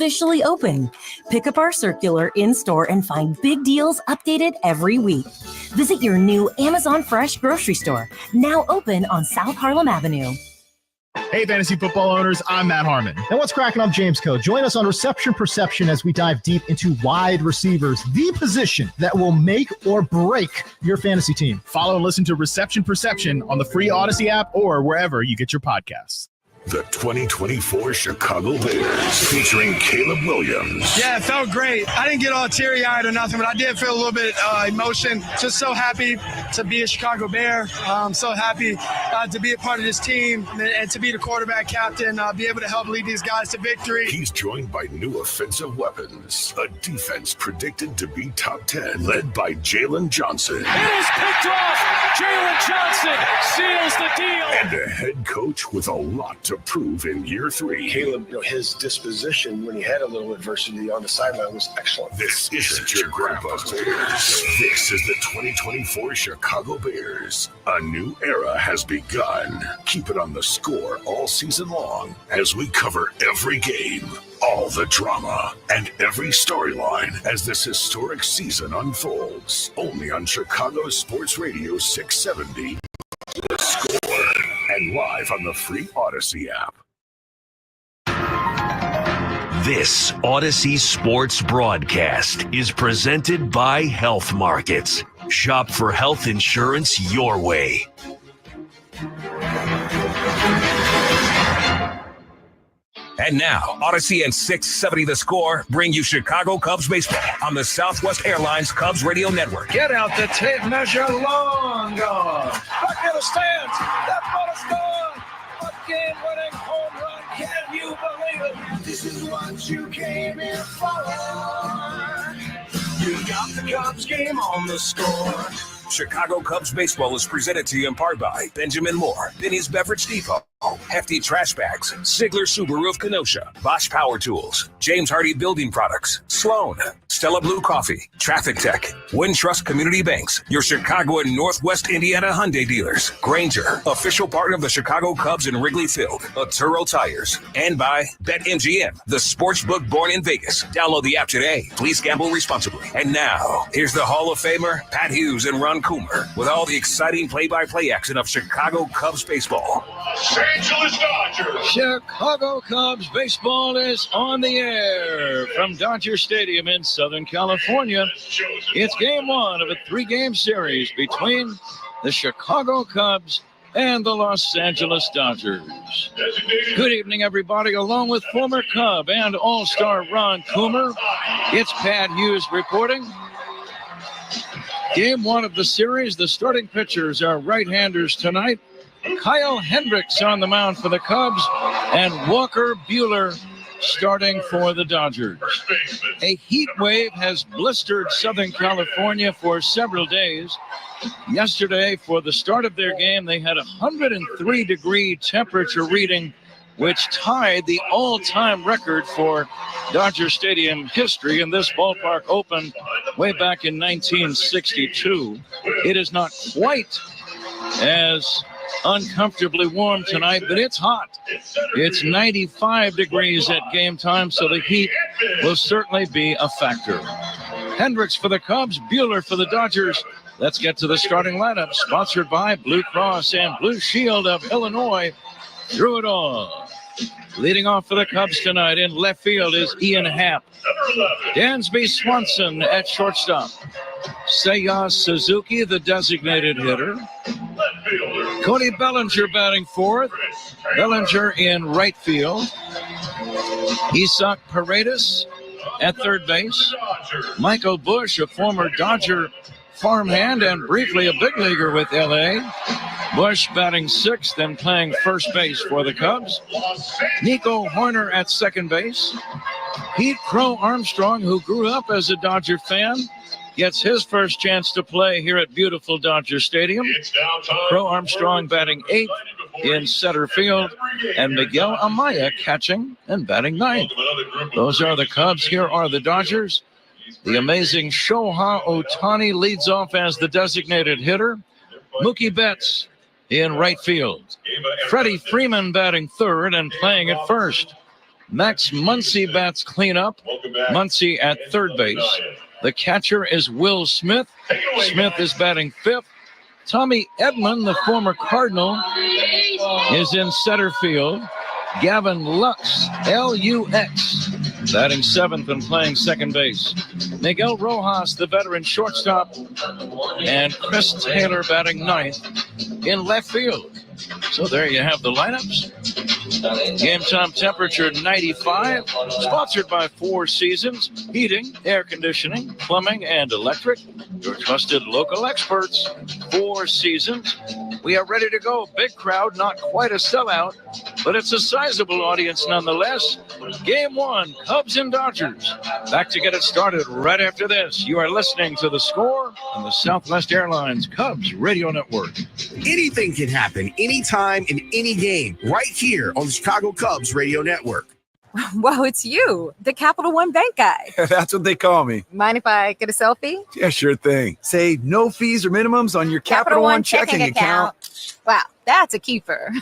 officially open. Pick up our circular in-store and find big deals updated every week. Visit your new Amazon Fresh grocery store, now open on South Harlem Avenue. Hey, fantasy football owners, I'm Matt Harmon. And what's cracking? I'm James Coe. Join us on Reception Perception as we dive deep into wide receivers, the position that will make or break your fantasy team. Follow and listen to Reception Perception on the free Odyssey app or wherever you get your podcasts. The 2024 Chicago Bears featuring Caleb Williams. Yeah, it felt great. I didn't get all teary-eyed or nothing, but I did feel a little bit emotion. Just so happy to be a Chicago Bear. I'm so happy to be a part of this team and to be the quarterback captain, be able to help lead these guys to victory. He's joined by new offensive weapons, a defense predicted to be top 10, led by Jalen Johnson. It is picked off. Jalen Johnson seals the deal. And a head coach with a lot to prove in year 3. Caleb, his disposition when he had a little adversity on the sideline was excellent. This isn't your grandpa's Bears. This is the 2024 Chicago Bears. A new era has begun. Keep it on the score all season long as we cover every game, all the drama, and every storyline as this historic season unfolds. Only on Chicago Sports Radio 670. The Score, and live on the free Odyssey app. This Odyssey Sports broadcast is presented by Health Markets. Shop for health insurance your way. And now, Odyssey and 670 The Score bring you Chicago Cubs baseball on the Southwest Airlines Cubs Radio Network. Get out the tape measure, long gone. Back in the stands. That ball is gone. A game-winning home run. Can you believe it? This is what you came here for. You got the Cubs game on the Score. Chicago Cubs baseball is presented to you in part by Benjamin Moore, Benny's Beverage Depot, Hefty Trash Bags, Ziegler Subaru of Kenosha, Bosch Power Tools, James Hardy Building Products, Sloan, Stella Blue Coffee, Traffic Tech, Wintrust Community Banks, your Chicago and Northwest Indiana Hyundai dealers, Granger, official partner of the Chicago Cubs in Wrigley Field, Aturo Tires, and by BetMGM, the sports book born in Vegas. Download the app today. Please gamble responsibly. And now, here's the Hall of Famer, Pat Hughes and Ron Coomer, with all the exciting play-by-play action of Chicago Cubs baseball. Los Angeles Dodgers. Chicago Cubs baseball is on the air from Dodger Stadium in Southern California. It's game 1 of a 3-game series between the Chicago Cubs and the Los Angeles Dodgers. Good evening, everybody. Along with former Cub and All-Star Ron Coomer, it's Pat Hughes reporting. Game 1 of the series, the starting pitchers are right-handers tonight. Kyle Hendricks on the mound for the Cubs and Walker Buehler starting for the Dodgers. A heat wave has blistered Southern California for several days. Yesterday, for the start of their game, they had a 103-degree temperature reading, which tied the all-time record for Dodger Stadium history, and this ballpark opened way back in 1962. It is not quite as uncomfortably warm tonight, but it's hot. It's 95 degrees at game time, so the heat will certainly be a factor. Hendricks for the Cubs, Buehler for the Dodgers. Let's get to the starting lineup, sponsored by Blue Cross and Blue Shield of Illinois. Through it all. Leading off for the Cubs tonight in left field is Ian Happ. Dansby Swanson at shortstop. Seiya Suzuki, the designated hitter. Cody Bellinger batting fourth. Bellinger in right field. Isaac Paredes at third base. Michael Busch, a former Dodger farmhand and briefly a big leaguer with L.A. Busch batting sixth and playing first base for the Cubs. Nico Horner at second base. Pete Crow Armstrong, who grew up as a Dodger fan, gets his first chance to play here at beautiful Dodger Stadium. Crow Armstrong batting eighth in center field, and Miguel Amaya catching and batting ninth. Those are the Cubs. Here are the Dodgers. The amazing Shohei Ohtani leads off as the designated hitter. Mookie Betts in right field. Freddie Freeman batting third and playing at first. Max Muncy bats cleanup. Muncy at third base. The catcher is Will Smith. Smith is batting fifth. Tommy Edman, the former Cardinal, is in center field. Gavin Lux, Lux, batting seventh and playing second base. Miguel Rojas, the veteran shortstop, and Chris Taylor batting ninth in left field. So there you have the lineups. Game time temperature 95. Sponsored by Four Seasons, heating, air conditioning, plumbing, and electric. Your trusted local experts, Four Seasons. We are ready to go. Big crowd, not quite a sellout, but it's a sizable audience nonetheless. Game one, Cubs and Dodgers. Back to get it started right after this. You are listening to The Score on the Southwest Airlines Cubs Radio Network. Anything can happen anytime in any game right here on the Chicago Cubs Radio Network. Whoa, it's you, the Capital One Bank guy. That's what they call me. Mind if I get a selfie? Yeah, sure thing. Say no fees or minimums on your Capital One checking account. Wow, that's a keeper.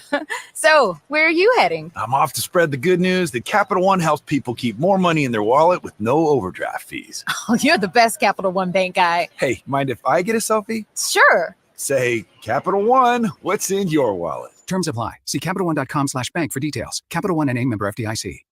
So, where are you heading? I'm off to spread the good news that Capital One helps people keep more money in their wallet with no overdraft fees. Oh, you're the best Capital One Bank guy. Hey, mind if I get a selfie? Sure. Say, Capital One, what's in your wallet? Terms apply. See CapitalOne.com/bank for details. Capital One NA, member FDIC.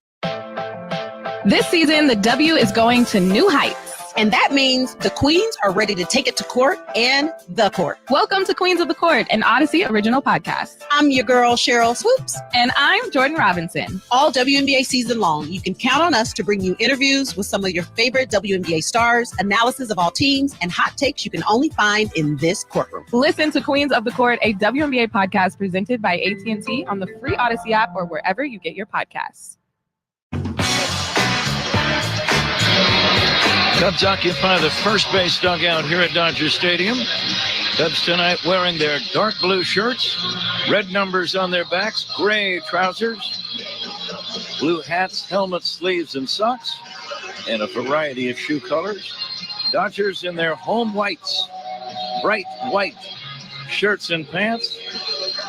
This season, the W is going to new heights. And that means the Queens are ready to take it to court and the court. Welcome to Queens of the Court, an Odyssey original podcast. I'm your girl, Cheryl Swoops. And I'm Jordan Robinson. All WNBA season long, you can count on us to bring you interviews with some of your favorite WNBA stars, analysis of all teams, and hot takes you can only find in this courtroom. Listen to Queens of the Court, a WNBA podcast presented by AT&T on the free Odyssey app or wherever you get your podcasts. Cubs occupy the first base dugout here at Dodger Stadium. Cubs tonight wearing their dark blue shirts, red numbers on their backs, gray trousers, blue hats, helmets, sleeves, and socks, and a variety of shoe colors. Dodgers in their home whites, bright white shirts and pants.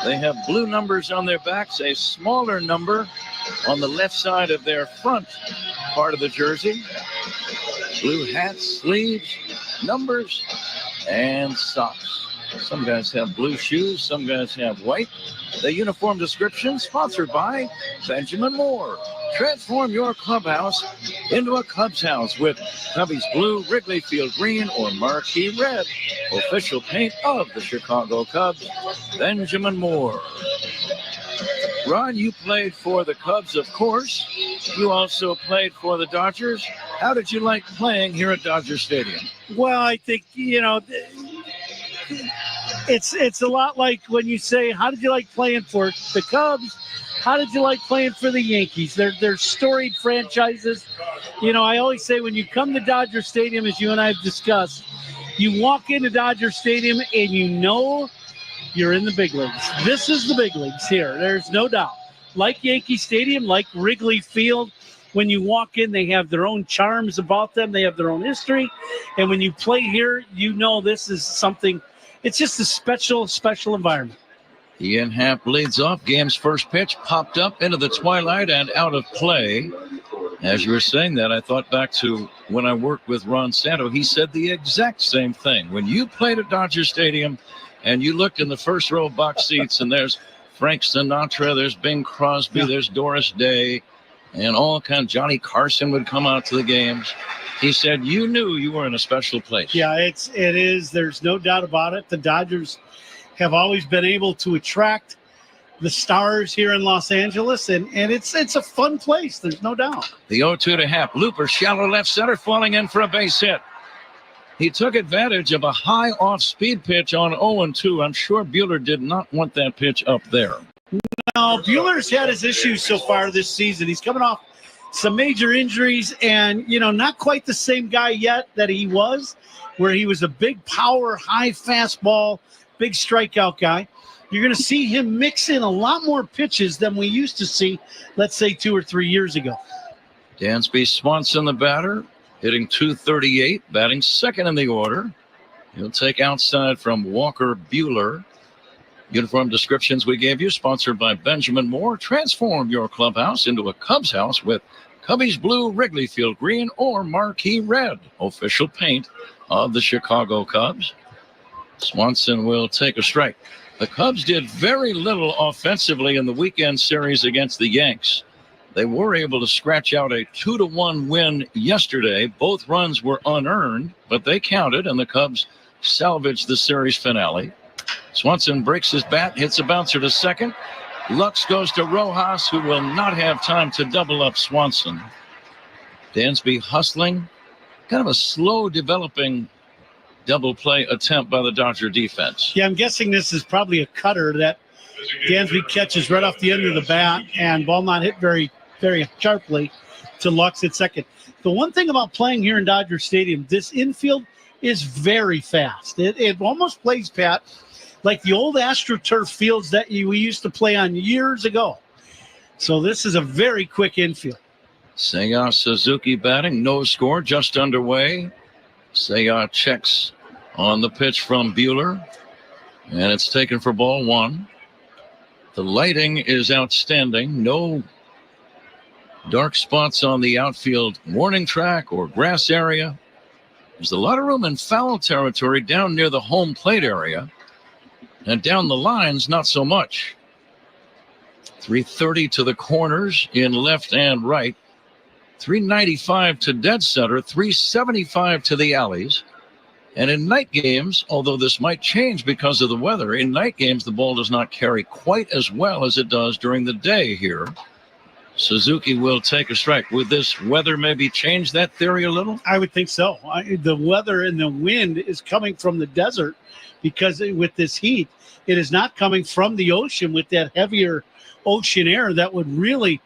They have blue numbers on their backs, a smaller number on the left side of their front part of the jersey. Blue hats, sleeves, numbers, and socks. Some guys have blue shoes, some guys have white. The uniform description sponsored by Benjamin Moore. Transform your clubhouse into a Cubs house with Cubbies blue, Wrigley Field green, or marquee red. Official paint of the Chicago Cubs, Benjamin Moore. Ron, you played for the Cubs, of course. You also played for the Dodgers. How did you like playing here at Dodger Stadium? Well, I think, it's a lot like when you say, how did you like playing for the Cubs? How did you like playing for the Yankees? They're storied franchises. I always say when you come to Dodger Stadium, as you and I have discussed, you walk into Dodger Stadium and you're in the big leagues. This is the big leagues here. There's no doubt. Like Yankee Stadium, like Wrigley Field, when you walk in, they have their own charms about them. They have their own history. And when you play here, this is something, it's just a special, special environment. Ian Happ leads off. Game's first pitch popped up into the twilight and out of play. As you were saying that, I thought back to when I worked with Ron Santo. He said the exact same thing. When you played at Dodger Stadium and you looked in the first row box seats and there's Frank Sinatra, there's Bing Crosby, there's Doris Day, and all kinds. Johnny Carson would come out to the games. He said you knew you were in a special place. Yeah, it is. There's no doubt about it. The Dodgers have always been able to attract the stars here in Los Angeles, and it's a fun place. There's no doubt. The 0-2 to Happ. Looper, shallow left center, falling in for a base hit. He took advantage of a high off-speed pitch on 0-2. I'm sure Buehler did not want that pitch up there. No, Buehler's had his issues so far this season. He's coming off some major injuries and, not quite the same guy yet that he was, where he was a big power, high fastball, big strikeout guy. You're going to see him mix in a lot more pitches than we used to see, let's say 2 or 3 years ago. Dansby Swanson, the batter, hitting .238, batting second in the order. He'll take outside from Walker Buehler. Uniform descriptions we gave you, sponsored by Benjamin Moore. Transform your clubhouse into a Cubs house with Cubbies Blue, Wrigley Field Green, or Marquee Red, official paint of the Chicago Cubs. Swanson will take a strike. The Cubs did very little offensively in the weekend series against the Yanks. They were able to scratch out a 2-1 win yesterday. Both runs were unearned, but they counted, and the Cubs salvaged the series finale. Swanson breaks his bat, hits a bouncer to second. Lux goes to Rojas, who will not have time to double up Swanson. Dansby hustling. Kind of a slow developing double play attempt by the Dodger defense. Yeah, I'm guessing this is probably a cutter that Dansby catches right off the end of the bat, and ball not hit very, very sharply to Lux at second. The one thing about playing here in Dodger Stadium, this infield is very fast. It almost plays, Pat, like the old AstroTurf fields that we used to play on years ago. So this is a very quick infield. Seiya Suzuki batting, no score, just underway. Seiya checks on the pitch from Buehler, and it's taken for ball one. The lighting is outstanding. No dark spots on the outfield warning track or grass area. There's a lot of room in foul territory down near the home plate area, and down the lines, not so much. 330 to the corners in left and right. 395 to dead center, 375 to the alleys. And in night games, although this might change because of the weather, in night games the ball does not carry quite as well as it does during the day here. Suzuki will take a strike. Would this weather maybe change that theory a little? I would think so. The weather and the wind is coming from the desert, because with this heat, it is not coming from the ocean with that heavier ocean air that would really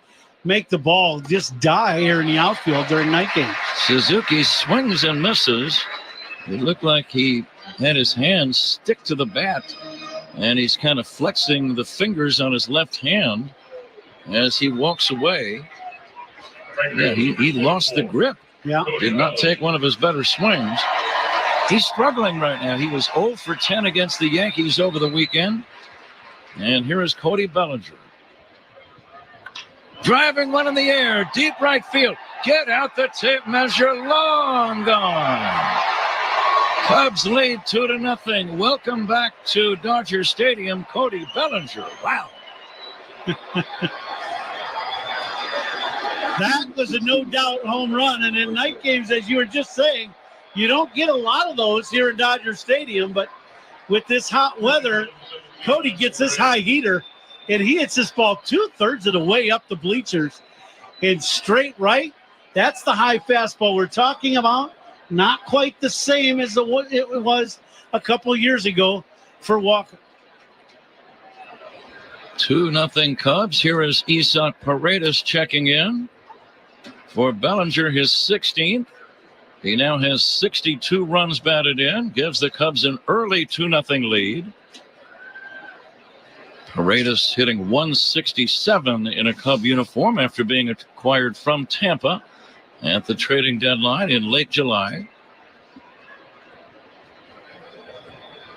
make the ball just die here in the outfield during night games. Suzuki swings and misses. It looked like he had his hands stick to the bat, and he's kind of flexing the fingers on his left hand as he walks away. Yeah, he lost the grip. Yeah. Did not take one of his better swings. He's struggling right now. He was 0 for 10 against the Yankees over the weekend. And here is Cody Bellinger. Driving one in the air, deep right field. Get out the tape measure, long gone. Cubs lead 2-0. Welcome back to Dodger Stadium, Cody Bellinger. Wow. That was a no-doubt home run. And in night games, as you were just saying, you don't get a lot of those here in Dodger Stadium, but with this hot weather, Cody gets this high heater, and he hits this ball 2/3 of the way up the bleachers and straight right. That's the high fastball we're talking about. Not quite the same as it was a couple years ago for Walker. 2-0 Cubs. Here is Isak Paredes checking in for Bellinger, his 16th. He now has 62 runs batted in, gives the Cubs an early 2-0 lead. Paredes hitting 167 in a Cub uniform after being acquired from Tampa at the trading deadline in late July.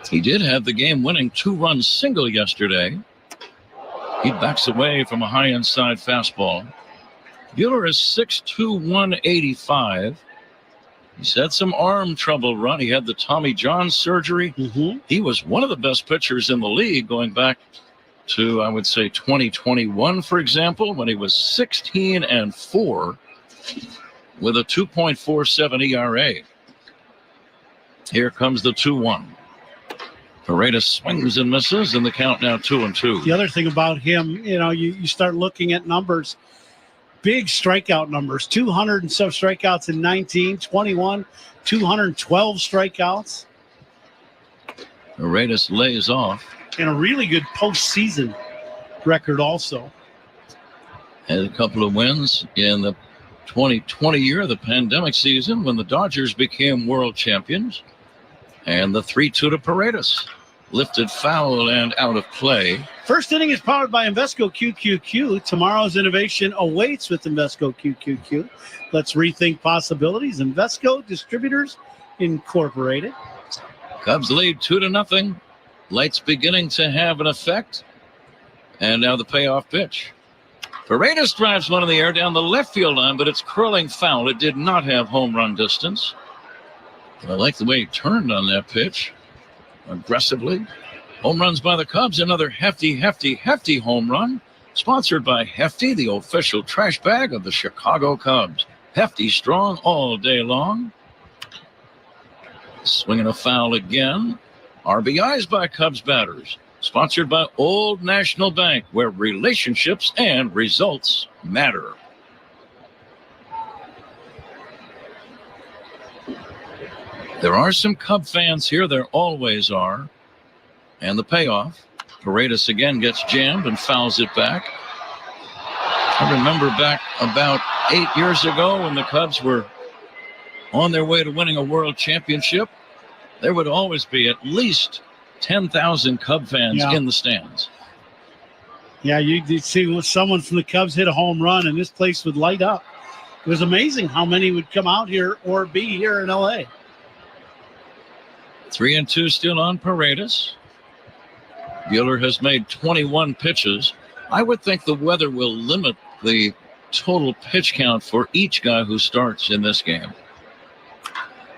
He did have the game-winning 2-run single yesterday. He backs away from a high inside fastball. Buehler is 6'2", 185. He's had some arm trouble run. He had the Tommy John surgery. He was one of the best pitchers in the league going back to, I would say, 2021, for example, when he was 16-4 with a 2.47 ERA. Here comes the 2-1. Paredes swings and misses, and the count now 2-2. The other thing about him, you start looking at numbers, big strikeout numbers, 200 and some strikeouts in 19, 21, 212 strikeouts. Paredes lays off. And a really good postseason record also. Had a couple of wins in the 2020 year, the pandemic season, when the Dodgers became world champions. And the 3-2 to Paredes. Lifted foul and out of play. First inning is powered by Invesco QQQ. Tomorrow's innovation awaits with Invesco QQQ. Let's rethink possibilities. Invesco Distributors Incorporated. Cubs lead 2-0. Lights beginning to have an effect. And now the payoff pitch. Paredes drives one in the air down the left field line, but it's curling foul. It did not have home run distance. I like the way he turned on that pitch. Aggressively. Home runs by the Cubs. Another hefty home run. Sponsored by Hefty, the official trash bag of the Chicago Cubs. Hefty strong all day long. Swinging a foul again. RBIs by Cubs batters. Sponsored by Old National Bank, where relationships and results matter. There are some Cub fans here. There always are. And the payoff. Paredes again gets jammed and fouls it back. I remember back about 8 years ago when the Cubs were on their way to winning a world championship, there would always be at least 10,000 Cub fans in the stands. Yeah, you'd see someone from the Cubs hit a home run, and this place would light up. It was amazing how many would come out here or be here in L.A. 3-2 still on Paredes. Buehler has made 21 pitches. I would think the weather will limit the total pitch count for each guy who starts in this game.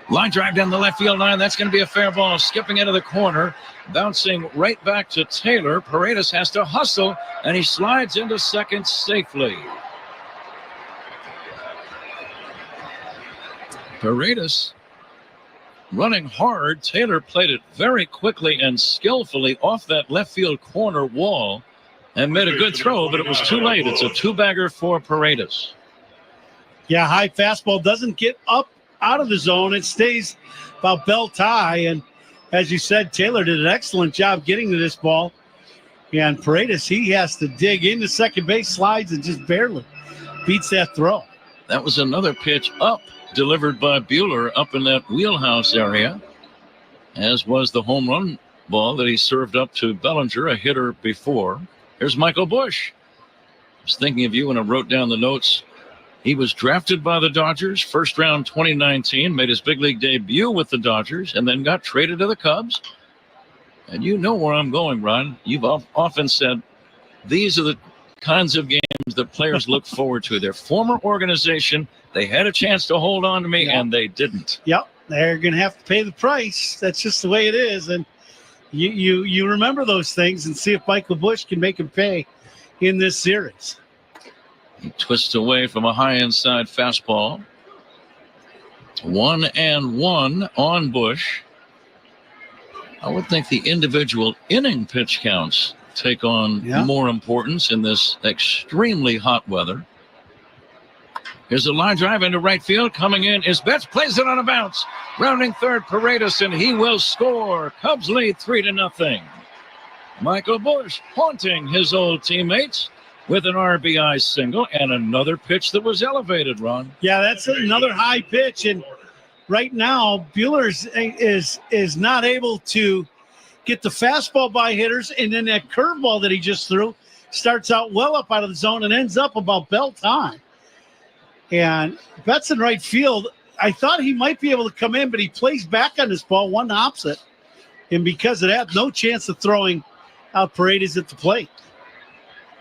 Line drive down the left field line. That's going to be a fair ball. Skipping into the corner. Bouncing right back to Taylor. Paredes has to hustle, and he slides into second safely. Paredes running hard. Taylor played it very quickly and skillfully off that left field corner wall and made a good throw, but it was too late. It's a two-bagger for Paredes. Yeah, high fastball doesn't get up out of the zone. It stays about belt high. And as you said, Taylor did an excellent job getting to this ball. And Paredes, he has to dig into second base, slides, and just barely beats that throw. That was another pitch up, delivered by Buehler up in that wheelhouse area, as was the home run ball that he served up to Bellinger, a hitter before. Here's Michael Busch. I was thinking of you when I wrote down the notes. He was drafted by the Dodgers, first round 2019, made his big league debut with the Dodgers, and then got traded to the Cubs. And you know where I'm going, Ron. You've often said these are the kinds of games that players look forward to. Their former organization, they had a chance to hold on to me, and they didn't. Yep, they're going to have to pay the price. That's just the way it is. And you remember those things and see if Michael Busch can make him pay in this series. He twists away from a high inside fastball. 1-1 on Busch. I would think the individual inning pitch counts take on more importance in this extremely hot weather. Here's a line drive into right field. Coming in is Betts, plays it on a bounce. Rounding third, Paredes, and he will score. Cubs lead 3-0. Michael Busch haunting his old teammates with an RBI single and another pitch that was elevated, Ron. Yeah, that's another high pitch. And right now, Buehler is not able to get the fastball by hitters. And then that curveball that he just threw starts out well up out of the zone and ends up about belt high. And Betts in right field, I thought he might be able to come in, but he plays back on this ball, one opposite. And because of that, no chance of throwing out Paredes at the plate.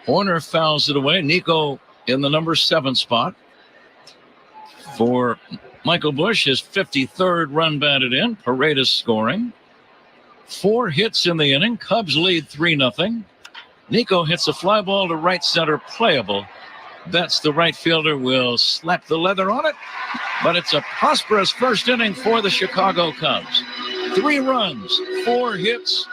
Horner fouls it away. Nico in the number 7 spot. For Michael Busch, his 53rd run batted in. Paredes scoring. 4 hits in the inning. Cubs lead 3-0. Nico hits a fly ball to right center, playable. Betts, the right fielder, will slap the leather on it. But it's a prosperous first inning for the Chicago Cubs. 3 runs, 4 hits,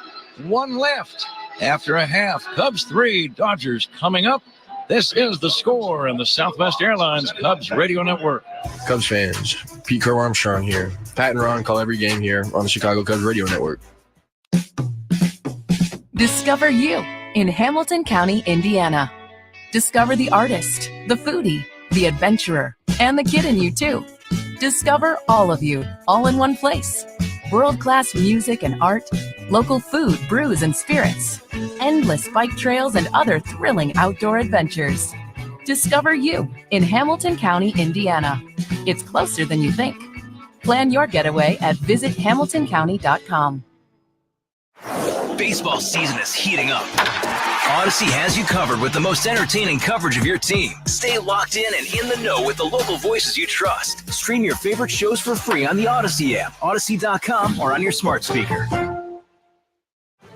1 left. After a half, Cubs 3, Dodgers coming up. This is The Score and the Southwest Airlines Cubs Radio Network. Cubs fans, Pete Crow Armstrong here. Pat and Ron call every game here on the Chicago Cubs Radio Network. Discover you in Hamilton County, Indiana. Discover the artist, the foodie, the adventurer, and the kid in you too. Discover all of you, all in one place. World-class music and art, local food, brews, and spirits, endless bike trails, and other thrilling outdoor adventures. Discover you in Hamilton County, Indiana. It's closer than you think. Plan your getaway at visithamiltoncounty.com. Baseball season is heating up. Odyssey has you covered with the most entertaining coverage of your team. Stay locked in and in the know with the local voices you trust. Stream your favorite shows for free on the Odyssey app, Odyssey.com, or on your smart speaker.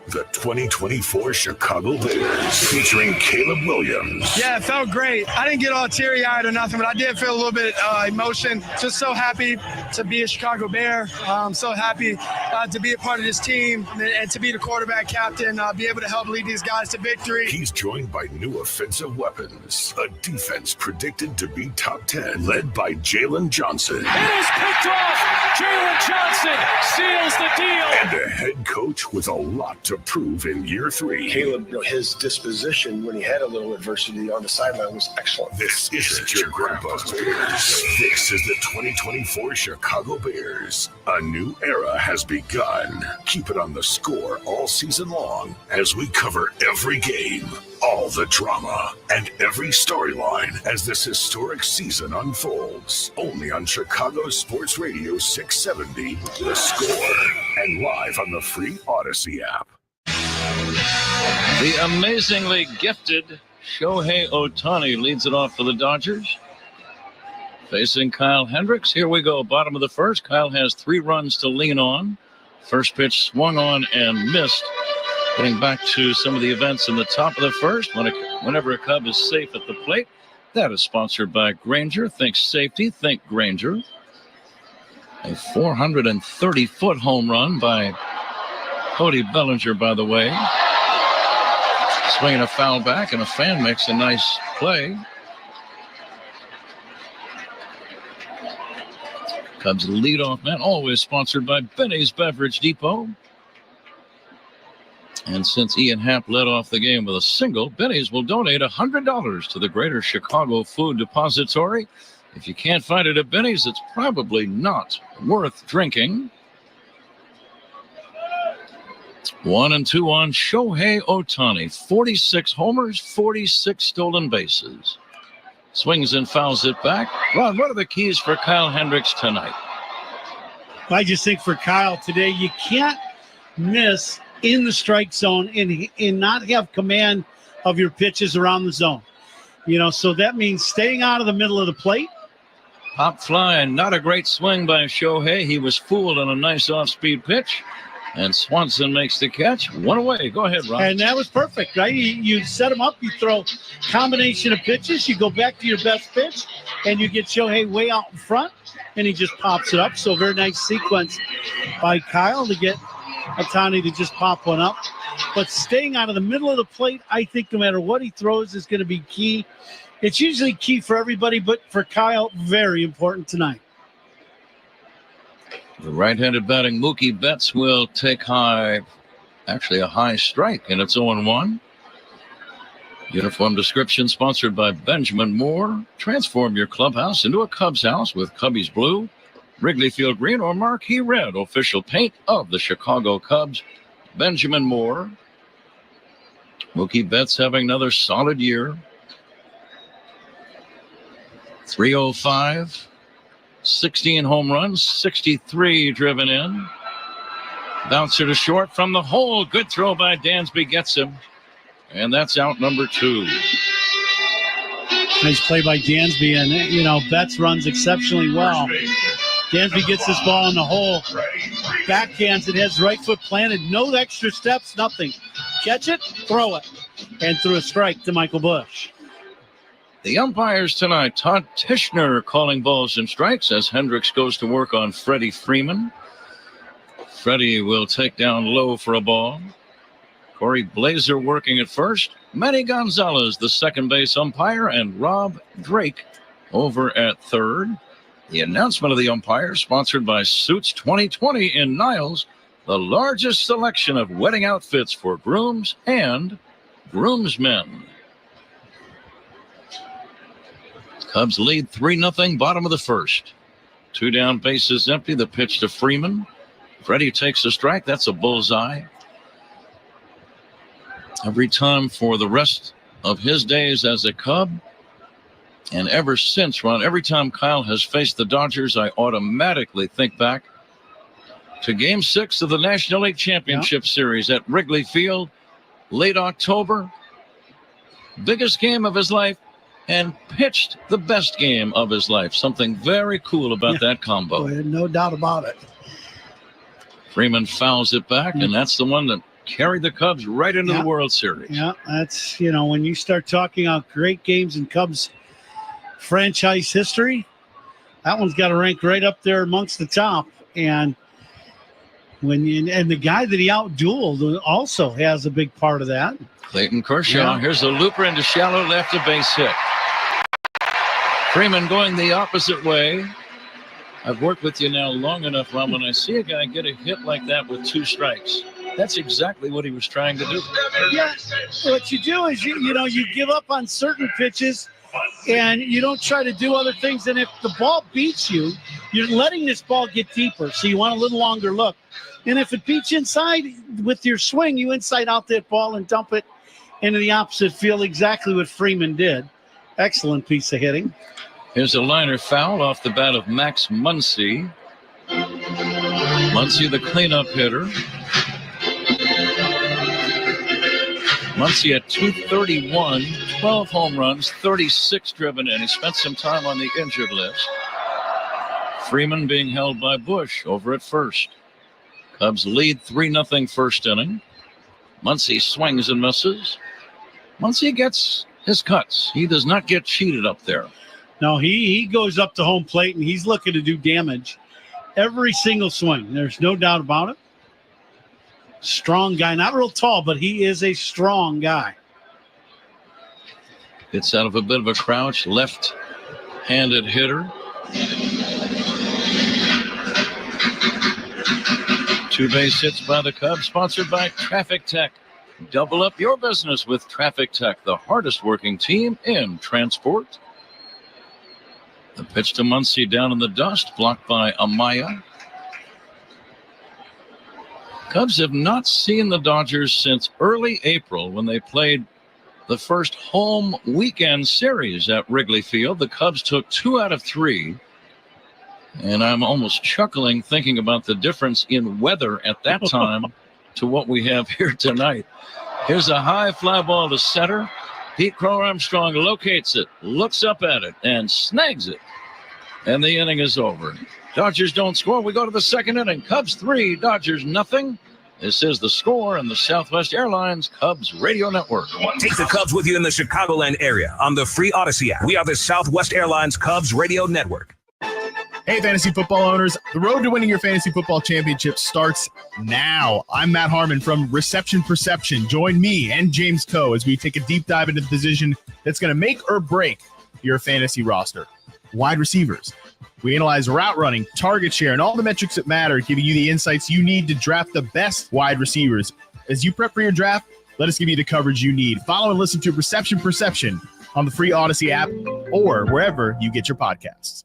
The 2024 Chicago Bears featuring Caleb Williams. Yeah, it felt great. I didn't get all teary-eyed or nothing, but I did feel a little bit emotion. Just so happy to be a Chicago Bear. I'm so happy to be a part of this team and to be the quarterback captain, be able to help lead these guys to victory. He's joined by new offensive weapons, a defense predicted to be top 10, led by Jalen Johnson. It is picked off. Jalen Johnson seals the deal. And a head coach with a lot to prove in year 3. Caleb, his disposition when he had a little adversity on the sideline was excellent. This isn't your grandpa's Bears. This is the 2024 Chicago Bears. A new era has begun. Keep it on the score all season long as we cover every game, all the drama, and every storyline as this historic season unfolds. Only on Chicago Sports Radio 670, The Score, and live on the free Odyssey app. The amazingly gifted Shohei Ohtani leads it off for the Dodgers. Facing Kyle Hendricks. Here we go. Bottom of the first. Kyle has 3 runs to lean on. First pitch swung on and missed. Getting back to some of the events in the top of the first. Whenever a Cub is safe at the plate. That is sponsored by Granger. Think safety. Think Granger. A 430-foot home run by Cody Bellinger, by the way. Swinging a foul back, and a fan makes a nice play. Cubs leadoff man, always sponsored by Benny's Beverage Depot. And since Ian Happ led off the game with a single, Benny's will donate $100 to the Greater Chicago Food Depository. If you can't find it at Benny's, it's probably not worth drinking. 1-2 on Shohei Ohtani. 46 homers, 46 stolen bases. Swings and fouls it back. Ron, what are the keys for Kyle Hendricks tonight? I just think for Kyle today, you can't miss in the strike zone and not have command of your pitches around the zone. So that means staying out of the middle of the plate. Pop fly, and not a great swing by Shohei. He was fooled on a nice off-speed pitch. And Swanson makes the catch. 1 away. Go ahead, Ron. And that was perfect, right? You set him up. You throw combination of pitches. You go back to your best pitch, and you get Shohei way out in front, and he just pops it up. So very nice sequence by Kyle to get Ohtani to just pop one up. But staying out of the middle of the plate, I think no matter what he throws is going to be key. It's usually key for everybody, but for Kyle, very important tonight. The right-handed batting Mookie Betts will take a high strike, and it's 0-1. Uniform description sponsored by Benjamin Moore. Transform your clubhouse into a Cubs house with Cubbies Blue, Wrigley Field Green, or Marquee Red, official paint of the Chicago Cubs. Benjamin Moore. Mookie Betts having another solid year. 305. 16 home runs, 63 driven in. Bouncer to short from the hole. Good throw by Dansby, gets him. And that's out number 2. Nice play by Dansby, and, Betts runs exceptionally well. Dansby gets this ball in the hole. Backhands it, has right foot planted. No extra steps, nothing. Catch it, throw it. And threw a strike to Michael Busch. The umpires tonight, Todd Tischner calling balls and strikes as Hendricks goes to work on Freddie Freeman. Freddie will take down low for a ball. Corey Blazer working at first. Manny Gonzalez, the second base umpire, and Rob Drake over at third. The announcement of the umpire sponsored by Suits 2020 in Niles, the largest selection of wedding outfits for grooms and groomsmen. Cubs lead 3-0, bottom of the first. 2 down, bases empty. The pitch to Freeman. Freddie takes a strike. That's a bullseye. Every time for the rest of his days as a Cub, and ever since, Ron, every time Kyle has faced the Dodgers, I automatically think back to Game 6 of the National League Championship Series at Wrigley Field, late October. Biggest game of his life, and pitched the best game of his life. Something very cool about that combo. Boy, no doubt about it. Freeman fouls it back, and that's the one that carried the Cubs right into the World Series. Yeah, that's, when you start talking about great games in Cubs franchise history, that one's got to rank right up there amongst the top. And the guy that he outdueled also has a big part of that. Clayton Kershaw. Here's a looper into shallow left, a base hit. Freeman going the opposite way. I've worked with you now long enough, Ron, when I see a guy get a hit like that with 2 strikes, that's exactly what he was trying to do. Yeah, what you do is, you give up on certain pitches and you don't try to do other things. And if the ball beats you, you're letting this ball get deeper. So you want a little longer look. And if it beats inside with your swing, you inside out that ball and dump it into the opposite field, exactly what Freeman did. Excellent piece of hitting. Here's a liner foul off the bat of Max Muncy. Muncy, the cleanup hitter. Muncy at 231, 12 home runs, 36 driven in. He spent some time on the injured list. Freeman being held by Bush over at first. Cubs lead 3-0 first inning. Muncy swings and misses. Muncy gets his cuts. He does not get cheated up there. No, he goes up to home plate, and he's looking to do damage every single swing. There's no doubt about it. Strong guy. Not real tall, but he is a strong guy. Gets out of a bit of a crouch. Left-handed hitter. 2 base hits by the Cubs, sponsored by Traffic Tech. Double up your business with Traffic Tech, the hardest working team in transport. The pitch to Muncy down in the dust, blocked by Amaya. Cubs have not seen the Dodgers since early April when they played the first home weekend series at Wrigley Field. The Cubs took 2 out of 3. And I'm almost chuckling thinking about the difference in weather at that time to what we have here tonight. Here's a high fly ball to center. Pete Crow Armstrong locates it, looks up at it, and snags it. And the inning is over. Dodgers don't score. We go to the second inning. Cubs 3, Dodgers nothing. This is the score in the Southwest Airlines Cubs Radio Network. Take the Cubs with you in the Chicagoland area on the free Odyssey app. We are the Southwest Airlines Cubs Radio Network. Hey, fantasy football owners. The road to winning your fantasy football championship starts now. I'm Matt Harmon from Reception Perception. Join me and James Coe as we take a deep dive into the position that's going to make or break your fantasy roster. Wide receivers. We analyze route running, target share, and all the metrics that matter, giving you the insights you need to draft the best wide receivers. As you prep for your draft, let us give you the coverage you need. Follow and listen to Reception Perception on the free Odyssey app or wherever you get your podcasts.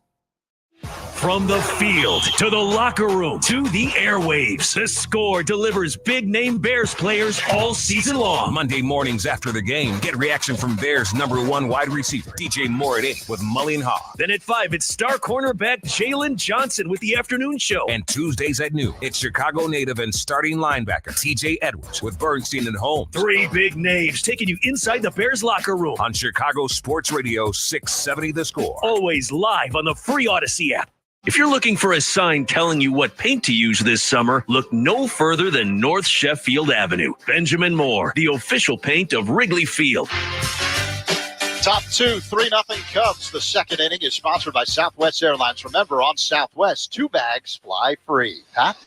From the field to the locker room to the airwaves, The Score delivers big-name Bears players all season long. Monday mornings after the game, get reaction from Bears' #1 wide receiver, DJ Moore at 8 with Mully and Haw. Then at 5, it's star cornerback Jalen Johnson with the afternoon show. And Tuesdays at noon, it's Chicago native and starting linebacker TJ Edwards with Bernstein and Holmes. 3 big names taking you inside the Bears locker room. On Chicago Sports Radio 670 The Score. Always live on the free Odyssey app. If you're looking for a sign telling you what paint to use this summer, look no further than North Sheffield Avenue. Benjamin Moore, the official paint of Wrigley Field. Top 2, 3-0 Cubs. The second inning is sponsored by Southwest Airlines. Remember, on Southwest, 2 bags fly free. Pat?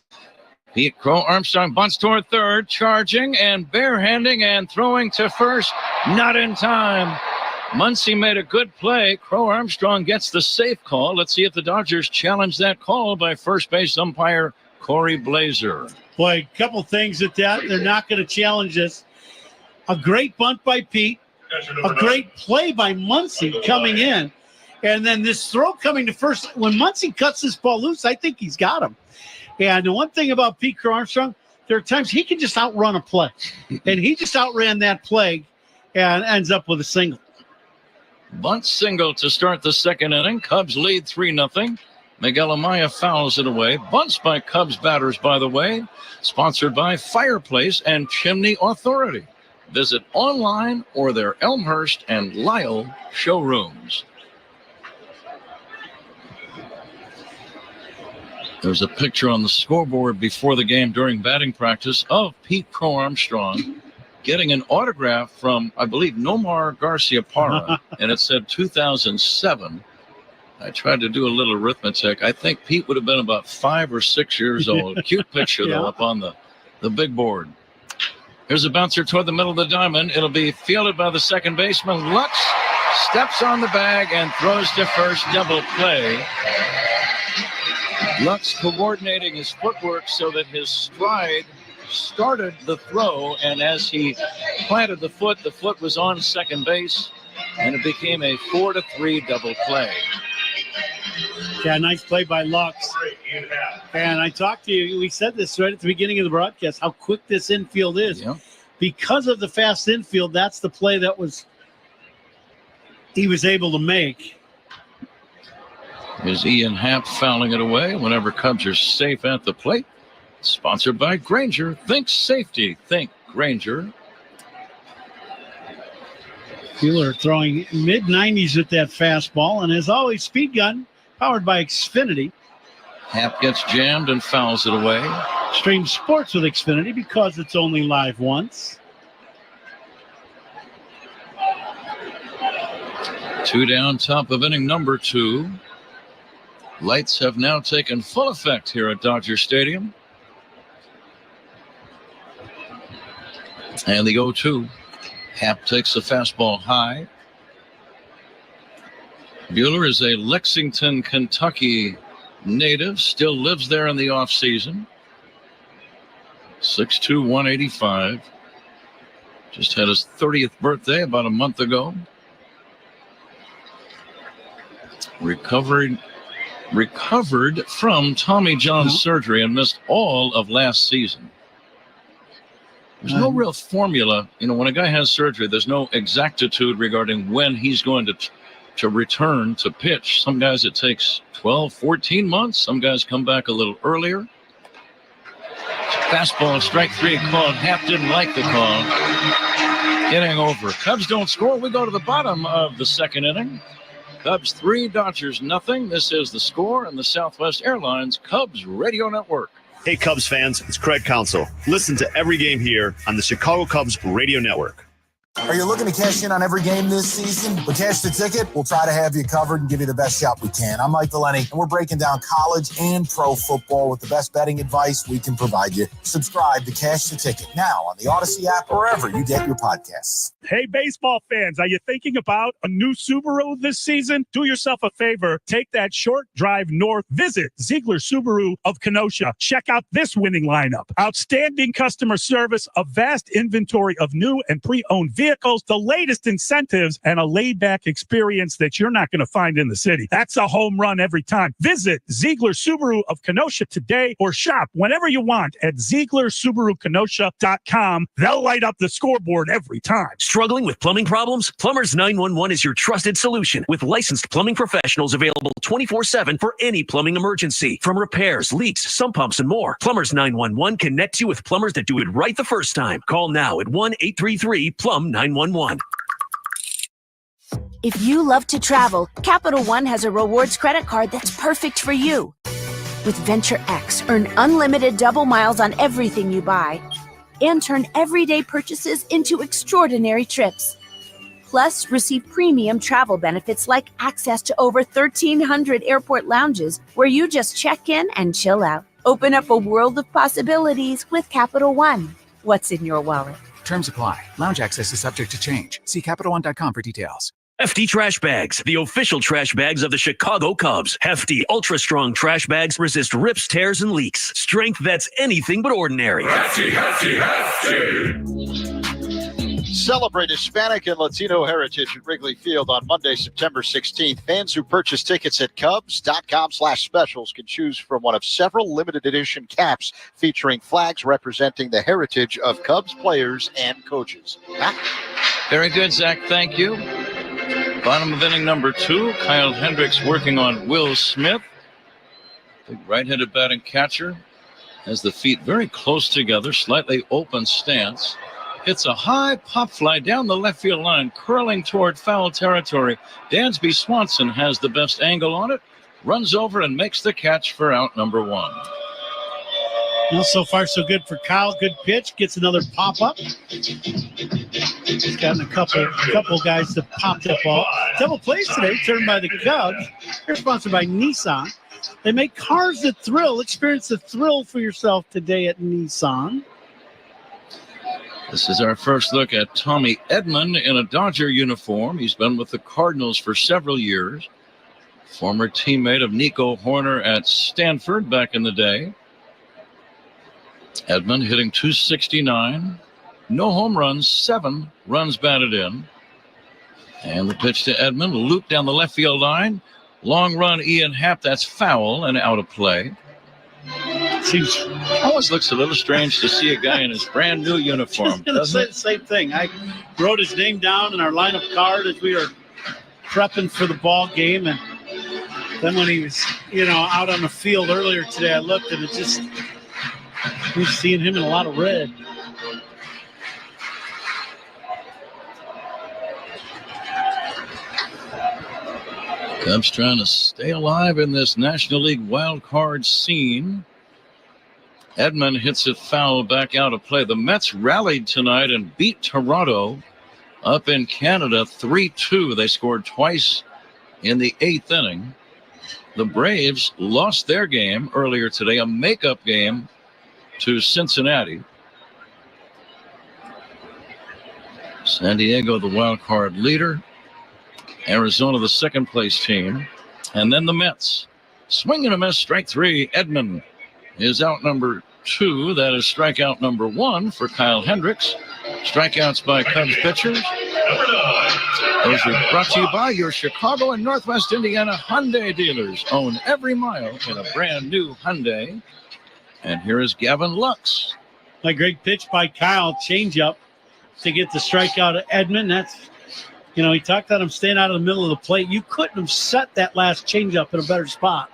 Pete Crow Armstrong bunts toward third, charging and barehanding and throwing to first. Not in time. Muncy made a good play. Crow Armstrong gets the safe call. Let's see if the Dodgers challenge that call by first base umpire Corey Blazer. Boy, a couple things at that. They're not going to challenge this. A great bunt by Pete. A great play by Muncy coming in. And then this throw coming to first. When Muncy cuts this ball loose, I think he's got him. And the one thing about Pete Crow Armstrong, there are times he can just outrun a play. And he just outran that play and ends up with a single. Bunt single to start the second inning. Cubs lead 3-0. Miguel Amaya fouls it away. Bunts by Cubs batters, by the way. Sponsored by Fireplace and Chimney Authority. Visit online or their Elmhurst and Lyle showrooms. There's a picture on the scoreboard before the game during batting practice of Pete Crow Armstrong getting an autograph from, I believe, Nomar Garcia Parra, and it said 2007. I tried to do a little arithmetic. I think Pete would have been about 5 or 6 years old. Cute picture, though, up on the big board. Here's a bouncer toward the middle of the diamond. It'll be fielded by the second baseman. Lux steps on the bag and throws to first. Double play. Lux coordinating his footwork so that his stride started the throw, and as he planted the foot was on second base, and it became a 4-3 double play. Yeah, nice play by Lux. And I talked to you, we said this right at the beginning of the broadcast, how quick this infield is. Yeah. Because of the fast infield, that's the play that he was able to make. Is Ian Happ fouling it away whenever Cubs are safe at the plate. Sponsored by Grainger. Think safety. Think Grainger. Buehler throwing mid-90s with that fastball. And as always, speed gun powered by Xfinity. Happ gets jammed and fouls it away. Stream sports with Xfinity because it's only live once. 2 down, top of inning number 2. Lights have now taken full effect here at Dodger Stadium. And the 0-2. Happ takes the fastball high. Buehler is a Lexington, Kentucky native. Still lives there in the offseason. 6'2", 185. Just had his 30th birthday about a month ago. Recovered from Tommy John surgery and missed all of last season. There's no real formula. When a guy has surgery, there's no exactitude regarding when he's going to return to pitch. Some guys it takes 12, 14 months. Some guys come back a little earlier. Fastball, strike 3 called. Happ didn't like the call. Inning over. Cubs don't score. We go to the bottom of the second inning. Cubs 3, Dodgers nothing. This is the score on the Southwest Airlines Cubs Radio Network. Hey, Cubs fans, it's Craig Counsell. Listen to every game here on the Chicago Cubs Radio Network. Are you looking to cash in on every game this season? With Cash the Ticket, we'll try to have you covered and give you the best shot we can. I'm Mike Delaney, and we're breaking down college and pro football with the best betting advice we can provide you. Subscribe to Cash the Ticket now on the Odyssey app or wherever you get your podcasts. Hey, baseball fans, are you thinking about a new Subaru this season? Do yourself a favor. Take that short drive north. Visit Ziegler Subaru of Kenosha. Check out this winning lineup. Outstanding customer service, a vast inventory of new and pre-owned vehicles, the latest incentives, and a laid-back experience that you're not going to find in the city. That's a home run every time. Visit Ziegler Subaru of Kenosha today or shop whenever you want at ZieglerSubaruKenosha.com. They'll light up the scoreboard every time. Struggling with plumbing problems? Plumbers 911 is your trusted solution with licensed plumbing professionals available 24/7 for any plumbing emergency. From repairs, leaks, sump pumps, and more, Plumbers 911 connects you with plumbers that do it right the first time. Call now at 1-833-PLUM-911. If you love to travel, Capital One has a rewards credit card that's perfect for you. With Venture X, earn unlimited double miles on everything you buy and turn everyday purchases into extraordinary trips. Plus, receive premium travel benefits like access to over 1,300 airport lounges where you just check in and chill out. Open up a world of possibilities with Capital One. What's in your wallet? Terms apply. Lounge access is subject to change. See CapitalOne.com for details. Hefty Trash Bags, the official trash bags of the Chicago Cubs. Hefty, ultra-strong trash bags resist rips, tears, and leaks. Strength that's anything but ordinary. Hefty, hefty, hefty. Celebrate Hispanic and Latino heritage at Wrigley Field on Monday, September 16th. Fans who purchase tickets at Cubs.com/specials can choose from one of several limited edition caps featuring flags representing the heritage of Cubs players and coaches. Very good, Zach. Thank you. Bottom of inning number 2. Kyle Hendricks working on Will Smith. Big right-handed batting catcher has the feet very close together, slightly open stance. Hits a high pop fly down the left field line, curling toward foul territory. Dansby Swanson has the best angle on it, runs over and makes the catch for out number 1. Well, so far so good for Kyle. Good pitch. Gets another pop-up. He's gotten a couple guys to pop that ball. Double plays today, turned by the Cubs. They're sponsored by Nissan. They make cars that thrill. Experience the thrill for yourself today at Nissan. This is our first look at Tommy Edman in a Dodger uniform. He's been with the Cardinals for several years. Former teammate of Nico Horner at Stanford back in the day. Edman hitting .269. No home runs, 7 runs batted in. And the pitch to Edman, loop down the left field line. Long run, Ian Happ, that's foul and out of play. Seems always looks a little strange to see a guy in his brand new uniform. Doesn't it? Same thing. I wrote his name down in our lineup card as we were prepping for the ball game, and then when he was, out on the field earlier today, I looked and we're seeing him in a lot of red. Cubs trying to stay alive in this National League wild card scene. Edman hits it foul back out of play. The Mets rallied tonight and beat Toronto up in Canada 3-2. They scored twice in the 8th inning. The Braves lost their game earlier today, a makeup game to Cincinnati. San Diego, the wild card leader. Arizona, the second place team. And then the Mets. Swing and a miss, strike 3. Edman is out number 2. That is strikeout number 1 for Kyle Hendricks. Strikeouts by Cubs pitchers. Those are brought to you by your Chicago and Northwest Indiana Hyundai dealers. Own every mile in a brand new Hyundai. And here is Gavin Lux. A great pitch by Kyle. Changeup to get the strikeout of Edman. That's, he talked about him staying out of the middle of the plate. You couldn't have set that last changeup in a better spot.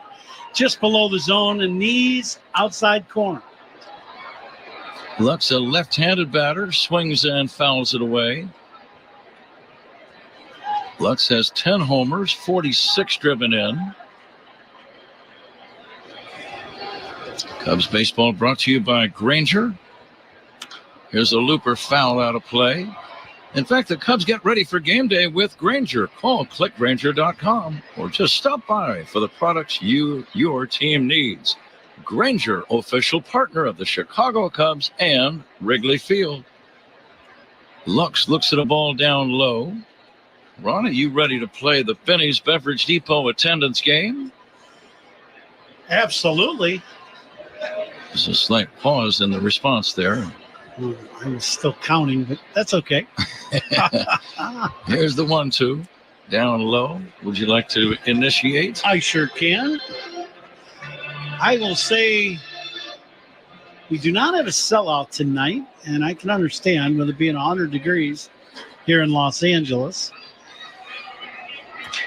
Just below the zone and knees outside corner. Lux, a left-handed batter, swings and fouls it away. Lux has 10 homers, 46 driven in. Cubs baseball brought to you by Grainger. Here's a looper foul out of play. In fact, the Cubs get ready for game day with Grainger. Call clickgrainger.com or just stop by for the products your team needs. Grainger, official partner of the Chicago Cubs and Wrigley Field. Lux looks at a ball down low. Ron, are you ready to play the Benny's Beverage Depot attendance game? Absolutely. There's a slight pause in the response there. I'm still counting, but that's okay. Here's the 1-2. Down low. Would you like to initiate? I sure can. I will say we do not have a sellout tonight, and I can understand with it being 100 degrees here in Los Angeles.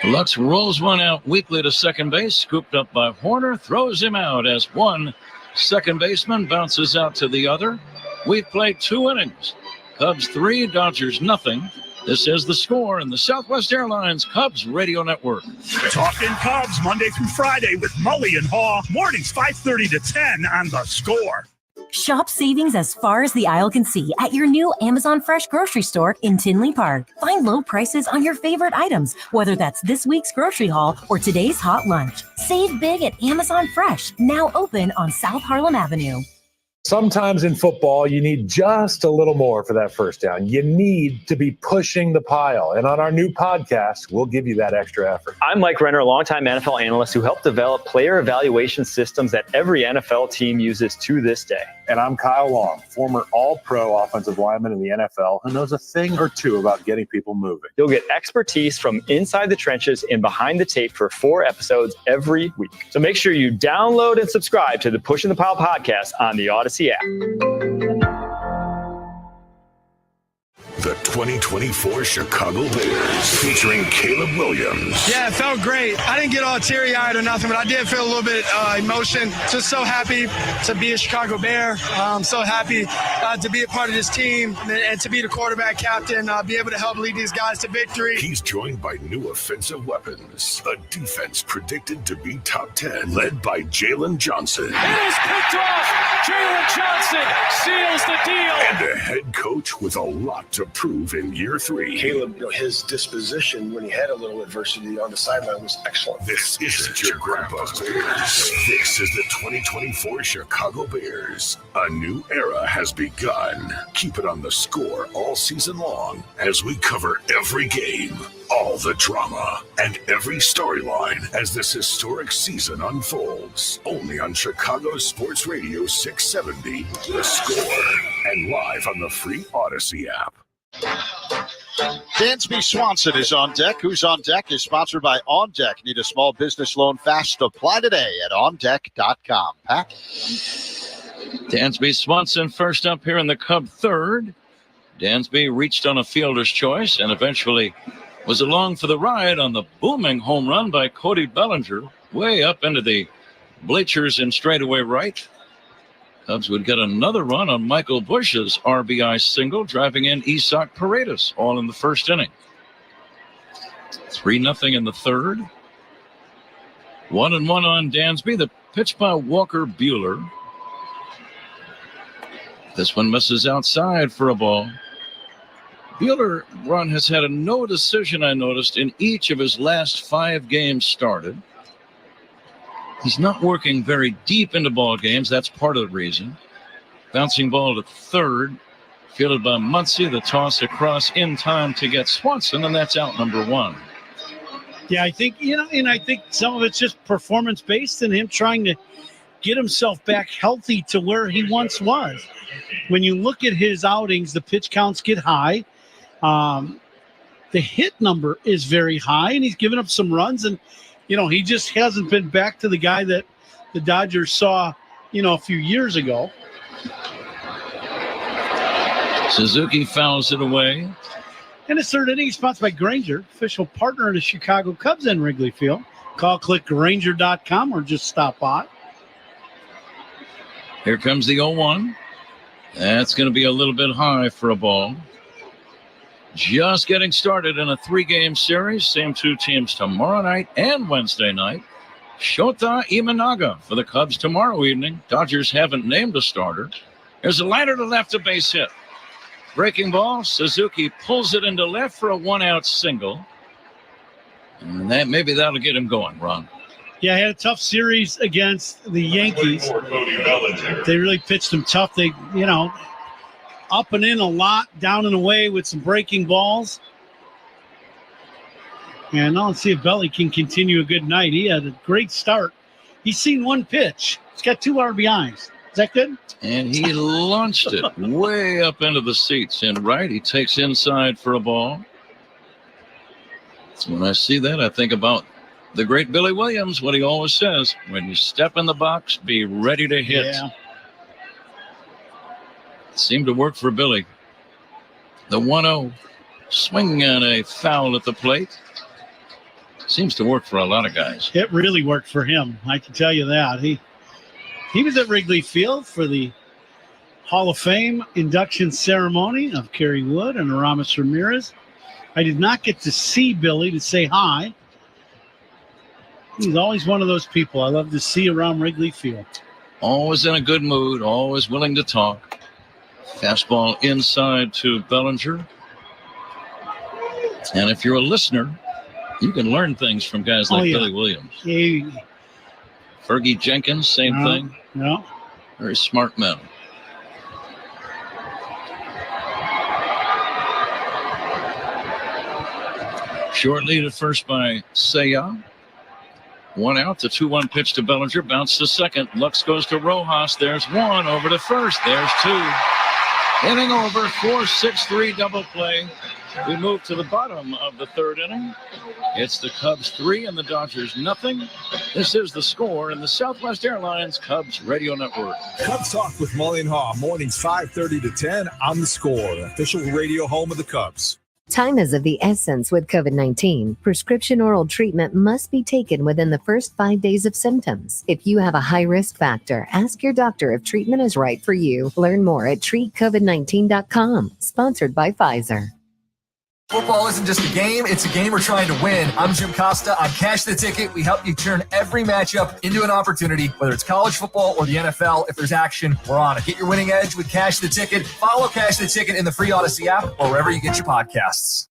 Lux rolls one out weakly to second base, scooped up by Horner, throws him out as one second baseman bounces out to the other. We've played 2 innings. Cubs 3, Dodgers nothing. This is The Score in the Southwest Airlines Cubs Radio Network. Talking Cubs Monday through Friday with Mully and Haw. Mornings 5:30 to 10 on The Score. Shop savings as far as the aisle can see at your new Amazon Fresh grocery store in Tinley Park. Find low prices on your favorite items, whether that's this week's grocery haul or today's hot lunch. Save big at Amazon Fresh, now open on South Harlem Avenue. Sometimes in football, you need just a little more for that first down. You need to be pushing the pile. And on our new podcast, we'll give you that extra effort. I'm Mike Renner, a longtime NFL analyst who helped develop player evaluation systems that every NFL team uses to this day. And I'm Kyle Long, former all-pro offensive lineman in the NFL who knows a thing or two about getting people moving. You'll get expertise from inside the trenches and behind the tape for 4 episodes every week. So make sure you download and subscribe to the Pushing the Pile podcast on the Odyssey app. The 2024 Chicago Bears featuring Caleb Williams. Yeah, it felt great. I didn't get all teary-eyed or nothing, but I did feel a little bit emotion. Just so happy to be a Chicago Bear. I'm so happy to be a part of this team and to be the quarterback captain, be able to help lead these guys to victory. He's joined by new offensive weapons, a defense predicted to be top 10, led by Jalen Johnson. It is picked off. Jalen Johnson seals the deal. And a head coach with a lot to prove in year 3. Caleb, his disposition when he had a little adversity on the sideline was excellent. This isn't your grandpa's Bears. This is the 2024 Chicago Bears. A new era has begun. Keep it on the score all season long as we cover every game, all the drama, and every storyline as this historic season unfolds. Only on Chicago Sports Radio 670, The Score, and live on the free Odyssey app. Dansby Swanson is on deck. Who's on deck is sponsored by On Deck. Need a small business loan fast? Apply today at ondeck.com. Pat? Dansby Swanson first up here in the Cub third. Dansby reached on a fielder's choice and eventually was along for the ride on the booming home run by Cody Bellinger, way up into the bleachers in straightaway right. Cubs would get another run on Michael Bush's RBI single, driving in Isak Paredes, all in the first inning. 3-0 in the third. 1-1 on Dansby. The pitch by Walker Buehler. This one misses outside for a ball. Buehler, Ron, has had a no decision, I noticed, in each of his last 5 games started. He's not working very deep into ball games. That's part of the reason. Bouncing ball to third, fielded by Muncy. The toss across in time to get Swanson, and that's out number 1. Yeah, I think, and I think some of it's just performance-based and him trying to get himself back healthy to where he once was. When you look at his outings, the pitch counts get high. The hit number is very high, and he's given up some runs, and he just hasn't been back to the guy that the Dodgers saw, a few years ago. Suzuki fouls it away. And his third inning, sponsored by Grainger, official partner of the Chicago Cubs in Wrigley Field. Call, click Grainger.com, or just stop by. Here comes the 0-1. That's going to be a little bit high for a ball. Just getting started in a 3-game series. Same 2 teams tomorrow night and Wednesday night. Shota Imanaga for the Cubs tomorrow evening. Dodgers haven't named a starter. There's a liner to left, a base hit. Breaking ball. Suzuki pulls it into left for a 1-out single. And maybe that'll get him going, Ron. Yeah, he had a tough series against the Yankees. They really pitched him tough. They, up and in a lot, down and away with some breaking balls. And now let's see if Belly can continue a good night. He had a great start. He's seen 1 pitch. He's got 2 RBIs. Is that good? And he launched it way up into the seats in right. He takes inside for a ball. When I see that, I think about the great Billy Williams, what he always says, when you step in the box, be ready to hit. Yeah. Seemed to work for Billy. The 1-0, swinging on a foul at the plate. Seems to work for a lot of guys. It really worked for him. I can tell you that. He was at Wrigley Field for the Hall of Fame induction ceremony of Kerry Wood and Aramis Ramirez. I did not get to see Billy to say hi. He's always one of those people I love to see around Wrigley Field. Always in a good mood, always willing to talk. Fastball inside to Bellinger. And if you're a listener, you can learn things from guys like Billy Williams. Yeah. Fergie Jenkins, same thing. No. Very smart men. Short lead at first by Seiya. 1 out, the 2-1 pitch to Bellinger. Bounce to second. Lux goes to Rojas. There's 1 over to first. There's 2. Inning over, 4-6-3 double play. We move to the bottom of the third inning. It's the Cubs 3 and the Dodgers nothing. This is The Score in the Southwest Airlines Cubs Radio Network. Cubs Talk with Mully and Haw, mornings 5:30 to 10 on The Score, official radio home of the Cubs. Time is of the essence with COVID-19. Prescription oral treatment must be taken within the first 5 days of symptoms. If you have a high risk factor, ask your doctor if treatment is right for you. Learn more at treatcovid19.com. Sponsored by Pfizer. Football isn't just a game, it's a game we're trying to win. I'm Jim Costa. On Cash the Ticket, we help you turn every matchup into an opportunity, whether it's college football or the NFL. If there's action, we're on it. Get your winning edge with Cash the Ticket. Follow Cash the Ticket in the free Odyssey app or wherever you get your podcasts.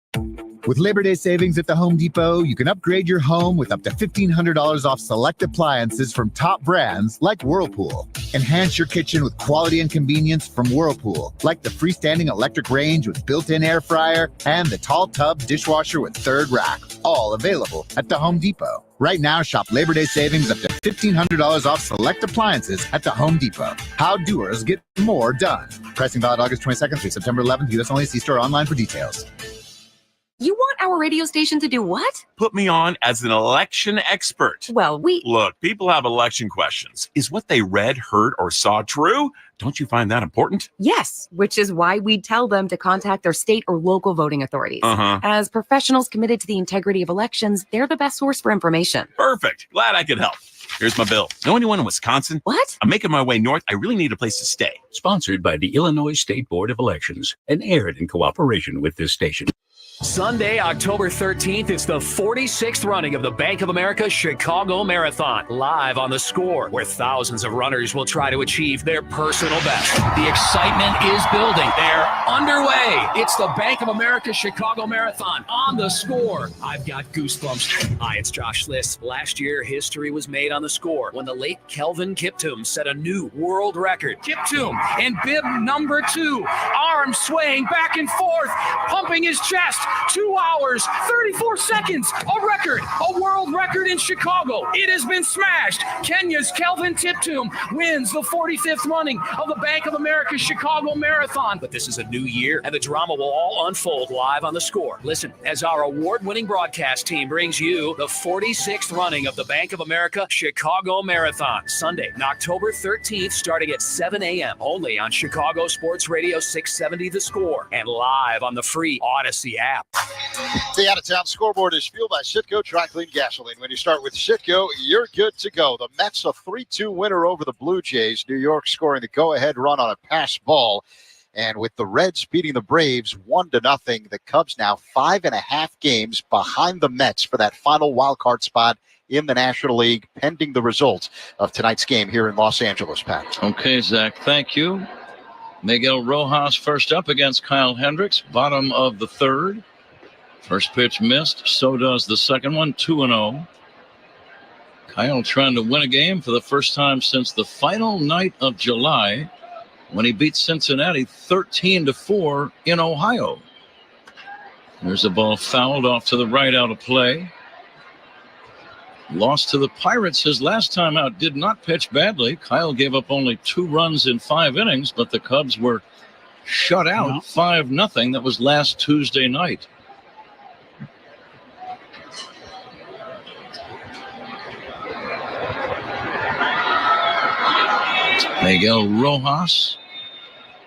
With Labor Day savings at the Home Depot, you can upgrade your home with up to $1,500 off select appliances from top brands like Whirlpool. Enhance your kitchen with quality and convenience from Whirlpool, like the freestanding electric range with built-in air fryer and the tall tub dishwasher with third rack, all available at the Home Depot. Right now, shop Labor Day savings up to $1,500 off select appliances at the Home Depot. How doers get more done. Pricing valid August 22nd through September 11th. U.S. only. See store online for details. You want our radio station to do what? Put me on as an election expert. Well, Look, people have election questions. Is what they read, heard, or saw true? Don't you find that important? Yes, which is why we tell them to contact their state or local voting authorities. As professionals committed to the integrity of elections, they're the best source for information. Perfect. Glad I could help. Here's my bill. Know anyone in Wisconsin? What? I'm making my way north. I really need a place to stay. Sponsored by the Illinois State Board of Elections and aired in cooperation with this station. Sunday, October 13th, it's the 46th running of the Bank of America Chicago Marathon, live on The Score, where thousands of runners will try to achieve their personal best. The excitement is building. They're underway. It's the Bank of America Chicago Marathon on The Score. I've got goosebumps. Hi, it's Josh Liss. Last year, history was made on The Score when the late Kelvin Kiptum set a new world record. Kiptum in bib number 2, arms swaying back and forth, pumping his chest. 2 hours, 34 seconds, a record, a world record in Chicago. It has been smashed. Kenya's Kelvin Kiptum wins the 45th running of the Bank of America Chicago Marathon. But this is a new year, and the drama will all unfold live on The Score. Listen, as our award-winning broadcast team brings you the 46th running of the Bank of America Chicago Marathon, Sunday, October 13th, starting at 7 a.m., only on Chicago Sports Radio 670 The Score, and live on the free Odyssey app. The out-of-town scoreboard is fueled by Citgo Dry Clean Gasoline. When you start with Citgo, you're good to go. The Mets a 3-2 winner over the Blue Jays. New York scoring the go-ahead run on a pass ball. And with the Reds beating the Braves 1-0, the Cubs now 5.5 games behind the Mets for that final wild card spot in the National League, pending the results of tonight's game here in Los Angeles, Pat. Okay, Zach, thank you. Miguel Rojas first up against Kyle Hendricks, bottom of the third. First pitch missed, so does the second one, 2-0. Kyle trying to win a game for the first time since the final night of July when he beat Cincinnati 13-4 in Ohio. There's a ball fouled off to the right, out of play. Lost to the Pirates his last time out, did not pitch badly. Kyle gave up only 2 runs in 5 innings, but the Cubs were shut out 5-0. That was last Tuesday night. Miguel Rojas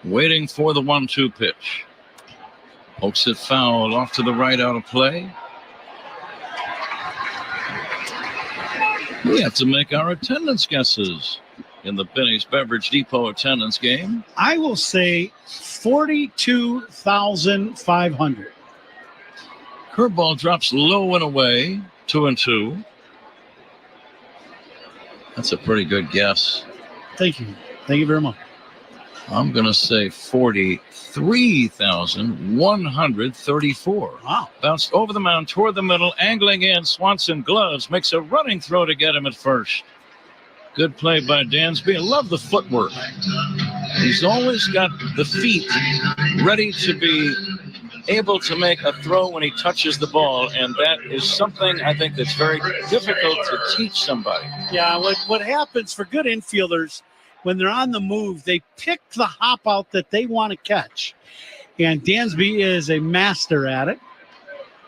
waiting for the 1-2 pitch. Pokes it foul off to the right, out of play. We have to make our attendance guesses in the Benny's Beverage Depot attendance game. I will say 42,500. Curveball drops low and away, 2-2. That's a pretty good guess. Thank you. Thank you very much. I'm going to say 43,134. Wow. Bounced over the mound toward the middle, angling in. Swanson gloves, makes a running throw to get him at first. Good play by Dansby. I love the footwork. He's always got the feet ready to be able to make a throw when he touches the ball, and that is something I think that's very difficult to teach somebody. Yeah, what happens for good infielders when they're on the move, they pick the hop out that they want to catch. And Dansby is a master at it.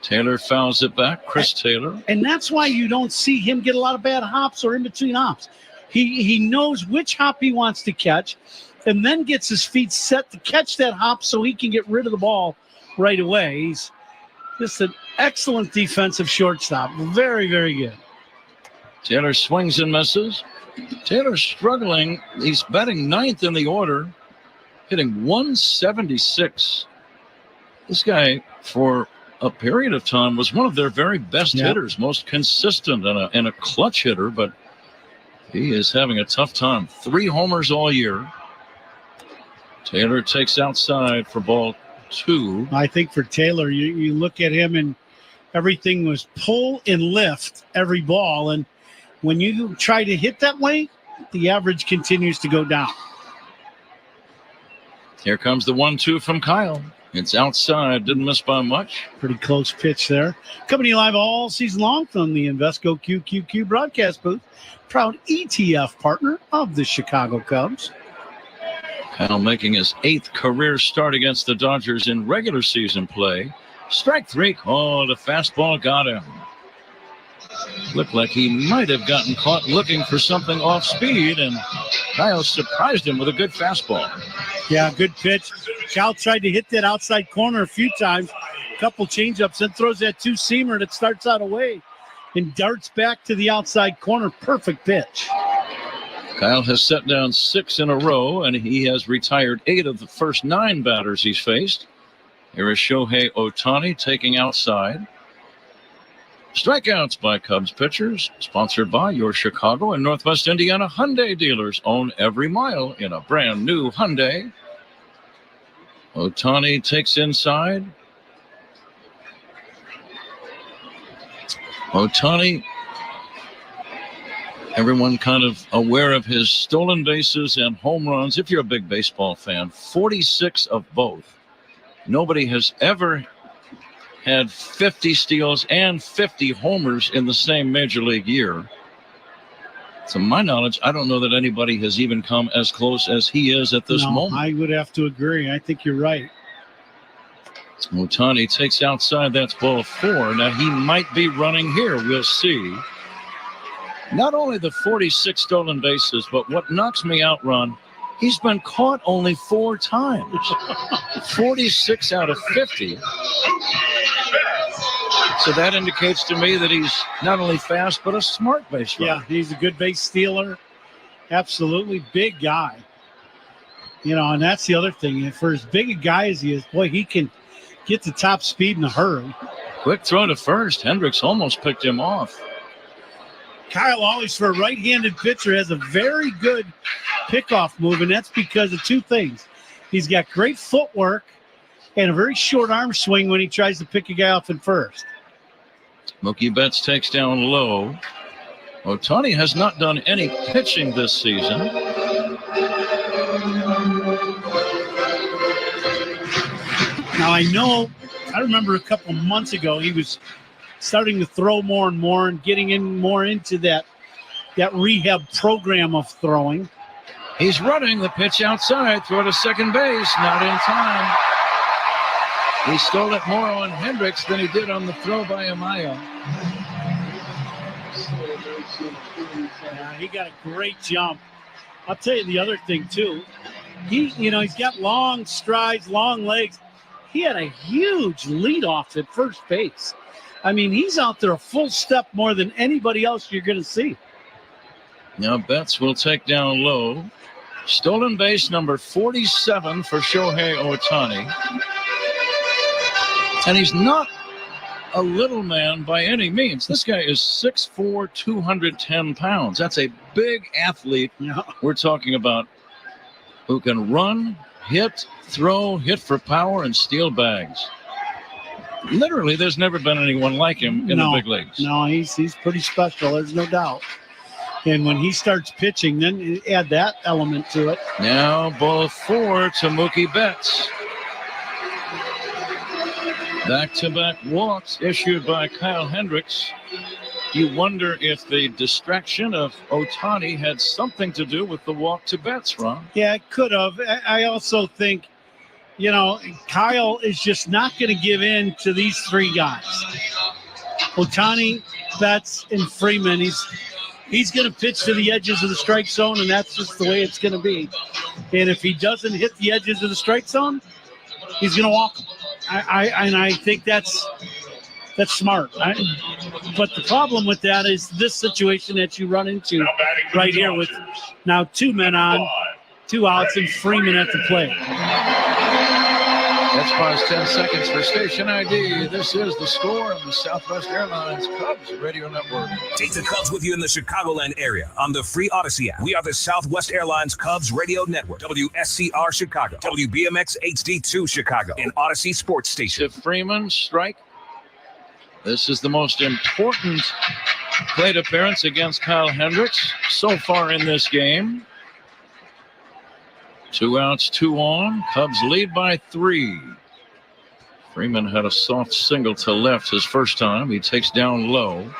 Taylor fouls it back. Chris Taylor. And that's why you don't see him get a lot of bad hops or in between hops. He knows which hop he wants to catch and then gets his feet set to catch that hop so he can get rid of the ball right away. He's just an excellent defensive shortstop. Very, very good. Taylor swings and misses. Taylor's struggling. He's batting 9th in the order, hitting 176. This guy, for a period of time, was one of their very best hitters, most consistent and a clutch hitter, but he is having a tough time. 3 homers all year. Taylor takes outside for ball 2. I think for Taylor, you look at him and everything was pull and lift every ball. And when you try to hit that way, the average continues to go down. Here comes the 1-2 from Kyle. It's outside. Didn't miss by much. Pretty close pitch there. Coming to you live all season long from the Invesco QQQ broadcast booth. Proud ETF partner of the Chicago Cubs. Kyle making his 8th career start against the Dodgers in regular season play. Strike 3 called. A fastball got him. Looked like he might have gotten caught looking for something off speed, and Kyle surprised him with a good fastball. Yeah, good pitch. Cal tried to hit that outside corner a few times, a couple changeups, then throws that 2-seamer that starts out away and darts back to the outside corner. Perfect pitch. Kyle has set down 6 in a row, and he has retired 8 of the first 9 batters he's faced. Here is Shohei Ohtani taking outside. Strikeouts by Cubs pitchers, sponsored by your Chicago and Northwest Indiana Hyundai dealers. Own every mile in a brand new Hyundai. Ohtani takes inside. Ohtani, everyone kind of aware of his stolen bases and home runs. If you're a big baseball fan, 46 of both. Nobody has ever had 50 steals and 50 homers in the same major league year. To my knowledge, I don't know that anybody has even come as close as he is at this moment. I would have to agree. I think you're right. Ohtani takes outside. That's ball 4. Now he might be running here. We'll see. Not only the 46 stolen bases, but what knocks me out, Ron, he's been caught only 4 times. 46 out of 50. So that indicates to me that he's not only fast, but a smart base runner. Yeah, he's a good base stealer. Absolutely big guy. You know, and that's the other thing. For as big a guy as he is, boy, he can get to top speed in a hurry. Quick throw to first. Hendricks almost picked him off. Kyle always, for a right-handed pitcher, has a very good pickoff move, and that's because of 2 things. He's got great footwork and a very short arm swing when he tries to pick a guy off in first. Mookie Betts takes down low. Ohtani has not done any pitching this season. Now, I remember a couple months ago, he was starting to throw more and more and getting in more into that rehab program of throwing. He's running the pitch outside, throw to second base, not in time. He stole it more on Hendricks than he did on the throw by Amaya. Yeah, he got a great jump. I'll tell you the other thing, too. He's got long strides, long legs. He had a huge leadoff at first base. I mean, he's out there a full step more than anybody else you're going to see. Now Betts will take down low. Stolen base number 47 for Shohei Ohtani. And he's not a little man by any means. This guy is 6'4", 210 pounds. That's a big athlete we're talking about, who can run, hit, throw, hit for power, and steal bags. Literally, there's never been anyone like him in the big leagues. No, he's pretty special. There's no doubt. And when he starts pitching, then add that element to it. Now ball 4 to Mookie Betts. Back-to-back walks issued by Kyle Hendricks. You wonder if the distraction of Ohtani had something to do with the walk to Betts, Ron. Yeah, it could have. I also think Kyle is just not going to give in to these three guys. Ohtani, Betts, and Freeman. He's going to pitch to the edges of the strike zone, and that's just the way it's going to be. And if he doesn't hit the edges of the strike zone, he's going to walk him. I think that's smart. But the problem with that is this situation that you run into right here with now 2 men on, 2 outs, and Freeman at the plate. Let's pause 10 seconds for station ID. This is The Score on the Southwest Airlines Cubs Radio Network. Take the Cubs with you in the Chicagoland area on the free Odyssey app. We are the Southwest Airlines Cubs Radio Network, WSCR Chicago, WBMX HD2 Chicago, and Odyssey Sports Station. To Freeman, strike. This is the most important plate appearance against Kyle Hendricks so far in this game. 2 outs, 2 on. Cubs lead by 3. Freeman had a soft single to left his first time. He takes down low.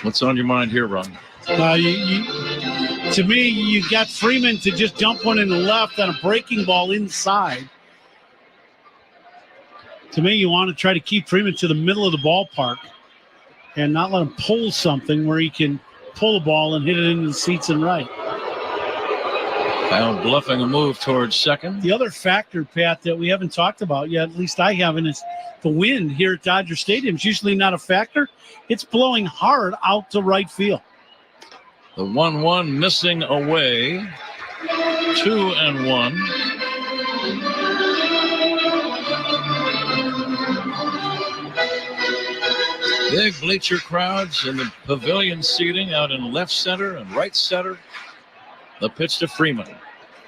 What's on your mind here, Ron? To me, you got Freeman to just dump one in the left on a breaking ball inside. To me, you want to try to keep Freeman to the middle of the ballpark and not let him pull something where he can pull the ball and hit it into the seats and right. Kyle bluffing a move towards second. The other factor, Pat, that we haven't talked about yet, at least I haven't, is the wind here at Dodger Stadium. It's usually not a factor. It's blowing hard out to right field. The 1-1 missing away. 2-1. Big bleacher crowds in the pavilion seating out in left center and right center. The pitch to Freeman.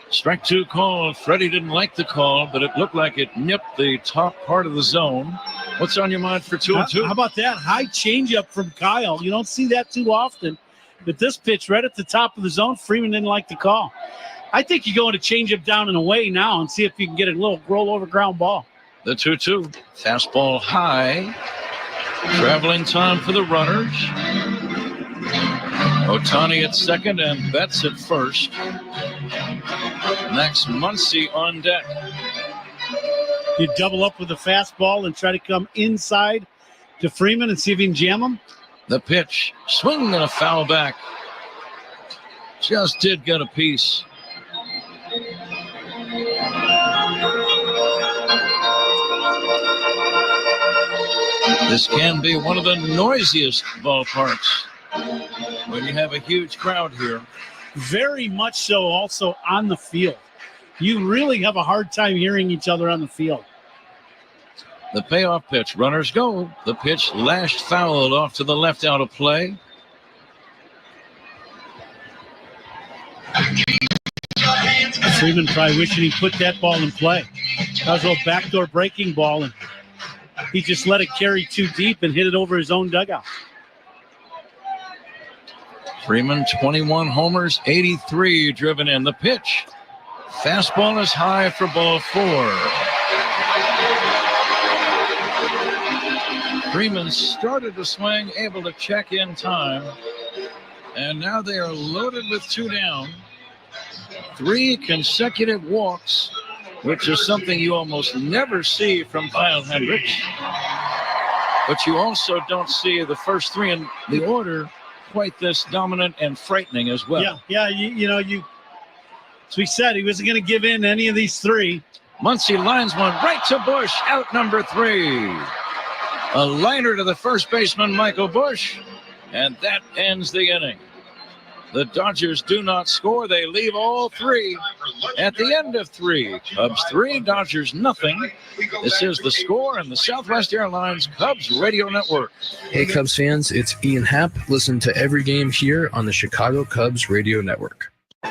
Strike 2 called. Freddie didn't like the call, but it looked like it nipped the top part of the zone. What's on your mind for 2-2? How about that high changeup from Kyle? You don't see that too often. But this pitch right at the top of the zone, Freeman didn't like the call. I think you go into changeup down and away now and see if you can get a little roll-over ground ball. The 2-2. Fastball high. Traveling time for the runners. Ohtani at second and Betts at first. Max Muncy on deck. You double up with a fastball and try to come inside to Freeman and see if you can jam him. The pitch. Swing and a foul back. Just did get a piece. This can be one of the noisiest ballparks when you have a huge crowd here. Very much so also on the field. You really have a hard time hearing each other on the field. The payoff pitch. Runners go. The pitch lashed fouled off to the left out of play. Freeman probably wishing he put that ball in play. That was a little backdoor breaking ball, and he just let it carry too deep and hit it over his own dugout. Freeman, 21 homers, 83 driven in. The pitch. Fastball is high for ball 4. Freeman started to swing, able to check in time. And now they are loaded with 2 down. 3 consecutive walks, which is something you almost never see from Kyle Hendricks. But you also don't see the first 3 in the order quite this dominant and frightening as well. Yeah, as we said, he wasn't going to give in any of these 3. Muncy lines one right to Bush, out number 3. A liner to the first baseman, Michael Bush, and that ends the inning. The Dodgers do not score. They leave all 3 at the end of 3. Cubs 3, Dodgers nothing. This is The Score and the Southwest Airlines Cubs Radio Network. Hey, Cubs fans, it's Ian Happ. Listen to every game here on the Chicago Cubs Radio Network.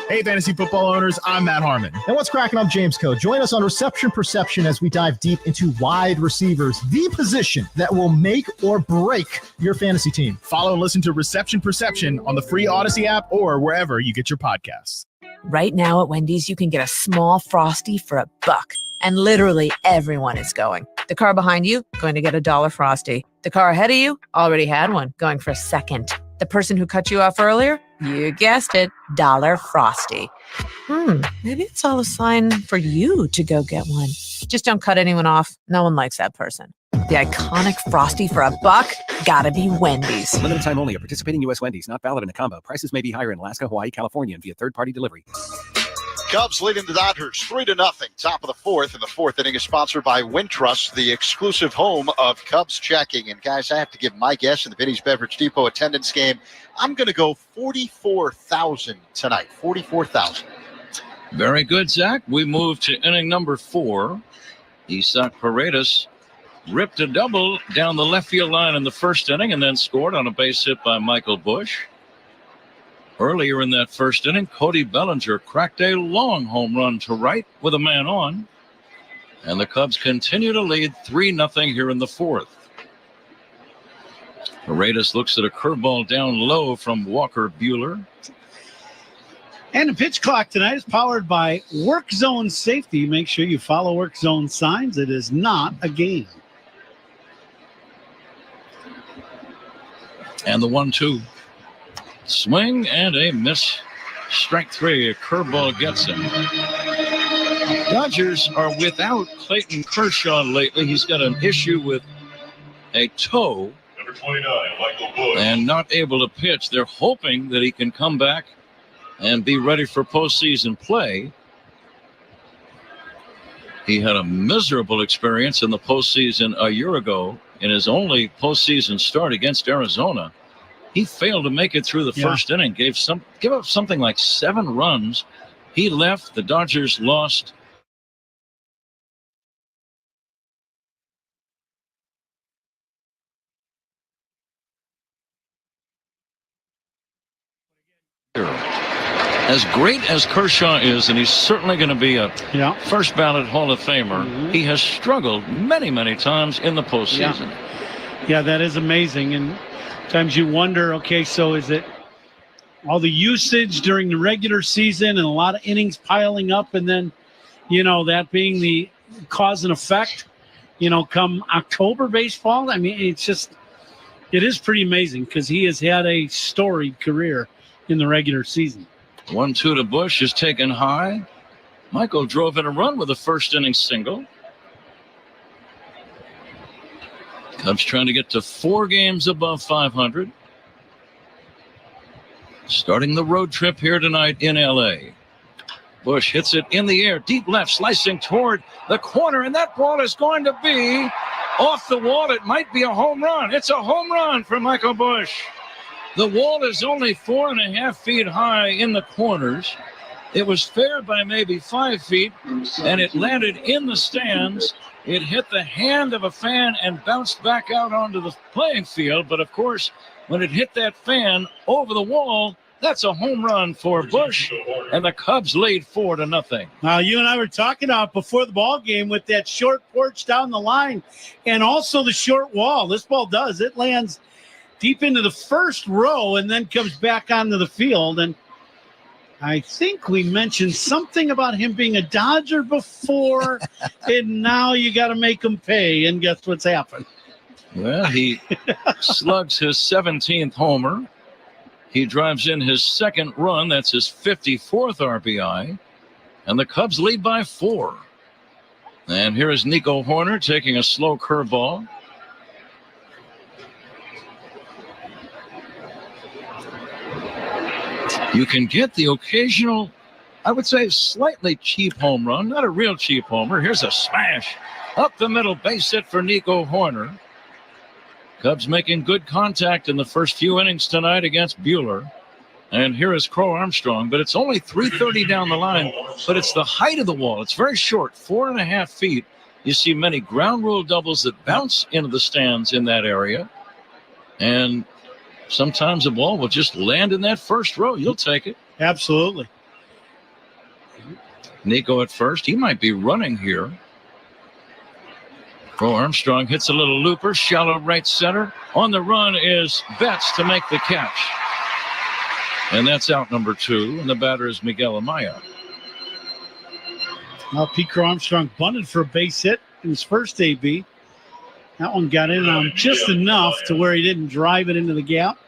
Hey, fantasy football owners, I'm Matt Harmon. And what's cracking? I'm James Coe. Join us on Reception Perception as we dive deep into wide receivers, the position that will make or break your fantasy team. Follow and listen to Reception Perception on the free Odyssey app or wherever you get your podcasts. Right now at Wendy's, you can get a small Frosty for $1. And literally everyone is going. The car behind you, going to get $1 Frosty. The car ahead of you, already had one, going for a second. The person who cut you off earlier, You guessed it, Dollar Frosty. Maybe it's all a sign for you to go get one. Just don't cut anyone off. No one likes that person. The iconic Frosty for $1? Gotta be Wendy's. Limited time only at participating U.S. Wendy's. Not valid in a combo. Prices may be higher in Alaska, Hawaii, California, and via third-party delivery. Cubs leading the Dodgers 3-0. Top of the fourth, and the fourth inning is sponsored by Wintrust, the exclusive home of Cubs checking. And guys, I have to give my guess in the Vinny's Beverage Depot attendance game. I'm going to go 44,000 tonight. 44,000. Very good, Zach. We move to inning number 4. Isaac Paredes ripped a double down the left field line in the first inning and then scored on a base hit by Michael Busch. Earlier in that first inning, Cody Bellinger cracked a long home run to right with a man on. And the Cubs continue to lead 3-0 here in the fourth. Paredes looks at a curveball down low from Walker Buehler. And the pitch clock tonight is powered by Work Zone Safety. Make sure you follow Work Zone signs. It is not a game. And the 1-2. Swing and a miss. Strike 3. A curveball gets him. Dodgers are without Clayton Kershaw lately. He's got an issue with a toe. Number 29, Michael Busch. And not able to pitch. They're hoping that he can come back and be ready for postseason play. He had a miserable experience in the postseason a year ago in his only postseason start against Arizona. He failed to make it through the first inning, give up something like 7 runs. He left. The Dodgers lost. As great as Kershaw is, and he's certainly going to be a first ballot Hall of Famer, he has struggled many, many times in the postseason. Yeah, that is amazing. And sometimes you wonder, okay, so is it all the usage during the regular season and a lot of innings piling up, and then, that being the cause and effect, come October baseball? I mean, it is pretty amazing because he has had a storied career in the regular season. 1-2 to Busch is taken high. Michael drove in a run with a first inning single. Cubs trying to get to 4 games above 500. Starting the road trip here tonight in L.A. Busch hits it in the air, deep left, slicing toward the corner, and that ball is going to be off the wall. It might be a home run. It's a home run for Michael Busch. The wall is only 4.5 feet high in the corners. It was fair by maybe 5 feet, and it landed in the stands. It hit the hand of a fan and bounced back out onto the playing field. But, of course, when it hit that fan over the wall, that's a home run for Busch, and the Cubs lead 4-0. Now, you and I were talking about before the ball game with that short porch down the line and also the short wall. This ball does. It lands deep into the first row and then comes back onto the field. And I think we mentioned something about him being a Dodger before, and now you got to make him pay. And guess what's happened? Well, he slugs his 17th homer. He drives in his second run. That's his 54th RBI. And the Cubs lead by 4. And here is Nico Horner taking a slow curveball. You can get the occasional, I would say, slightly cheap home run, not a real cheap homer. Here's a smash up the middle, base hit for Nico Horner. Cubs making good contact in the first few innings tonight against Buehler. And here is Crow Armstrong, but it's only 330 down the line, but it's the height of the wall. It's very short, 4.5 feet. You see many ground rule doubles that bounce into the stands in that area. And sometimes the ball will just land in that first row. You'll take it. Absolutely. Nico at first. He might be running here. Crow Armstrong hits a little looper, shallow right center. On the run is Betts to make the catch. And that's out number 2. And the batter is Miguel Amaya. Now Pete Crow Armstrong bunted for a base hit in his first AB. That one got in on just enough to where he didn't drive it into the gap.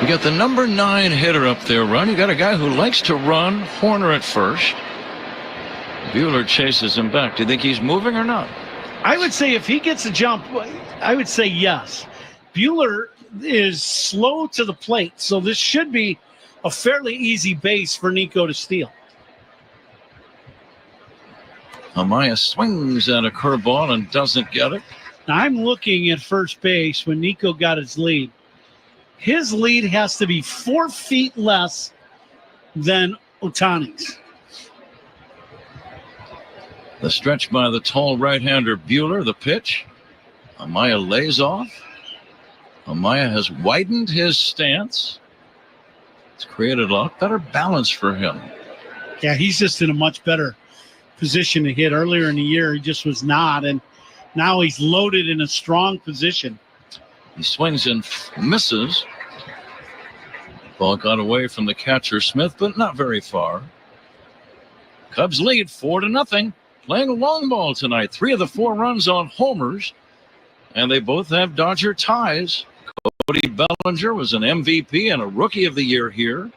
You got the number 9 hitter up there, Ron. You got a guy who likes to run, Horner at first. Buehler chases him back. Do you think he's moving or not? I would say if he gets a jump, I would say yes. Buehler is slow to the plate, so this should be a fairly easy base for Nico to steal. Amaya swings at a curveball and doesn't get it. Now I'm looking at first base when Nico got his lead. His lead has to be 4 feet less than Ohtani's. The stretch by the tall right-hander Buehler, the pitch. Amaya lays off. Amaya has widened his stance. It's created a lot better balance for him. Yeah, he's just in a much better position to hit. Earlier in the year, he just was not, and now he's loaded in a strong position. He swings and misses. Ball got away from the catcher, Smith, but not very far. Cubs lead 4-0. Playing a long ball tonight. 3 of the 4 runs on homers, and they both have Dodger ties. Cody Bellinger was an MVP and a Rookie of the Year here.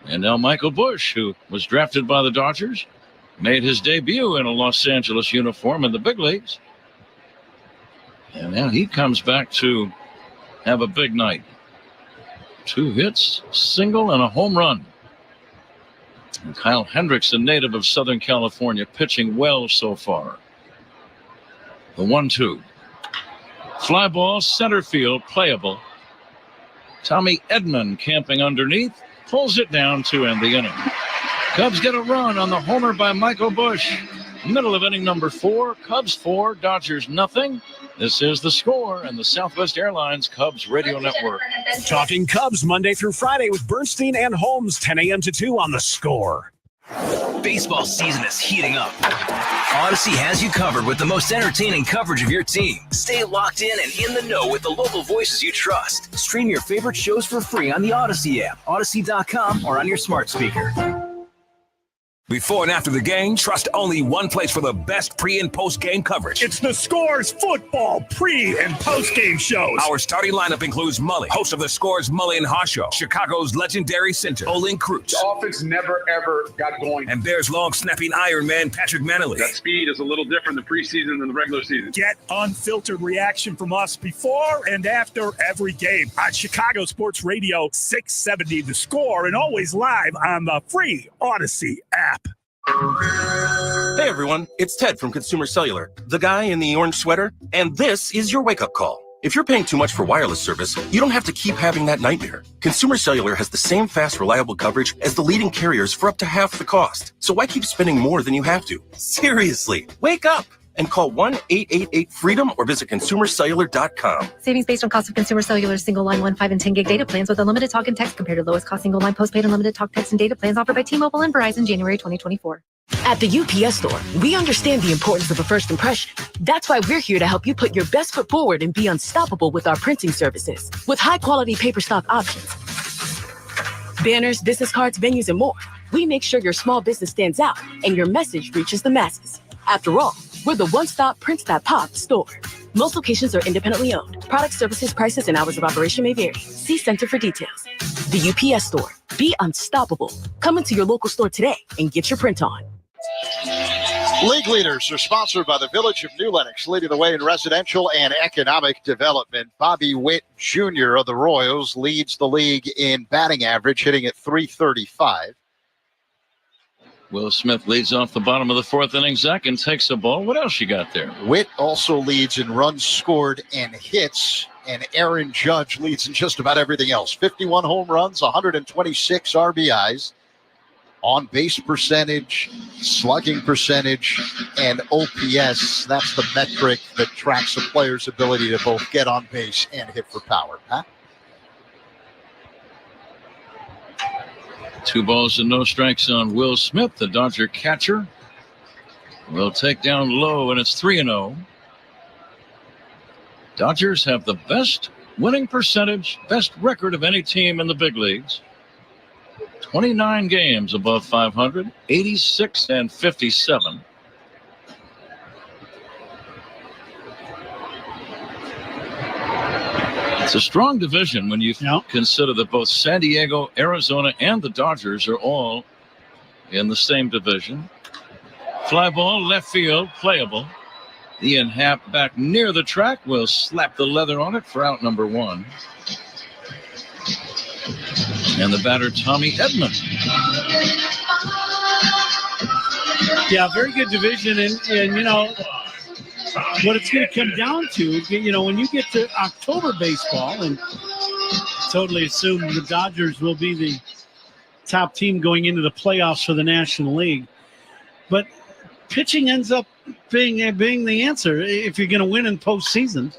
And now Michael Busch, who was drafted by the Dodgers, made his debut in a Los Angeles uniform in the big leagues. And now he comes back to have a big night. 2 hits, single, and a home run. And Kyle Hendricks, a native of Southern California, pitching well so far. The 1-2. Fly ball, center field, playable. Tommy Edman camping underneath, pulls it down to end the inning. Cubs get a run on the homer by Michael Busch. Middle of inning number 4, Cubs 4, Dodgers nothing. This is The Score and the Southwest Airlines Cubs Radio Network. Talking Cubs Monday through Friday with Bernstein and Holmes, 10 a.m. to 2 on The Score. Baseball season is heating up. Odyssey has you covered with the most entertaining coverage of your team. Stay locked in and in the know with the local voices you trust. Stream your favorite shows for free on the Odyssey app, Odyssey.com, or on your smart speaker. Before and after the game, trust only one place for the best pre- and post-game coverage. It's The Score's football pre- and post-game shows. Our starting lineup includes Mully, host of The Score's Mully and Haw Show, Chicago's legendary center, Olin Kreutz. The offense never, ever got going. And Bears' long-snapping Iron Man, Patrick Manley. That speed is a little different the preseason than the regular season. Get unfiltered reaction from us before and after every game on Chicago Sports Radio 670 The Score, and always live on the free Odyssey app. Hey everyone, it's Ted from Consumer Cellular, the guy in the orange sweater, and this is your wake-up call. If you're paying too much for wireless service, you don't have to keep having that nightmare. Consumer Cellular has the same fast, reliable coverage as the leading carriers for up to half the cost. So why keep spending more than you have to? Seriously, wake up and call 1-888-FREEDOM or visit consumercellular.com. Savings based on cost of Consumer Cellular single line 1, 5, and 10 gig data plans with unlimited talk and text compared to lowest cost single line postpaid unlimited talk, text, and data plans offered by T-Mobile and Verizon January 2024. At the UPS Store, we understand the importance of a first impression. That's why we're here to help you put your best foot forward and be unstoppable with our printing services. With high-quality paper stock options, banners, business cards, venues, and more, we make sure your small business stands out and your message reaches the masses. After all, we're the one-stop prints that pop store. Most locations are independently owned. Product, services, prices, and hours of operation may vary. See Center for details. The UPS Store. Be unstoppable. Come into your local store today and get your print on. League leaders are sponsored by the Village of New Lenox, leading the way in residential and economic development. Bobby Witt Jr. of the Royals leads the league in batting average, hitting at .335. Will Smith leads off the bottom of the 4th inning, Zach, and takes a ball. What else you got there? Witt also leads in runs scored and hits, and Aaron Judge leads in just about everything else. 51 home runs, 126 RBIs, on-base percentage, slugging percentage, and OPS. That's the metric that tracks a player's ability to both get on base and hit for power. Huh? 2 balls and no strikes on Will Smith, the Dodger catcher. Will take down low, and it's 3-0. Dodgers have the best winning percentage, best record of any team in the big leagues. 29 games above 500, 86 and 57. It's a strong division when you consider that both San Diego, Arizona, and the Dodgers are all in the same division. Fly ball, left field, playable. Ian Happ back near the track will slap the leather on it for out number 1. And the batter, Tommy Edman. Yeah, very good division. And you know, what it's going to come down to, you know, when you get to October baseball, and totally assume the Dodgers will be the top team going into the playoffs for the National League. But pitching ends up being the answer if you're going to win in postseason.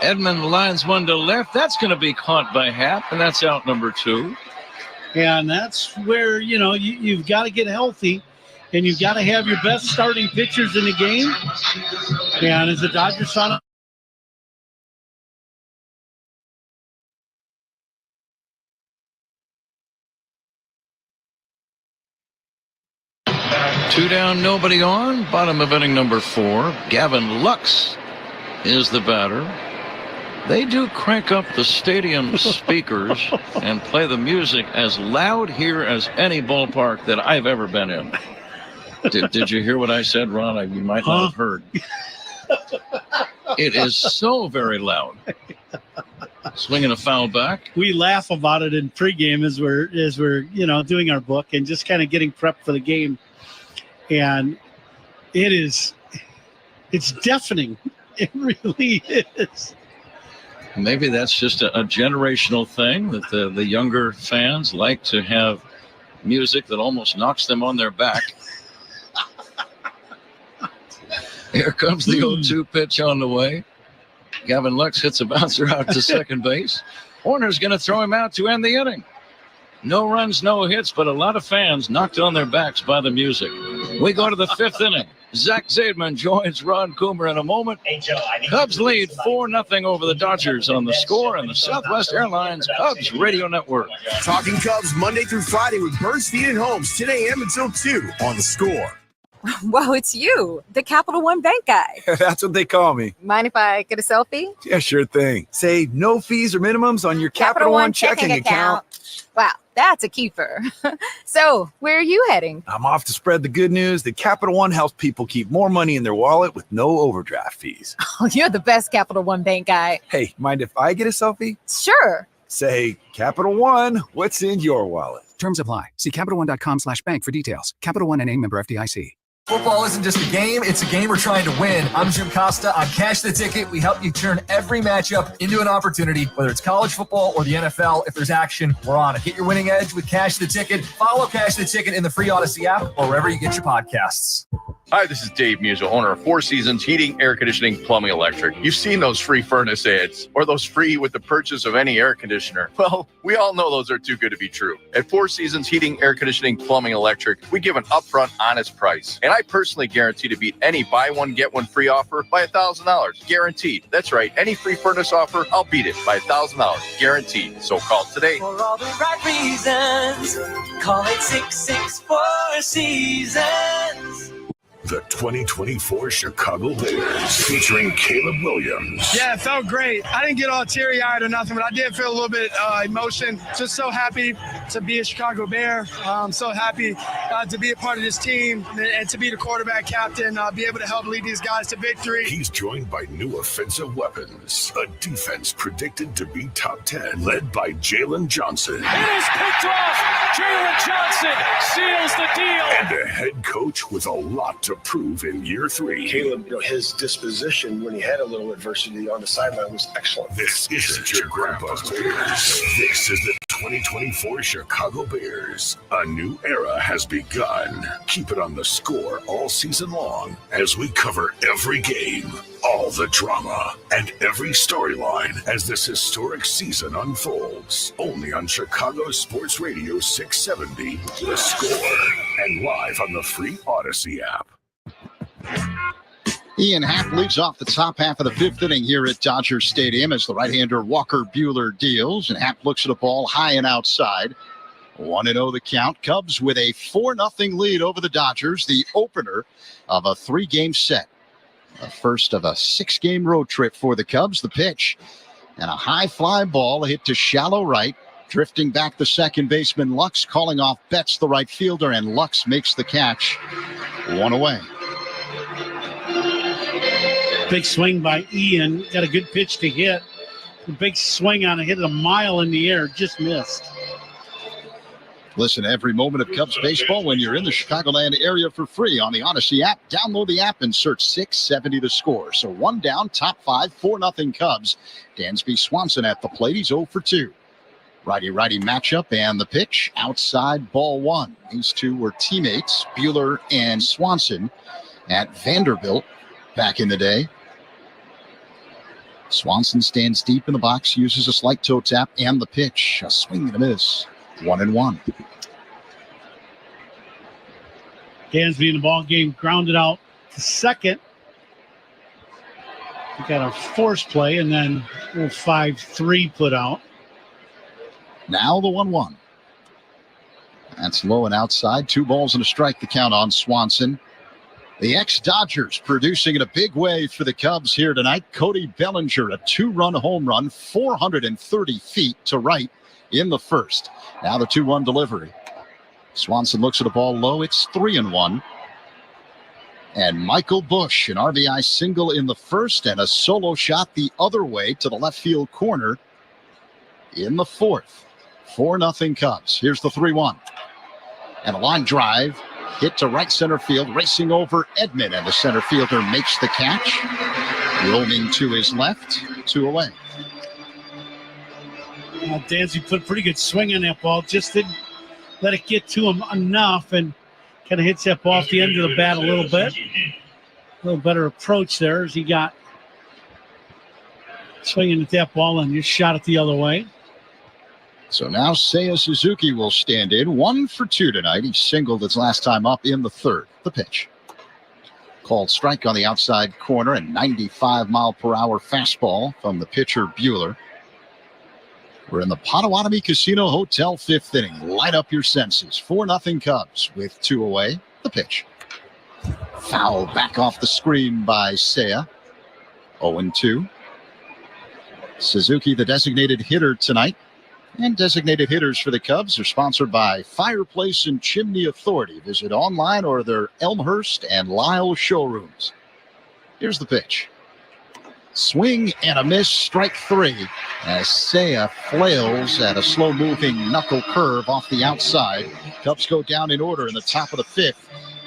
Edman lines one to left. That's going to be caught by Happ, and that's out number 2. And that's where, you know, you've got to get healthy, and you've got to have your best starting pitchers in the game. And as the Dodgers found 2 down, nobody on. Bottom of inning number 4. Gavin Lux is the batter. They do crank up the stadium speakers and play the music as loud here as any ballpark that I've ever been in. Did you hear what I said, Ron? You might not have heard. It is so very loud. Swinging a foul back. We laugh about it in pregame as we're you know, doing our book and just kind of getting prepped for the game. And it's deafening. It really is. Maybe that's just a generational thing that the younger fans like to have music that almost knocks them on their back. Here comes the 0-2 pitch on the way. Gavin Lux hits a bouncer out to second base. Horner's going to throw him out to end the inning. No runs, no hits, but a lot of fans knocked on their backs by the music. We go to the 5th inning. Zach Zaidman joins Ron Coomer in a moment. Cubs lead 4-0 over the Dodgers on the Score and the Southwest Airlines Cubs Radio Network. Talking Cubs Monday through Friday with Birds Feed and Homes, 10 a.m. until 2 on the Score. Whoa, it's you, the Capital One Bank guy. That's what they call me. Mind if I get a selfie? Yeah, sure thing. Say no fees or minimums on your Capital One checking account. Wow, that's a keeper. So, where are you heading? I'm off to spread the good news that Capital One helps people keep more money in their wallet with no overdraft fees. Oh, you're the best Capital One Bank guy. Hey, mind if I get a selfie? Sure. Say, Capital One, what's in your wallet? Terms apply. See CapitalOne.com/bank for details. Capital One, N.A., member FDIC. Football isn't just a game, it's a game we're trying to win. I'm Jim Costa. On Cash the Ticket, we help you turn every matchup into an opportunity, whether it's college football or the NFL. If there's action, we're on it. Get your winning edge with Cash the Ticket. Follow Cash the Ticket in the free Odyssey app or wherever you get your podcasts. Hi, this is Dave Musil, owner of Four Seasons Heating, Air Conditioning, Plumbing, Electric. You've seen those free furnace ads or those free with the purchase of any air conditioner. Well, we all know those are too good to be true. At Four Seasons Heating, Air Conditioning, Plumbing, Electric, we give an upfront, honest price. And I personally guarantee to beat any buy one, get one free offer by $1,000. Guaranteed. That's right. Any free furnace offer, I'll beat it by $1,000. Guaranteed. So call today. For all the right reasons, call 866 Seasons. The 2024 Chicago Bears featuring Caleb Williams. Yeah, it felt great. I didn't get all teary-eyed or nothing, but I did feel a little bit emotion. Just so happy to be a Chicago Bear. I'm so happy to be a part of this team and to be the quarterback captain, be able to help lead these guys to victory. He's joined by new offensive weapons, a defense predicted to be top 10, led by Jalen Johnson. It is picked off. Jalen Johnson seals the deal. And a head coach with a lot to prove in year 3. Caleb, his disposition when he had a little adversity on the sideline was excellent. This isn't your grandpa's Bears. This is the 2024 Chicago Bears. A new era has begun. Keep it on the Score all season long as we cover every game, all the drama, and every storyline as this historic season unfolds. Only on Chicago Sports Radio 670, The Score, and live on the free Odyssey app. Ian Happ leads off the top half of the 5th inning here at Dodger Stadium as the right-hander Walker Buehler deals, and Happ looks at a ball high and outside. 1-0 the count. Cubs with a 4-0 lead over the Dodgers, the opener of a 3-game set. The first of a 6-game road trip for the Cubs. The pitch. And a high fly ball hit to shallow right. Drifting back the second baseman, Lux, calling off Betts, the right fielder, and Lux makes the catch. One away. Big swing by Ian. Got a good pitch to hit. A big swing on it. Hit it a mile in the air. Just missed. Listen to every moment of Cubs baseball when you're in the Chicagoland area for free on the Odyssey app. Download the app and search 670 The Score. So one down, top 5, 4-0 Cubs. Dansby Swanson at the plate. He's 0 for 2. Righty-righty matchup and the pitch. Outside, ball 1. These two were teammates, Buehler and Swanson, at Vanderbilt back in the day. Swanson stands deep in the box, uses a slight toe tap, and the pitch. A swing and a miss. 1-1. Dansby in the ball game, grounded out to second. We got a force play and then a 5-3 put out. Now the 1-1. That's low and outside. 2 balls and a strike to count on Swanson. The ex-Dodgers producing in a big way for the Cubs here tonight. Cody Bellinger, a 2-run home run, 430 feet to right in the first. Now the 2-1 delivery. Swanson looks at the ball low. It's 3-1. And Michael Busch, an RBI single in the first and a solo shot the other way to the left field corner in the fourth. 4-0 Cubs. Here's the 3-1. And a line drive hit to right center field, racing over Edman, and the center fielder makes the catch. Roaming to his left, 2 away. Dansby put a pretty good swing on that ball. Just didn't let it get to him enough and kind of hits that ball off the end of the bat a little bit. A little better approach there as he got swinging at that ball and just shot it the other way. So now Seiya Suzuki will stand in. 1 for 2 tonight. He singled his last time up in the third. The pitch. Called strike on the outside corner, and 95-mile-per-hour fastball from the pitcher Buehler. We're in the Potawatomi Casino Hotel 5th inning. Light up your senses. 4-0 Cubs with 2 away. The pitch. Foul back off the screen by Seiya. 0-2. Suzuki, the designated hitter tonight. And designated hitters for the Cubs are sponsored by Fireplace and Chimney Authority. Visit online or their Elmhurst and Lyle showrooms. Here's the pitch. Swing and a miss, strike 3, as Seiya flails at a slow-moving knuckle curve off the outside. Cubs go down in order in the top of the 5th.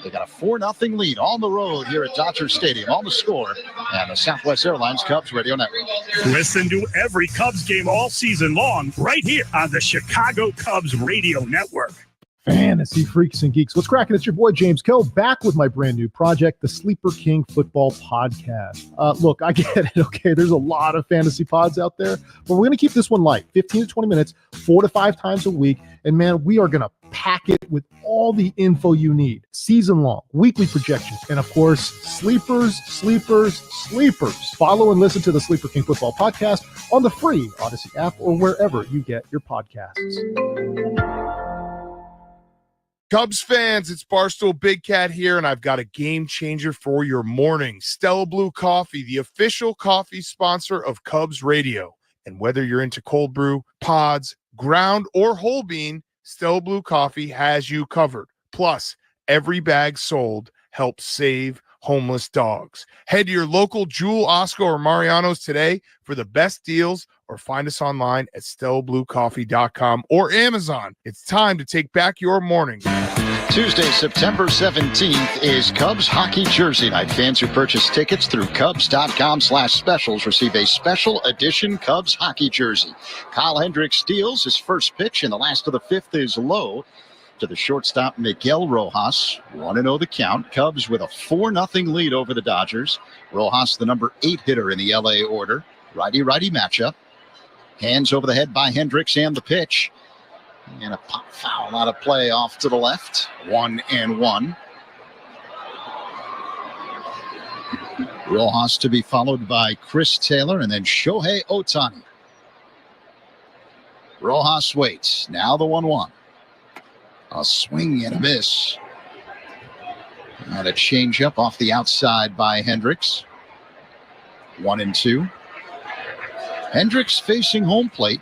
They got a 4-0 lead on the road here at Dodger Stadium. On the Score and the Southwest Airlines Cubs Radio Network. Listen to every Cubs game all season long right here on the Chicago Cubs Radio Network. Fantasy freaks and geeks. What's cracking? It's your boy James Coe back with my brand new project, the Sleeper King Football Podcast. Look, I get it. Okay, there's a lot of fantasy pods out there, but we're going to keep this one light, 15 to 20 minutes, 4 to 5 times a week. And man, we are going to pack it with all the info you need. Season long, weekly projections, and of course, sleepers. Follow and listen to the Sleeper King Football Podcast on the free Odyssey app or wherever you get your podcasts. Cubs fans, it's Barstool Big Cat here, and I've got a game changer for your morning. Stella Blue Coffee, the official coffee sponsor of Cubs Radio. And whether you're into cold brew, pods, ground, or whole bean, Stella Blue Coffee has you covered. Plus, every bag sold helps save homeless dogs. Head to your local Jewel, Osco, or Mariano's today for the best deals, or find us online at StellaBlueCoffee.com or Amazon. It's time to take back your morning. Tuesday, September 17th is Cubs hockey jersey night. Fans who purchase tickets through Cubs.com/specials receive a special edition Cubs hockey jersey. Kyle Hendricks steals his first pitch, and the last of the 5th is low to the shortstop Miguel Rojas. 1-0 the count. Cubs with a 4-0 lead over the Dodgers. Rojas, the number 8 hitter in the LA order. Righty-righty matchup. Hands over the head by Hendricks, and the pitch. And a pop foul out of play off to the left. 1-1. Rojas to be followed by Chris Taylor and then Shohei Ohtani. Rojas waits. Now the 1-1. A swing and a miss. And a changeup off the outside by Hendricks. 1-2. Hendricks facing home plate.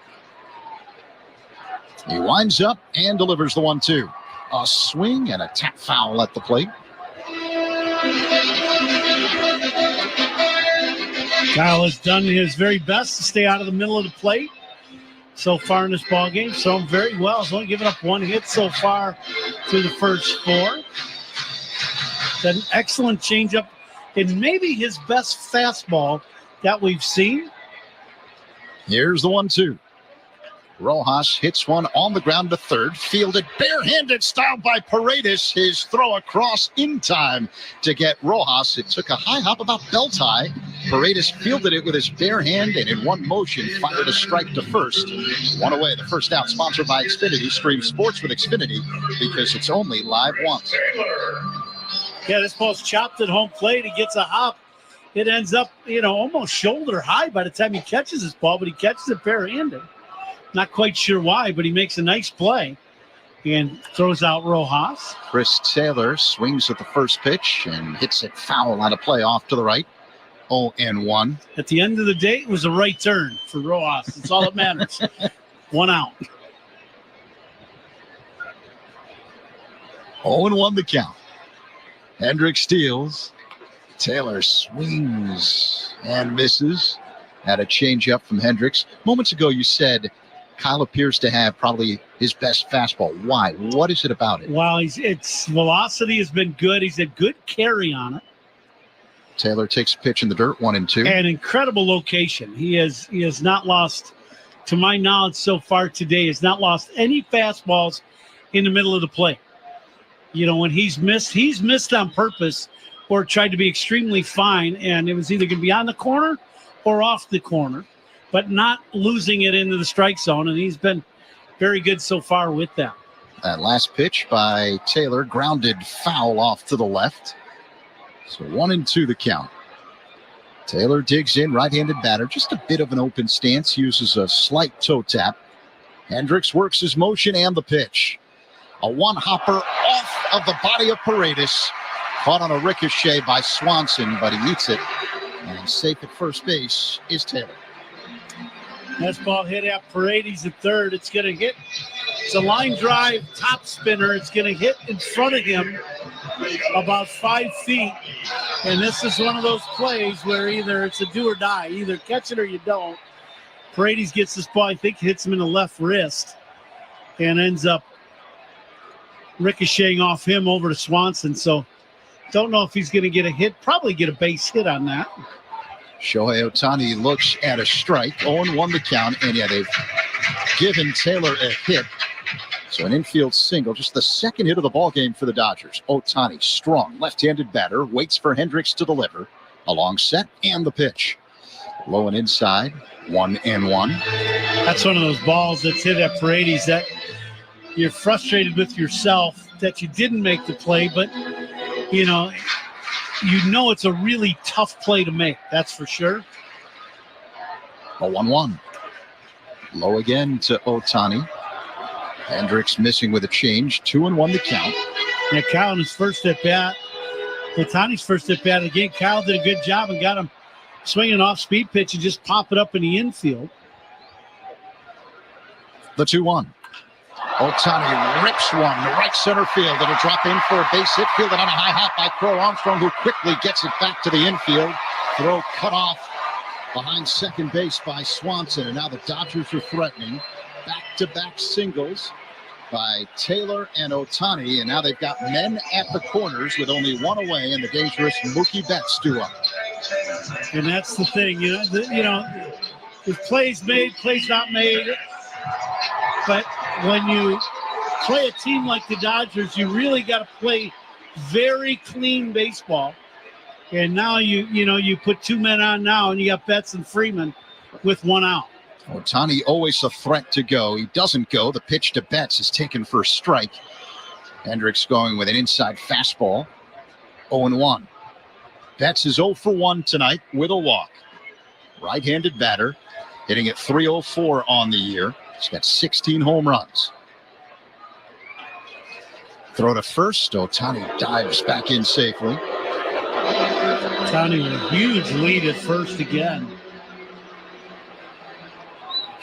He winds up and delivers the 1-2. A swing and a tap foul at the plate. Kyle has done his very best to stay out of the middle of the plate so far in this ball game. So very well. He's only given up one hit so far through the first four. An excellent changeup and maybe his best fastball that we've seen. Here's the 1-2. Rojas hits one on the ground to third. Fielded barehanded, styled by Paredes. His throw across in time to get Rojas. It took a high hop, about belt high. Paredes fielded it with his bare hand and in one motion fired a strike to first. One away, the first out, sponsored by Xfinity. Stream sports with Xfinity because it's only live once. Yeah, this ball's chopped at home plate. He gets a hop. It ends up, almost shoulder high by the time he catches this ball, but he catches it barehanded. Not quite sure why, but he makes a nice play and throws out Rojas. Chris Taylor swings at the first pitch and hits it foul on a play off to the right. 0-1. At the end of the day, it was a right turn for Rojas. That's all that matters. One out. 0-1 the count. Hendricks steals. Taylor swings and misses. Had a changeup from Hendricks. Moments ago, you said Kyle appears to have probably his best fastball. Why? What is it about it? Well, its velocity has been good. He's had good carry on it. Taylor takes a pitch in the dirt, 1-2. And incredible location. He has not lost, to my knowledge so far today, has not lost any fastballs in the middle of the plate. When he's missed on purpose or tried to be extremely fine, and it was either going to be on the corner or off the corner, but not losing it into the strike zone, and he's been very good so far with that. That last pitch by Taylor, grounded foul off to the left. So 1-2 the count. Taylor digs in, right-handed batter, just a bit of an open stance, uses a slight toe tap. Hendricks works his motion and the pitch. A one-hopper off of the body of Paredes. Caught on a ricochet by Swanson, but he eats it. And safe at first base is Taylor. This ball hit at Paredes at third. It's going to hit. It's a line drive top spinner. It's going to hit in front of him about 5 feet. And this is one of those plays where either it's a do or die. Either catch it or you don't. Paredes gets this ball. I think hits him in the left wrist and ends up ricocheting off him over to Swanson. So don't know if he's going to get a hit. Probably get a base hit on that. Shohei Ohtani looks at a strike. 0-1 the count. And yeah, they've given Taylor a hit. So an infield single, just the second hit of the ball game for the Dodgers. Ohtani, strong left-handed batter, waits for Hendricks to deliver. A long set and the pitch. Low and inside, 1-1. That's one of those balls that's hit at Paredes that you're frustrated with yourself that you didn't make the play, but you know it's a really tough play to make. That's for sure. A 1-1. Low again to Ohtani. Hendricks missing with a change. 2-1 the count. Yeah, Kyle in his first at bat. Ohtani's first at bat again. Kyle did a good job and got him swinging off speed pitch and just pop it up in the infield. The 2-1. Ohtani rips one to right center field. It'll drop in for a base hit. Fielded on a high hop by Crow Armstrong, who quickly gets it back to the infield. Throw cut off behind second base by Swanson. And now the Dodgers are threatening. Back-to-back singles by Taylor and Ohtani. And now they've got men at the corners with only one away, and the dangerous Mookie Betts due up. And that's the thing, with plays made, plays not made. But when you play a team like the Dodgers, you really got to play very clean baseball. And now you put two men on now, and you got Betts and Freeman with one out. Ohtani always a threat to go. He doesn't go. The pitch to Betts is taken for a strike. Hendricks going with an inside fastball. 0-1. Betts is 0 for 1 tonight with a walk. Right-handed batter, hitting at .304 on the year. He's got 16 home runs. Throw to first. Ohtani dives back in safely. Ohtani with a huge lead at first again.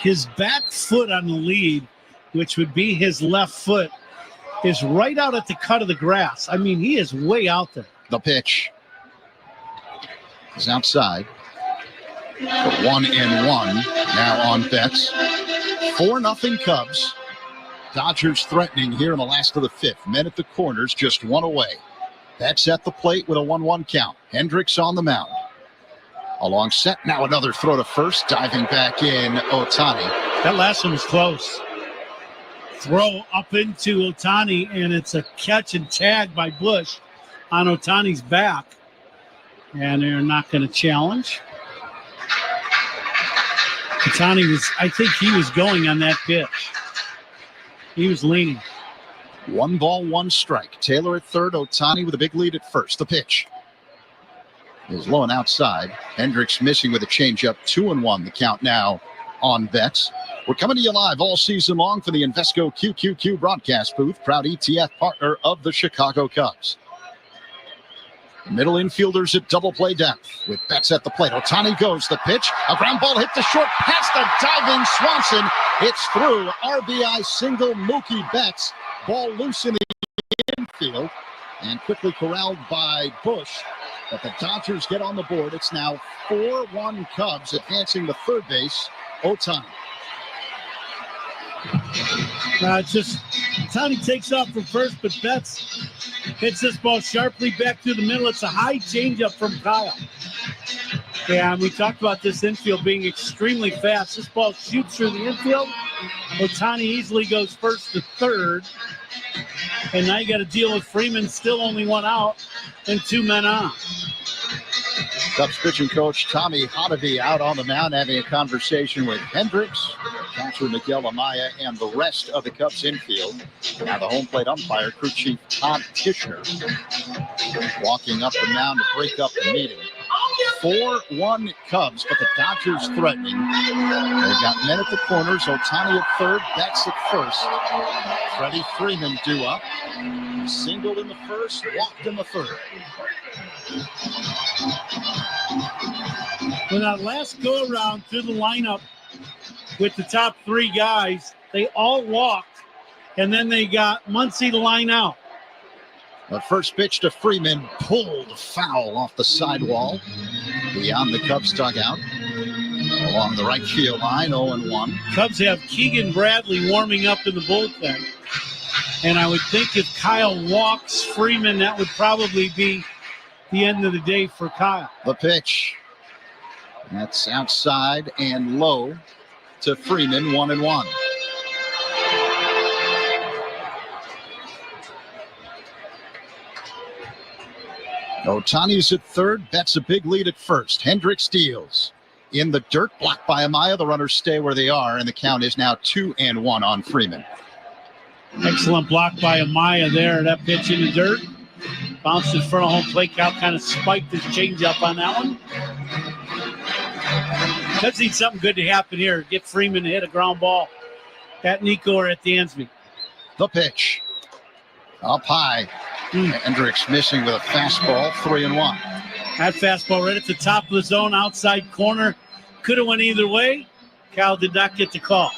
his back foot on the lead, which would be his left foot, is right out at the cut of the grass. I mean, he is way out there. The pitch is outside. 1-1 now on Betts. 4-0 Cubs. Dodgers threatening here in the last of the fifth. Men at the corners, just one away. Betts at the plate with a 1-1 count. Hendricks on the mound. Along set, now another throw to first. Diving back in, Ohtani. That last one was close. Throw up into Ohtani, and it's a catch and tag by Bush on Ohtani's back. And they're not going to challenge. Ohtani I think he was going on that pitch. He was leaning. 1 ball, 1 strike. Taylor at third, Ohtani with a big lead at first. The pitch is low and outside. Hendricks missing with a changeup. 2-1 the count now on Betts. We're coming to you live all season long from the Invesco QQQ broadcast booth, proud ETF partner of the Chicago Cubs. Middle infielders at double play depth with Betts at the plate. Ohtani goes, the pitch. A ground ball hit the short past the diving Swanson. It's through. RBI single, Mookie Betts. Ball loose in the infield and quickly corralled by Bush. But the Dodgers get on the board. It's now 4-1 Cubs advancing to third base. Ohtani. Ohtani takes off from first, but Betts hits this ball sharply back through the middle. It's a high changeup from Kyle. Yeah, and we talked about this infield being extremely fast. This ball shoots through the infield. Ohtani easily goes first to third. And now you got to deal with Freeman, still only 1 out and 2 men on. Cubs pitching coach Tommy Hotovy out on the mound having a conversation with Hendricks, catcher Miguel Amaya, and the rest of the Cubs infield. Now the home plate umpire, crew chief Todd Tishner, walking up the mound to break up the meeting. 4-1 Cubs, but the Dodgers threatening. They've got men at the corners. Ohtani at third, Betts at first. Freddie Freeman due up. Singled in the first, walked in the third. When that last go around through the lineup with the top 3 guys, they all walked, and then they got Muncy to line out. The first pitch to Freeman, pulled foul off the sidewall beyond the Cubs dugout. Along the right field line, 0-1. Cubs have Keegan Bradley warming up in the bullpen. And I would think if Kyle walks Freeman, that would probably be the end of the day for Kyle. The pitch. That's outside and low to Freeman, 1-1. Ohtani's at third. Betts a big lead at first. Hendricks steals. In the dirt, blocked by Amaya. The runners stay where they are, and the count is now 2-1 on Freeman. Excellent block by Amaya there. That pitch in the dirt. Bounced in front of home plate. Cal kind of spiked his changeup on that one. Cubs need something good to happen here. Get Freeman to hit a ground ball at Nico or at Dansby. The pitch. Up high. Hendricks missing with a fastball, 3-1. That fastball right at the top of the zone, outside corner. Could have went either way. Cal did not get the call.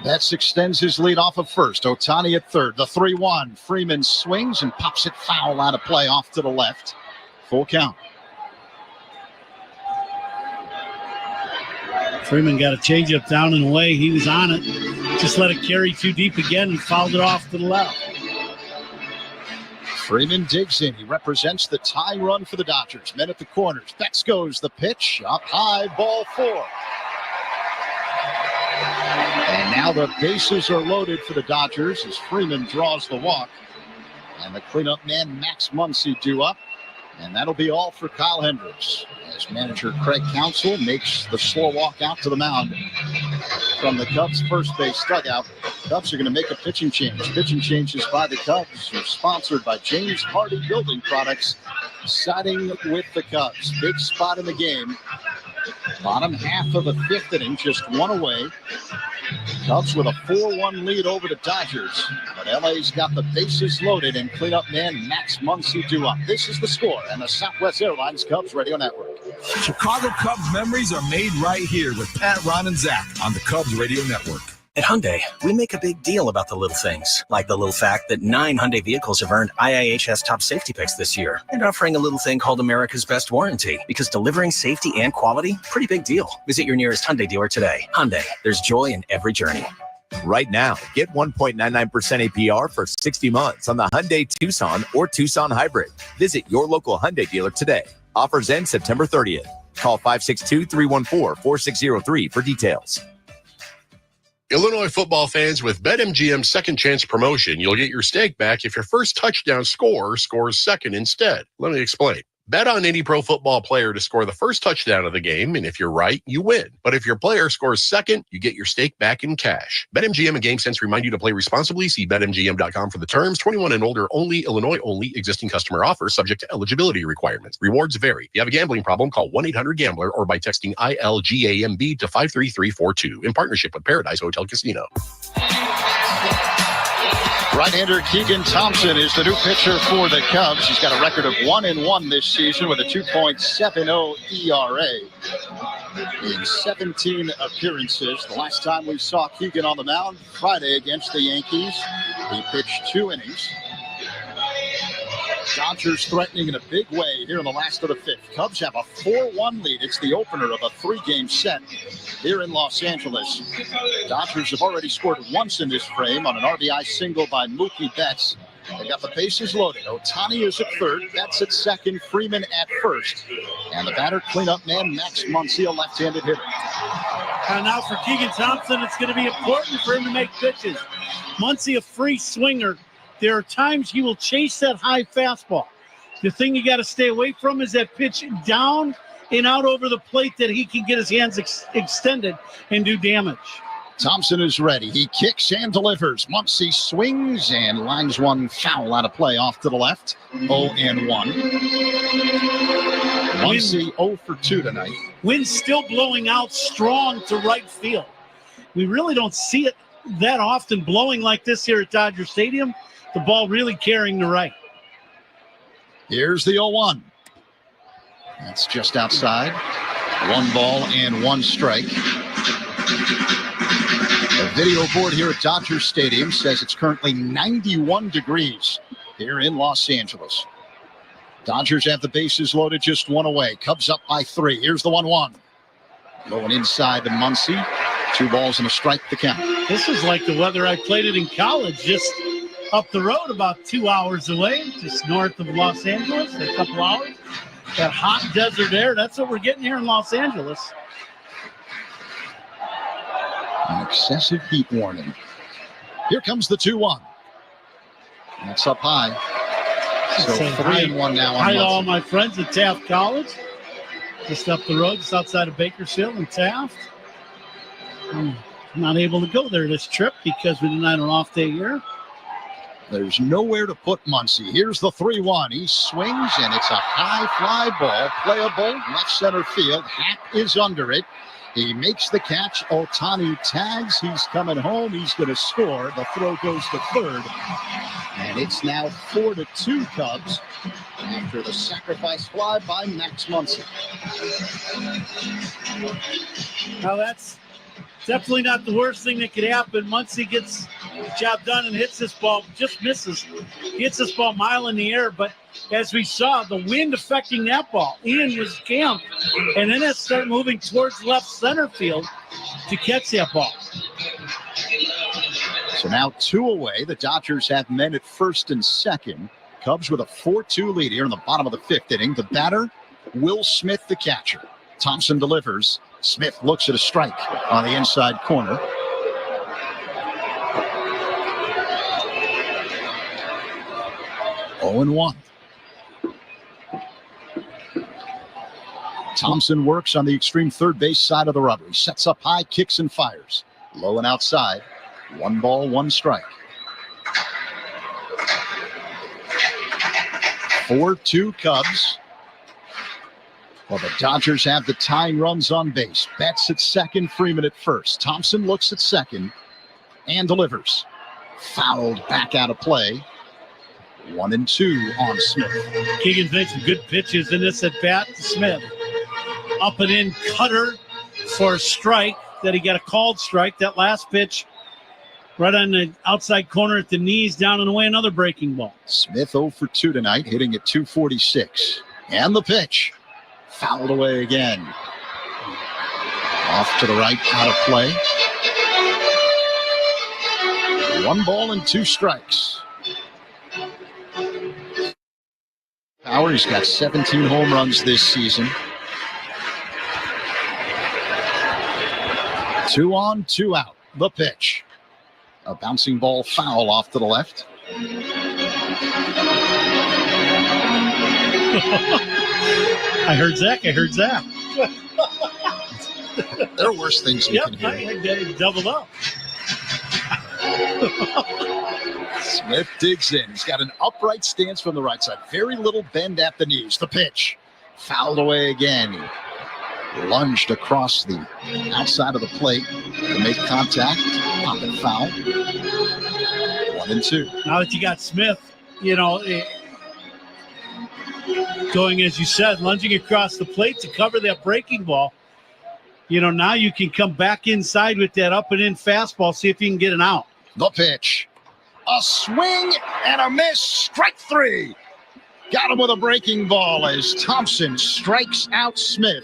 Betts extends his lead off of first. Ohtani at third. The 3-1. Freeman swings and pops it foul out of play off to the left. Full count. Freeman got a changeup down and away. He was on it. Just let it carry too deep again and fouled it off to the left. Freeman digs in. He represents the tying run for the Dodgers. Men at the corners. Betts goes the pitch. Up high, ball 4. And now the bases are loaded for the Dodgers as Freeman draws the walk. And the cleanup man, Max Muncy, due up. And that'll be all for Kyle Hendricks as manager Craig Counsell makes the slow walk out to the mound from the Cubs first base dugout. Cubs are going to make a pitching change. Pitching changes by the Cubs are sponsored by James Hardy Building Products, siding with the Cubs. Big spot in the game. Bottom half of the fifth inning, just 1 away. Cubs with a 4-1 lead over the Dodgers. But LA's got the bases loaded and cleanup man Max Muncy due up. This is The Score and the Southwest Airlines Cubs Radio Network. Chicago Cubs memories are made right here with Pat, Ron, and Zach on the Cubs Radio Network. At Hyundai, we make a big deal about the little things, like the little fact that 9 Hyundai vehicles have earned IIHS top safety picks this year, and offering a little thing called America's Best Warranty, because delivering safety and quality, pretty big deal. Visit your nearest Hyundai dealer today. Hyundai, there's joy in every journey. Right now, get 1.99% APR for 60 months on the Hyundai Tucson or Tucson Hybrid. Visit your local Hyundai dealer today. Offers end September 30th. Call 562-314-4603 for details. Illinois football fans, with BetMGM's second chance promotion, you'll get your stake back if your first touchdown scorer scores second instead. Let me explain. Bet on any pro football player to score the first touchdown of the game, and if you're right, you win. But if your player scores second, you get your stake back in cash. BetMGM and GameSense remind you to play responsibly. See BetMGM.com for the terms. 21 and older only. Illinois only. Existing customer offer subject to eligibility requirements. Rewards vary. If you have a gambling problem, call 1-800-GAMBLER or by texting ILGAMB to 53342 in partnership with Paradise Hotel Casino. Right-hander Keegan Thompson is the new pitcher for the Cubs. He's got a record of 1-1 this season with a 2.70 ERA in 17 appearances. The last time we saw Keegan on the mound, Friday against the Yankees, he pitched 2 innings. Dodgers threatening in a big way here in the last of the 5th. Cubs have a 4-1 lead. It's the opener of a 3-game set here in Los Angeles. Dodgers have already scored once in this frame on an RBI single by Mookie Betts. They got the bases loaded. Ohtani is at third, Betts at second, Freeman at first. And the batter cleanup man, Max Muncy, a left-handed hitter. And now for Keegan Thompson, it's going to be important for him to make pitches. Muncy, a free swinger. There are times he will chase that high fastball. The thing you got to stay away from is that pitch down and out over the plate that he can get his hands extended and do damage. Thompson is ready. He kicks and delivers. Muncy swings and lines one foul out of play off to the left. 0-1. Muncy 0 for 2 tonight. Wind still blowing out strong to right field. We really don't see it that often blowing like this here at Dodger Stadium. The ball really carrying to right. Here's the 0-1. That's just outside. 1 ball and 1 strike. The video board here at Dodger Stadium says it's currently 91 degrees here in Los Angeles. Dodgers have the bases loaded, just 1 away. Cubs up by 3. Here's the 1-1. Going inside to Muncy. 2 balls and a strike to count. This is like the weather I played it in college, just up the road about 2 hours away, just north of Los Angeles, a couple hours. That hot desert air, that's what we're getting here in Los Angeles. An excessive heat warning. Here comes the 2-1. That's up high. So 3-1 now on Hi to Muncy. all my friends at Taft College, just up the road, just outside of Bakersfield and Taft. I'm not able to go there this trip because we didn't have an off day here. There's nowhere to put Muncy. Here's the 3-1. He swings, and it's a high fly ball, playable left center field. Hack is under it. He makes the catch. Ohtani tags. He's coming home. He's going to score. The throw goes to third. And it's now 4-2 Cubs after the sacrifice fly by Max Muncy. Now that's definitely not the worst thing that could happen. Muncy gets the job done and hits this ball, just misses. Hits this ball a mile in the air, but as we saw, the wind affecting that ball. Ian was camped, and then it started moving towards left center field to catch that ball. So now 2 away. The Dodgers have men at first and second. Cubs with a 4-2 lead here in the bottom of the 5th inning. The batter, Will Smith, the catcher. Thompson delivers. Smith looks at a strike on the inside corner. Oh, 0-1. Thompson works on the extreme third base side of the rubber. He sets up high, kicks and fires. Low and outside. 1 ball, 1 strike. 4-2 Cubs. Well, the Dodgers have the tying runs on base. Betts at second, Freeman at first. Thompson looks at second and delivers. Fouled back out of play. 1-2 on Smith. Keegan's made some good pitches in this at bat to Smith. up and in cutter for a strike that he got a called strike. That last pitch right on the outside corner at the knees, down and away, another breaking ball. Smith 0 for 2 tonight, hitting at 246. And the pitch. Fouled away again. Off to the right, out of play. 1 ball and 2 strikes. Power's got 17 home runs this season. 2 on, 2 out. The pitch. A bouncing ball foul off to the left. I heard Zach. There are worse things you can hear. I doubled up. Smith digs in. He's got an upright stance from the right side. Very little bend at the knees. The pitch. Fouled away again. Lunged across the outside of the plate to make contact. Pocket foul. 1 and 2. Now that you got Smith, going, as you said, lunging across the plate to cover that breaking ball. Now you can come back inside with that up and in fastball, see if you can get an out. The pitch. A swing and a miss. Strike 3. Got him with a breaking ball as Thompson strikes out Smith.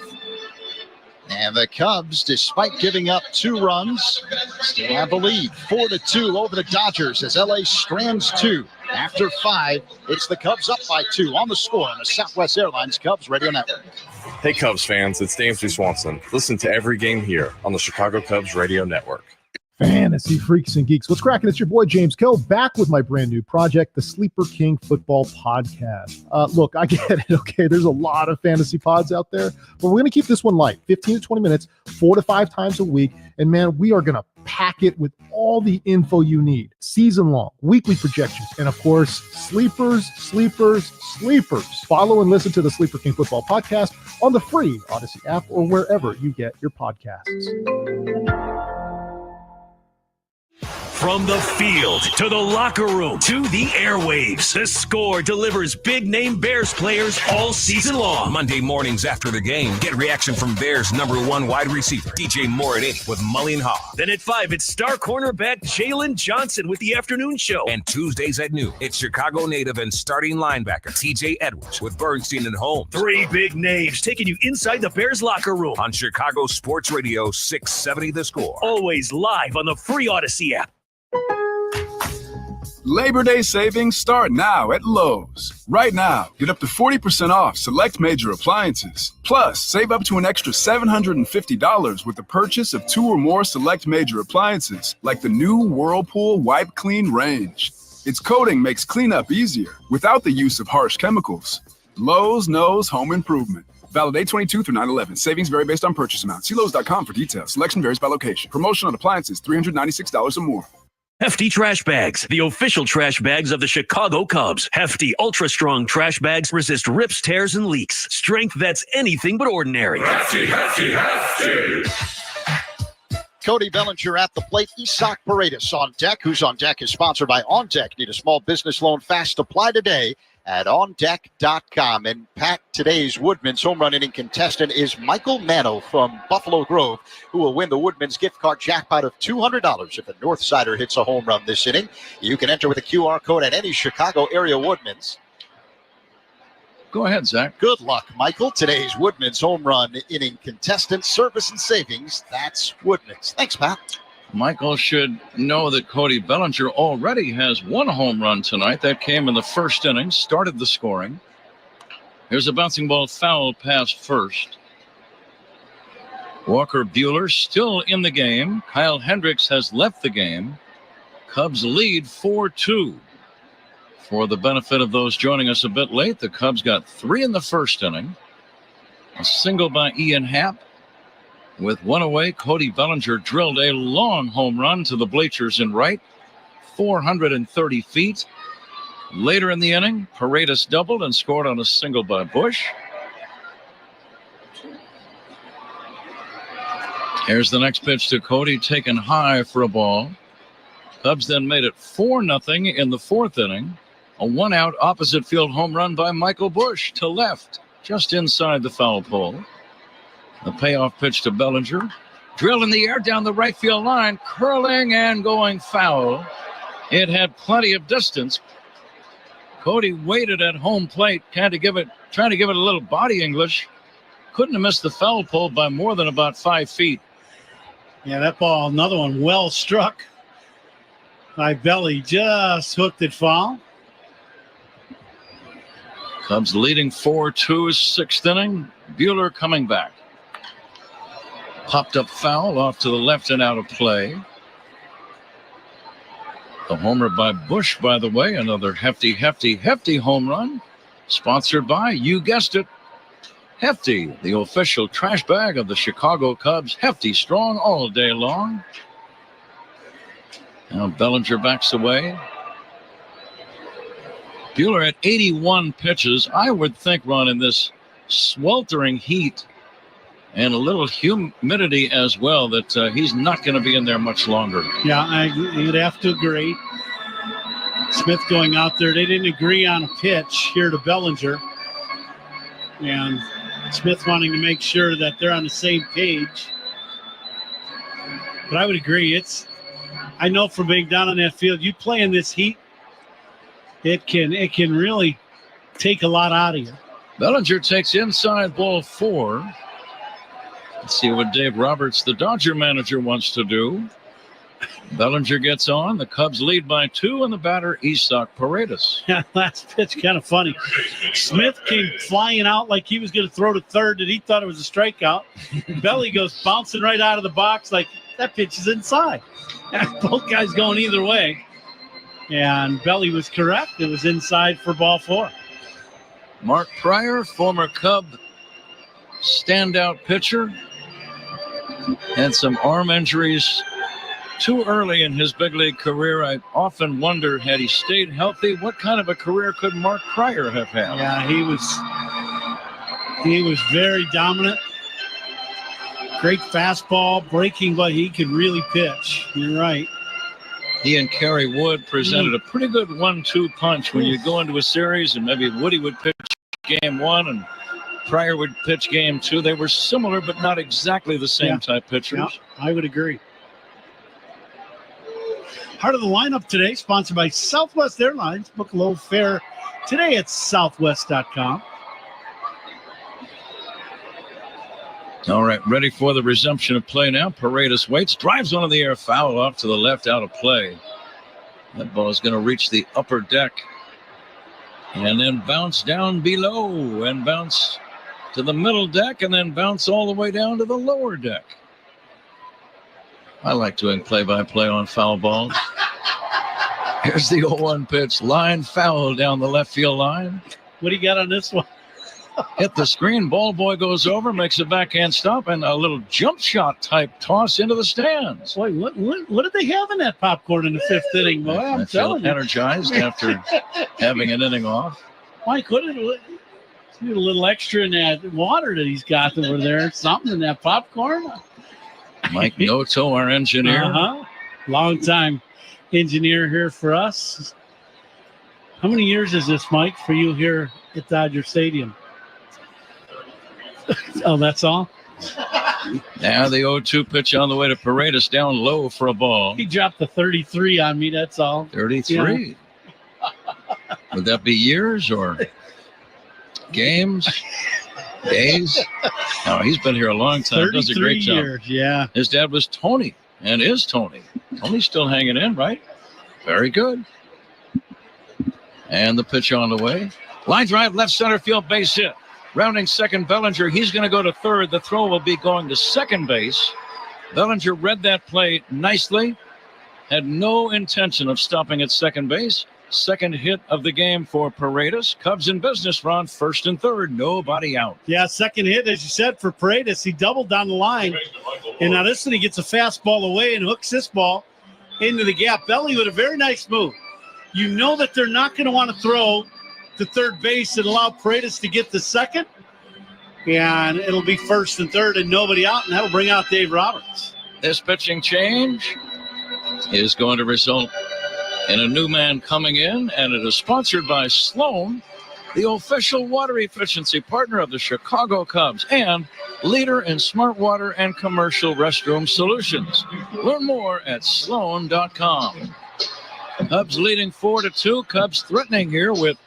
And the Cubs, despite giving up 2 runs, still have the lead. 4-2 over the Dodgers as LA strands 2. After 5, it's the Cubs up by 2 on the score on the Southwest Airlines Cubs Radio Network. Hey, Cubs fans, it's Dansby Swanson. Listen to every game here on the Chicago Cubs Radio Network. Fantasy freaks and geeks. What's cracking? It's your boy, James Kill, back with my brand new project, the Sleeper King Football Podcast. Look, I get it. Okay, there's a lot of fantasy pods out there, but we're going to keep this one light, 15 to 20 minutes, 4 to 5 times a week. And man, we are going to pack it with all the info you need. Season long, weekly projections, and of course, sleepers. Follow and listen to the Sleeper King Football Podcast on the free Odyssey app or wherever you get your podcasts. From the field to the locker room to the airwaves, The Score delivers big-name Bears players all season long. Monday mornings after the game, get reaction from Bears' #1 wide receiver, DJ Moore at 8 with Mully and Haw. Then at 5, it's star cornerback Jalen Johnson with the afternoon show. And Tuesdays at noon, it's Chicago native and starting linebacker TJ Edwards with Bernstein and Holmes. 3 big names taking you inside the Bears locker room. On Chicago Sports Radio 670 The Score. Always live on the free Odyssey app. Labor Day savings start now at Lowe's. Right now, get up to 40% off select major appliances. Plus, save up to an extra $750 with the purchase of 2 or more select major appliances, like the new Whirlpool Wipe Clean range. Its coating makes cleanup easier without the use of harsh chemicals. Lowe's knows home improvement. Valid 8/22 through 9/11. Savings vary based on purchase amount. See Lowe's.com for details. Selection varies by location. Promotion on appliances, $396 or more. Hefty Trash Bags, the official trash bags of the Chicago Cubs. Hefty, ultra-strong trash bags resist rips, tears, and leaks. Strength that's anything but ordinary. Hefty. Cody Bellinger at the plate. Isak Paredes on deck. Who's on Deck is sponsored by On Deck. Need a small business loan fast? Apply today at OnDeck.com. And Pat, today's Woodman's home run inning contestant is Michael Nano from Buffalo Grove, who will win the Woodman's gift card jackpot of $200 if a Northsider hits a home run this inning. You can enter with a QR code at any Chicago area Woodman's. Go ahead, Zach. Good luck, Michael. Today's Woodman's home run inning contestant, service and savings. That's Woodman's. Thanks, Pat. Michael should know that Cody Bellinger already has 1 home run tonight. That came in the first inning, started the scoring. Here's a bouncing ball foul past first. Walker Buehler still in the game. Kyle Hendricks has left the game. Cubs lead 4-2. For the benefit of those joining us a bit late, the Cubs got 3 in the first inning. A single by Ian Happ. With 1 away, Cody Bellinger drilled a long home run to the bleachers in right, 430 feet. Later in the inning, Paredes doubled and scored on a single by Bush. Here's the next pitch to Cody, taken high for a ball. Cubs then made it 4-0 in the 4th inning. A 1-out opposite field home run by Michael Bush to left, just inside the foul pole. The payoff pitch to Bellinger. Drilled in the air down the right field line, curling and going foul. It had plenty of distance. Cody waited at home plate, trying to give it a little body English. Couldn't have missed the foul pole by more than about 5 feet. Yeah, that ball, another one, well struck by Belly. Just hooked it foul. Cubs leading 4-2, 6th inning. Buehler coming back. Popped up foul off to the left and out of play. The homer by Bush, by the way, another hefty home run. Sponsored by, you guessed it, Hefty, the official trash bag of the Chicago Cubs. Hefty, strong all day long. Now Bellinger backs away. Buehler at 81 pitches. I would think, Ron, in this sweltering heat and a little humidity as well, that he's not going to be in there much longer. Yeah, you'd have to agree. Smith going out there. They didn't agree on a pitch here to Bellinger. And Smith wanting to make sure that they're on the same page. But I would agree. I know from being down on that field, you play in this heat, it can really take a lot out of you. Bellinger takes inside ball 4. Let's see what Dave Roberts, the Dodger manager, wants to do. Bellinger gets on. The Cubs lead by 2, and the batter, Isak Paredes. Yeah, last pitch kind of funny. Smith came flying out like he was going to throw to third, and he thought it was a strikeout. Belly goes bouncing right out of the box like that pitch is inside. Both guys going either way. And Belly was correct. It was inside for ball 4. Mark Pryor, former Cub standout pitcher, had some arm injuries too early in his big league career. I often wonder, had he stayed healthy, what kind of a career could Mark Pryor have had? Yeah, he was very dominant. Great fastball, breaking, but he could really pitch. You're right. He and Kerry Wood presented a pretty good 1-2 punch when you go into a series, and maybe Woody would pitch game 1 and Pryor would pitch game 2. They were similar, but not exactly the same type pitchers. Yeah, I would agree. Heart of the lineup today, sponsored by Southwest Airlines. Book a low fare today at southwest.com. All right, ready for the resumption of play now. Paredes waits, drives one in the air, foul off to the left, out of play. That ball is going to reach the upper deck and then bounce down below and bounce to the middle deck and then bounce all the way down to the lower deck. I like doing play-by-play on foul balls. Here's the 0-1 pitch. Line foul down the left field line. What do you got on this one? Hit the screen. Ball boy goes over, makes a backhand stop, and a little jump shot type toss into the stands. Boy, what did they have in that popcorn in the 5th inning? Boy, I'm telling you. Energized after having an inning off. Why couldn't it? Need a little extra in that water that he's got over there. Something in that popcorn. Mike Noto, our engineer. Long time engineer here for us. How many years is this, Mike, for you here at Dodger Stadium? Oh, that's all? Now the 0-2 pitch on the way to Paredes, down low for a ball. He dropped the 33 on me, that's all. 33. Yeah. Would that be years or games? Days? No, he's been here a long time. Does a great job. Years, yeah. His dad was Tony, and is Tony. Tony's still hanging in, right? Very good. And the pitch on the way. Line drive, left center field, base hit. Rounding second, Bellinger. He's going to go to third. The throw will be going to second base. Bellinger read that play nicely. Had no intention of stopping at second base. Second hit of the game for Paredes. Cubs in business, Ron. First and third. Nobody out. Yeah, second hit, as you said, for Paredes. He doubled down the line. And now this one, he gets a fastball away and hooks this ball into the gap. Belly with a very nice move. You know that they're not going to want to throw to third base and allow Paredes to get the second. And it'll be first and third and nobody out, and that'll bring out Dave Roberts. This pitching change is going to result in a new man coming in, and it is sponsored by Sloan, the official water efficiency partner of the Chicago Cubs, and leader in smart water and commercial restroom solutions. Learn more at Sloan.com. Cubs leading 4-2. Cubs threatening here with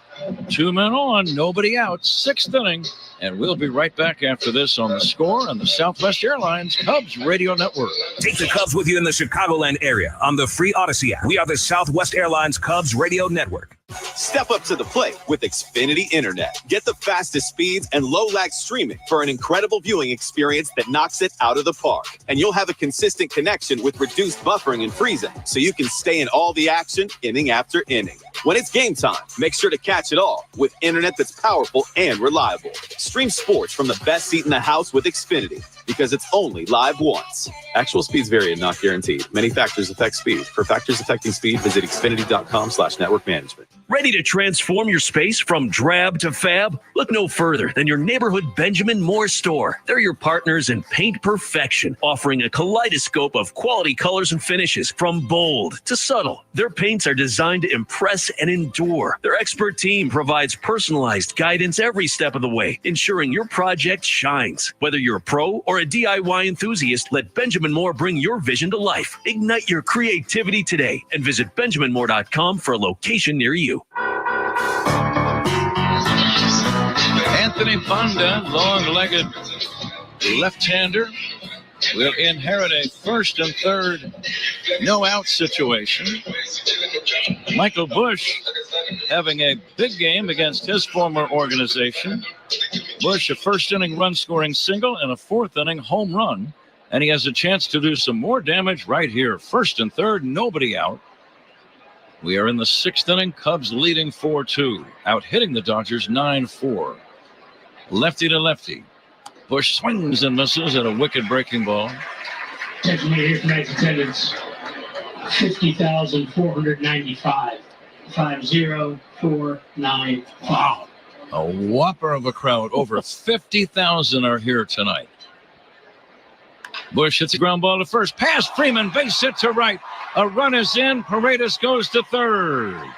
2 men on, nobody out, 6th inning. And we'll be right back after this on The Score on the Southwest Airlines Cubs Radio Network. Take the Cubs with you in the Chicagoland area on the free Odyssey app. We are the Southwest Airlines Cubs Radio Network. Step up to the plate with Xfinity Internet. Get the fastest speeds and low-lag streaming for an incredible viewing experience that knocks it out of the park. And you'll have a consistent connection with reduced buffering and freezing, so you can stay in all the action inning after inning. When it's game time, make sure to catch it all with internet that's powerful and reliable. Stream sports from the best seat in the house with Xfinity, because it's only live once. Actual speeds vary and not guaranteed. Many factors affect speed. For factors affecting speed, visit Xfinity.com/network management. Ready to transform your space from drab to fab? Look no further than your neighborhood Benjamin Moore store. They're your partners in paint perfection, offering a kaleidoscope of quality colors and finishes from bold to subtle. Their paints are designed to impress and endure. Their expert team provides personalized guidance every step of the way, ensuring your project shines. Whether you're a pro or a DIY enthusiast, let Benjamin Moore bring your vision to life. Ignite your creativity today and visit BenjaminMoore.com for a location near you. Anthony Banda, long-legged left-hander, will inherit a 1st and 3rd no-out situation. Michael Busch having a big game against his former organization. Busch, a 1st-inning run-scoring single and a 4th-inning home run. And he has a chance to do some more damage right here. 1st and 3rd, nobody out. We are in the 6th inning. Cubs leading 4-2. Out hitting the Dodgers 9-4. Lefty to lefty. Busch swings and misses at a wicked breaking ball. Designated here tonight's attendance, 50,495. 50495. Wow. A whopper of a crowd. Over 50,000 are here tonight. Busch hits a ground ball to first. Past Freeman, base hit to right. A run is in. Paredes goes to 3rd.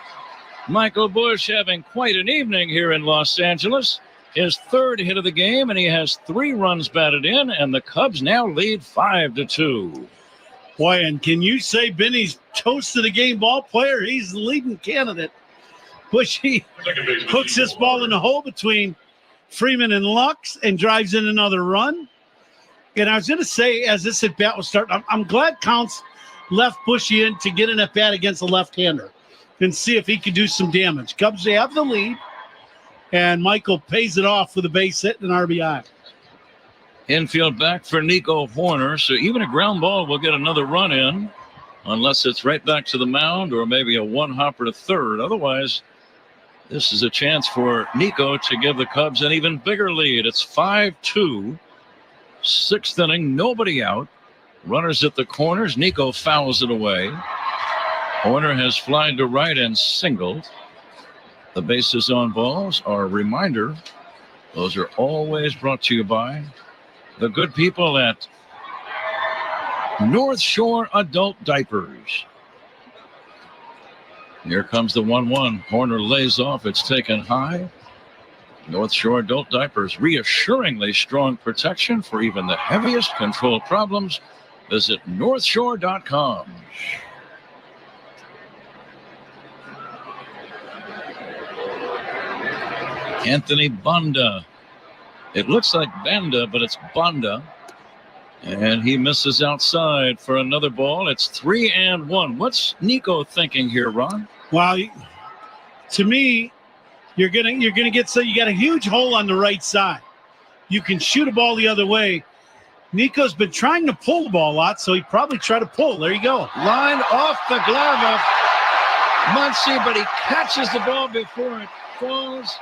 Michael Busch having quite an evening here in Los Angeles. His 3rd hit of the game, and he has 3 runs batted in, and the Cubs now lead 5-2. Boy, and can you say Benny's toast to the game ball player? He's the leading candidate. Busch, he hooks this ball in the hole between Freeman and Lux and drives in another run. And I was going to say, as this at-bat will start, I'm glad Counts left Bushy in to get an at-bat against a left-hander and see if he could do some damage. Cubs, they have the lead, and Michael pays it off with a base hit and an RBI. Infield back for Nico Horner, so even a ground ball will get another run in, unless it's right back to the mound or maybe a one-hopper to 3rd. Otherwise, this is a chance for Nico to give the Cubs an even bigger lead. It's 5-2. 6th inning, nobody out. Runners at the corners. Nico fouls it away. Horner has flied to right and singled. The bases on balls are a reminder. Those are always brought to you by the good people at North Shore Adult Diapers. Here comes the 1-1. Horner lays off. It's taken high. North Shore Adult Diapers, reassuringly strong protection for even the heaviest control problems. Visit northshore.com. Anthony Banda. It looks like Banda, but it's Banda. And he misses outside for another ball. It's 3-1. What's Nico thinking here, Ron? Well, to me, you're gonna get, so you got a huge hole on the right side. You can shoot a ball the other way. Nico's been trying to pull the ball a lot, so he probably tried to pull. There you go. Line off the glove of Muncy, but he catches the ball before it falls.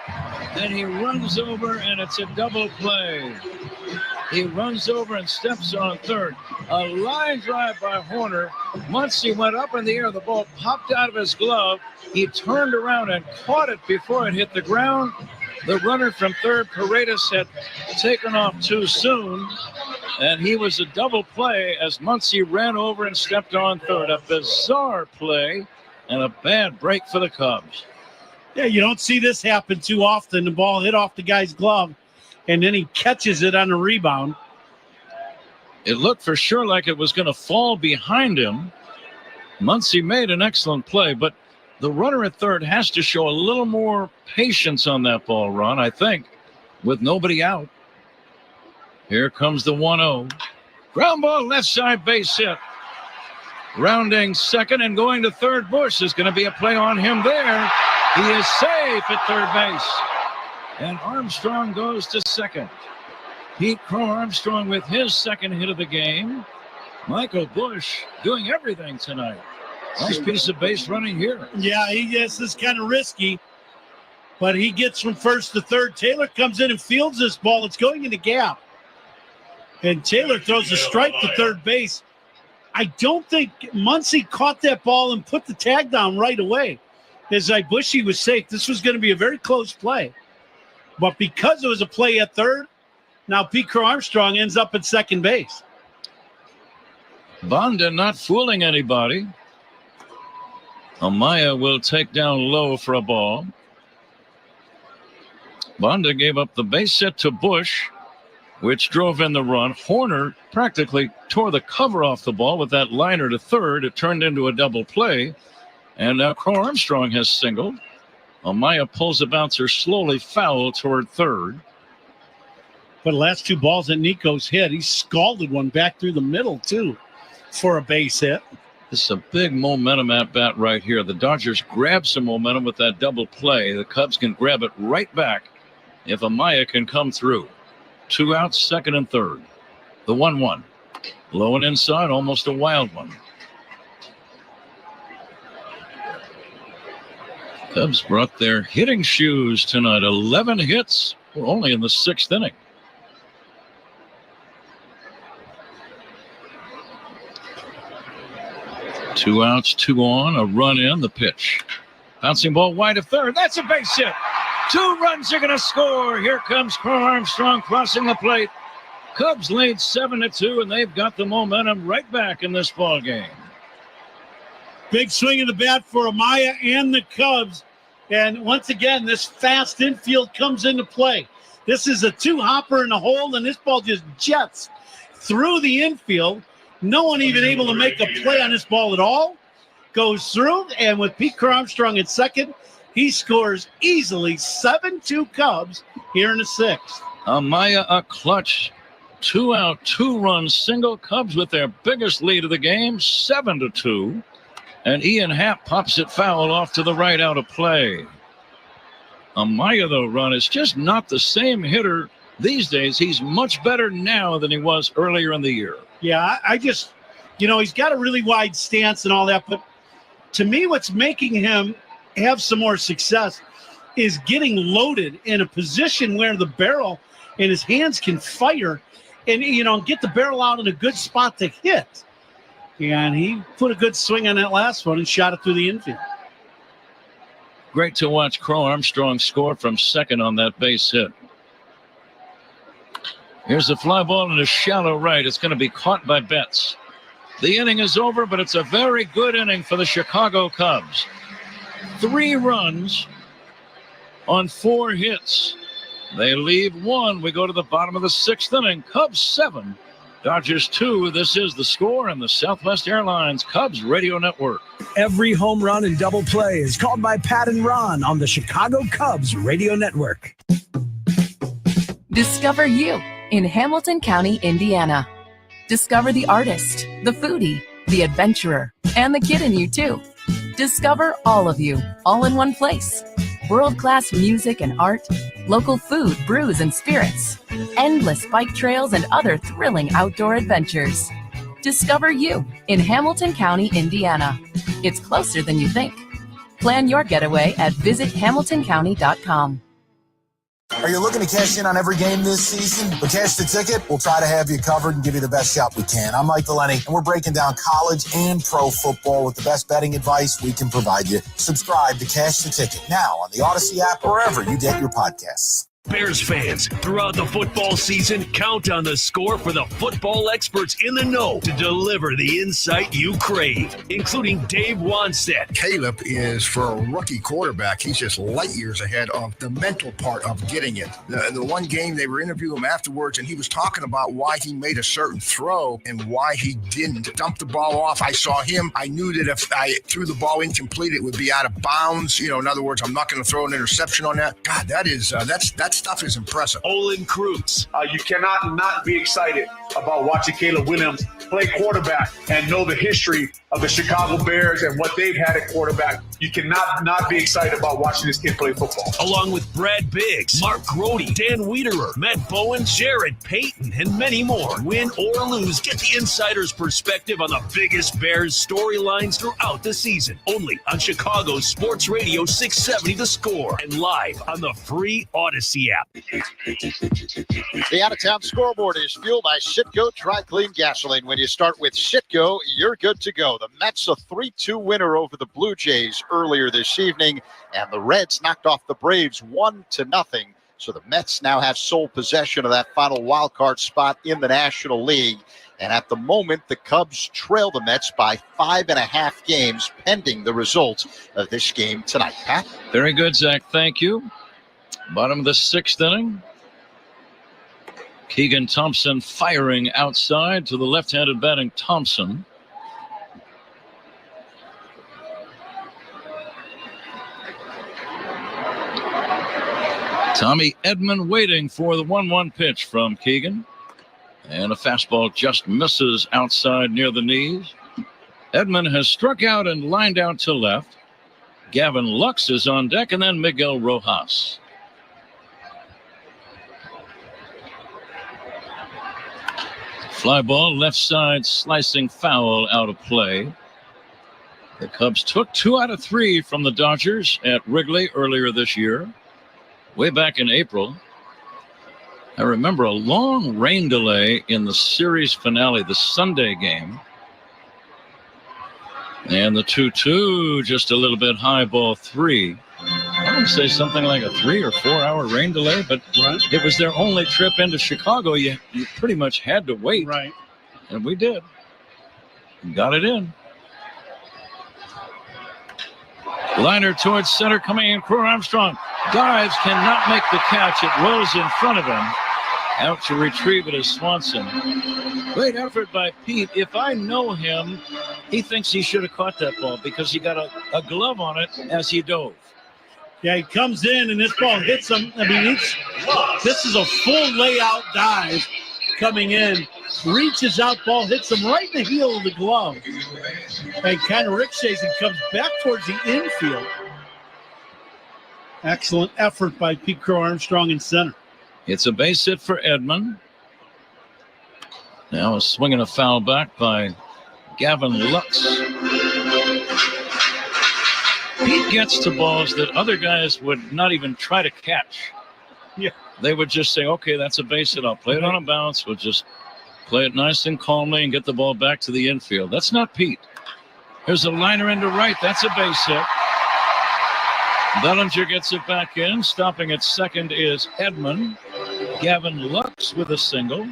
Then he runs over, and it's a double play. He runs over and steps on 3rd. A line drive by Horner. Muncy went up in the air. The ball popped out of his glove. He turned around and caught it before it hit the ground. The runner from 3rd, Paredes, had taken off too soon, and he was a double play as Muncy ran over and stepped on 3rd. A bizarre play and a bad break for the Cubs. Yeah, you don't see this happen too often. The ball hit off the guy's glove. and then he catches it on a rebound. It looked for sure like it was going to fall behind him. Muncy made an excellent play, but the runner at third has to show a little more patience on that ball, Ron, I think, with nobody out. Here comes the 1-0. Ground ball, left side base hit. Rounding second and going to third, Bush. Is going to be a play on him there. He is safe at third base. And Armstrong goes to second. Pete Crow Armstrong with his second hit of the game. Michael Bush doing everything tonight. Nice piece of base running here. Yeah, this is kind of risky, but he gets from first to third. Taylor comes in and fields this ball. It's going in the gap. And Taylor throws a strike to third base. I don't think Muncy caught that ball and put the tag down right away. As Bushy was safe, this was going to be a very close play. But because it was a play at third, now Pete Crow Armstrong ends up at second base. Bonda not fooling anybody. Amaya will take down low for a ball. Bonda gave up the base hit to Bush, which drove in the run. Horner practically tore the cover off the ball with that liner to third. It turned into a double play. And now Crow Armstrong has singled. Amaya pulls the bouncer slowly foul toward third. But the last two balls that Nico's hit, he scalded one back through the middle, too, for a base hit. This is a big momentum at bat right here. The Dodgers grab some momentum with that double play. The Cubs can grab it right back if Amaya can come through. 2 outs, second and third. The 1-1. Low and inside, almost a wild one. Cubs brought their hitting shoes tonight. 11 hits. We're only in the 6th inning. Two outs, 2 on, a run in, the pitch. Bouncing ball wide of third. That's a base hit. 2 runs are going to score. Here comes Crow Armstrong crossing the plate. Cubs lead 7-2, and they've got the momentum right back in this ball game. Big swing of the bat for Amaya and the Cubs. And once again, this fast infield comes into play. This is a 2-hopper in the hole, and this ball just jets through the infield. No one even able to make a play on this ball at all. Goes through, and with Pete Crow Armstrong at second, he scores easily. 7-2 Cubs here in the 6th. Amaya a clutch 2-out, 2-run single. Cubs with their biggest lead of the game, 7-2. And Ian Happ pops it foul off to the right out of play. Amaya, though, Ron, is just not the same hitter these days. He's much better now than he was earlier in the year. Yeah, I just, he's got a really wide stance and all that. But to me, what's making him have some more success is getting loaded in a position where the barrel and his hands can fire and, get the barrel out in a good spot to hit. And he put a good swing on that last one and shot it through the infield. Great to watch Crow Armstrong score from second on that base hit. Here's a fly ball in a shallow right. It's going to be caught by Betts. The inning is over, but it's a very good inning for the Chicago Cubs. 3 runs on 4 hits. They leave 1. We go to the bottom of the 6th inning. Cubs 7, Dodgers 2. This is the score on the Southwest Airlines Cubs Radio Network. Every home run and double play is called by Pat and Ron on the Chicago Cubs Radio Network. Discover you in Hamilton County, Indiana. Discover the artist, the foodie, the adventurer, and the kid in you, too. Discover all of you, all in one place. World-class music and art, local food, brews, and spirits, endless bike trails, and other thrilling outdoor adventures. Discover you in Hamilton County, Indiana. It's closer than you think. Plan your getaway at visithamiltoncounty.com. Are you looking to cash in on every game this season? But Cash the Ticket, we'll try to have you covered and give you the best shot we can. I'm Mike Delaney, and we're breaking down college and pro football with the best betting advice we can provide you. Subscribe to Cash the Ticket now on the Odyssey app or wherever you get your podcasts. Bears fans, throughout the football season, count on the Score for the football experts in the know to deliver the insight you crave, including Dave Wanstead. Caleb is, for a rookie quarterback, he's just light years ahead of the mental part of getting it. The one game they were interviewing him afterwards, and he was talking about why he made a certain throw and why he didn't dump the ball off. I saw him. I knew that if I threw the ball incomplete, it would be out of bounds. In other words, I'm not going to throw an interception on that. God, that stuff is impressive. Olin Cruz. You cannot not be excited about watching Caleb Williams play quarterback and know the history of the Chicago Bears and what they've had at quarterback. You cannot not be excited about watching this kid play football. Along with Brad Biggs, Mark Grody, Dan Wiederer, Matt Bowen, Jared Payton, and many more. Win or lose, get the insider's perspective on the biggest Bears storylines throughout the season. Only on Chicago's Sports Radio 670 The Score and live on the free Odyssey app. The out-of-town scoreboard is fueled by Citgo Dry Clean Gasoline. When you start with Citgo, you're good to go. The Mets a 3-2 winner over the Blue Jays earlier this evening, and the Reds knocked off the Braves 1-0. So the Mets now have sole possession of that final wild card spot in the National League. And at the moment, the Cubs trail the Mets by 5.5 games pending the results of this game tonight. Pat? Very good, Zach. Thank you. Bottom of the 6th inning. Keegan Thompson firing outside to the left-handed batting Thompson. Tommy Edman waiting for the 1-1 pitch from Keegan. And a fastball just misses outside near the knees. Edman has struck out and lined out to left. Gavin Lux is on deck, and then Miguel Rojas. Fly ball, left side, slicing foul out of play. The Cubs took 2 out of 3 from the Dodgers at Wrigley earlier this year, way back in April. I remember a long rain delay in the series finale, the Sunday game. And the 2-2, just a little bit high, ball 3. I would say something like a 3 or 4 hour rain delay, but it was their only trip into Chicago. You pretty much had to wait. Right. And we did. Got it in. Liner towards center, coming in. Crow Armstrong dives, cannot make the catch. It rolls in front of him. Out to retrieve it is Swanson. Great effort by Pete. If I know him, he thinks he should have caught that ball because he got a glove on it as he dove. Yeah, he comes in and this ball hits him. I mean, this is a full layout dive coming in. Reaches out, ball hits him right in the heel of the glove. And kind of ricochets and comes back towards the infield. Excellent effort by Pete Crow Armstrong in center. It's a base hit for Edman. Now a swing and a foul back by Gavin Lux. Pete gets to balls that other guys would not even try to catch. Yeah. They would just say, okay, that's a base hit. I'll play it on a bounce. We'll just play it nice and calmly and get the ball back to the infield. That's not Pete. Here's a liner into right. That's a base hit. Bellinger gets it back in. Stopping at second is Edman. Gavin Lux with a single.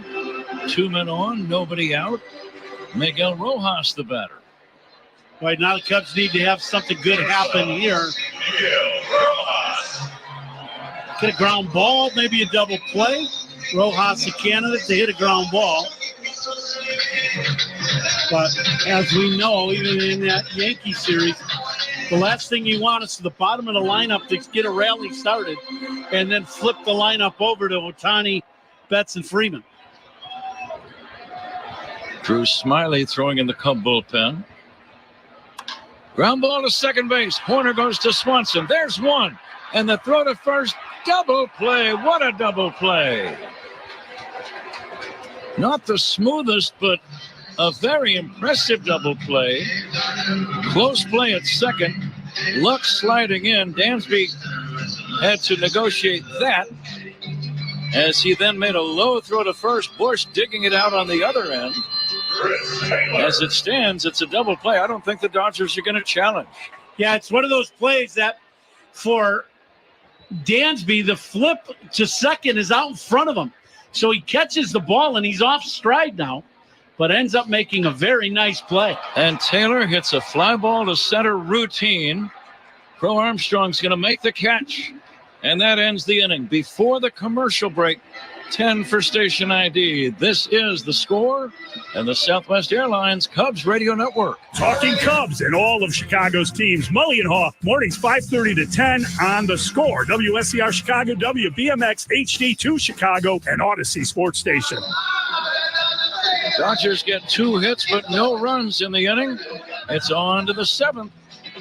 2 men on, nobody out. Miguel Rojas, the batter. Right now, the Cubs need to have something good happen here. Get a ground ball, maybe a double play. Rojas a candidate to hit a ground ball. But as we know, even in that Yankee series, the last thing you want is to the bottom of the lineup to get a rally started and then flip the lineup over to Ohtani, Betts, and Freeman. Drew Smiley throwing in the Cub bullpen. Ground ball to second base. Horner goes to Swanson. There's one. And the throw to first. Double play. What a double play. Not the smoothest, but a very impressive double play. Close play at second. Lux sliding in. Dansby had to negotiate that as he then made a low throw to first. Bush digging it out on the other end. As it stands, it's a double play. I don't think the Dodgers are going to challenge. Yeah, it's one of those plays that for Dansby, the flip to second is out in front of him. So he catches the ball, and he's off stride now, but ends up making a very nice play. And Taylor hits a fly ball to center routine. Crow Armstrong's going to make the catch, and that ends the inning. Before the commercial break, 10 for station ID. This is The Score and the Southwest Airlines Cubs Radio Network. Talking Cubs and all of Chicago's teams. Mully and Hoff, mornings 5:30 to 10 on The Score. WSCR Chicago, WBMX HD2 Chicago, and Odyssey Sports Station. Dodgers get 2 hits but no runs in the inning. It's on to the 7th.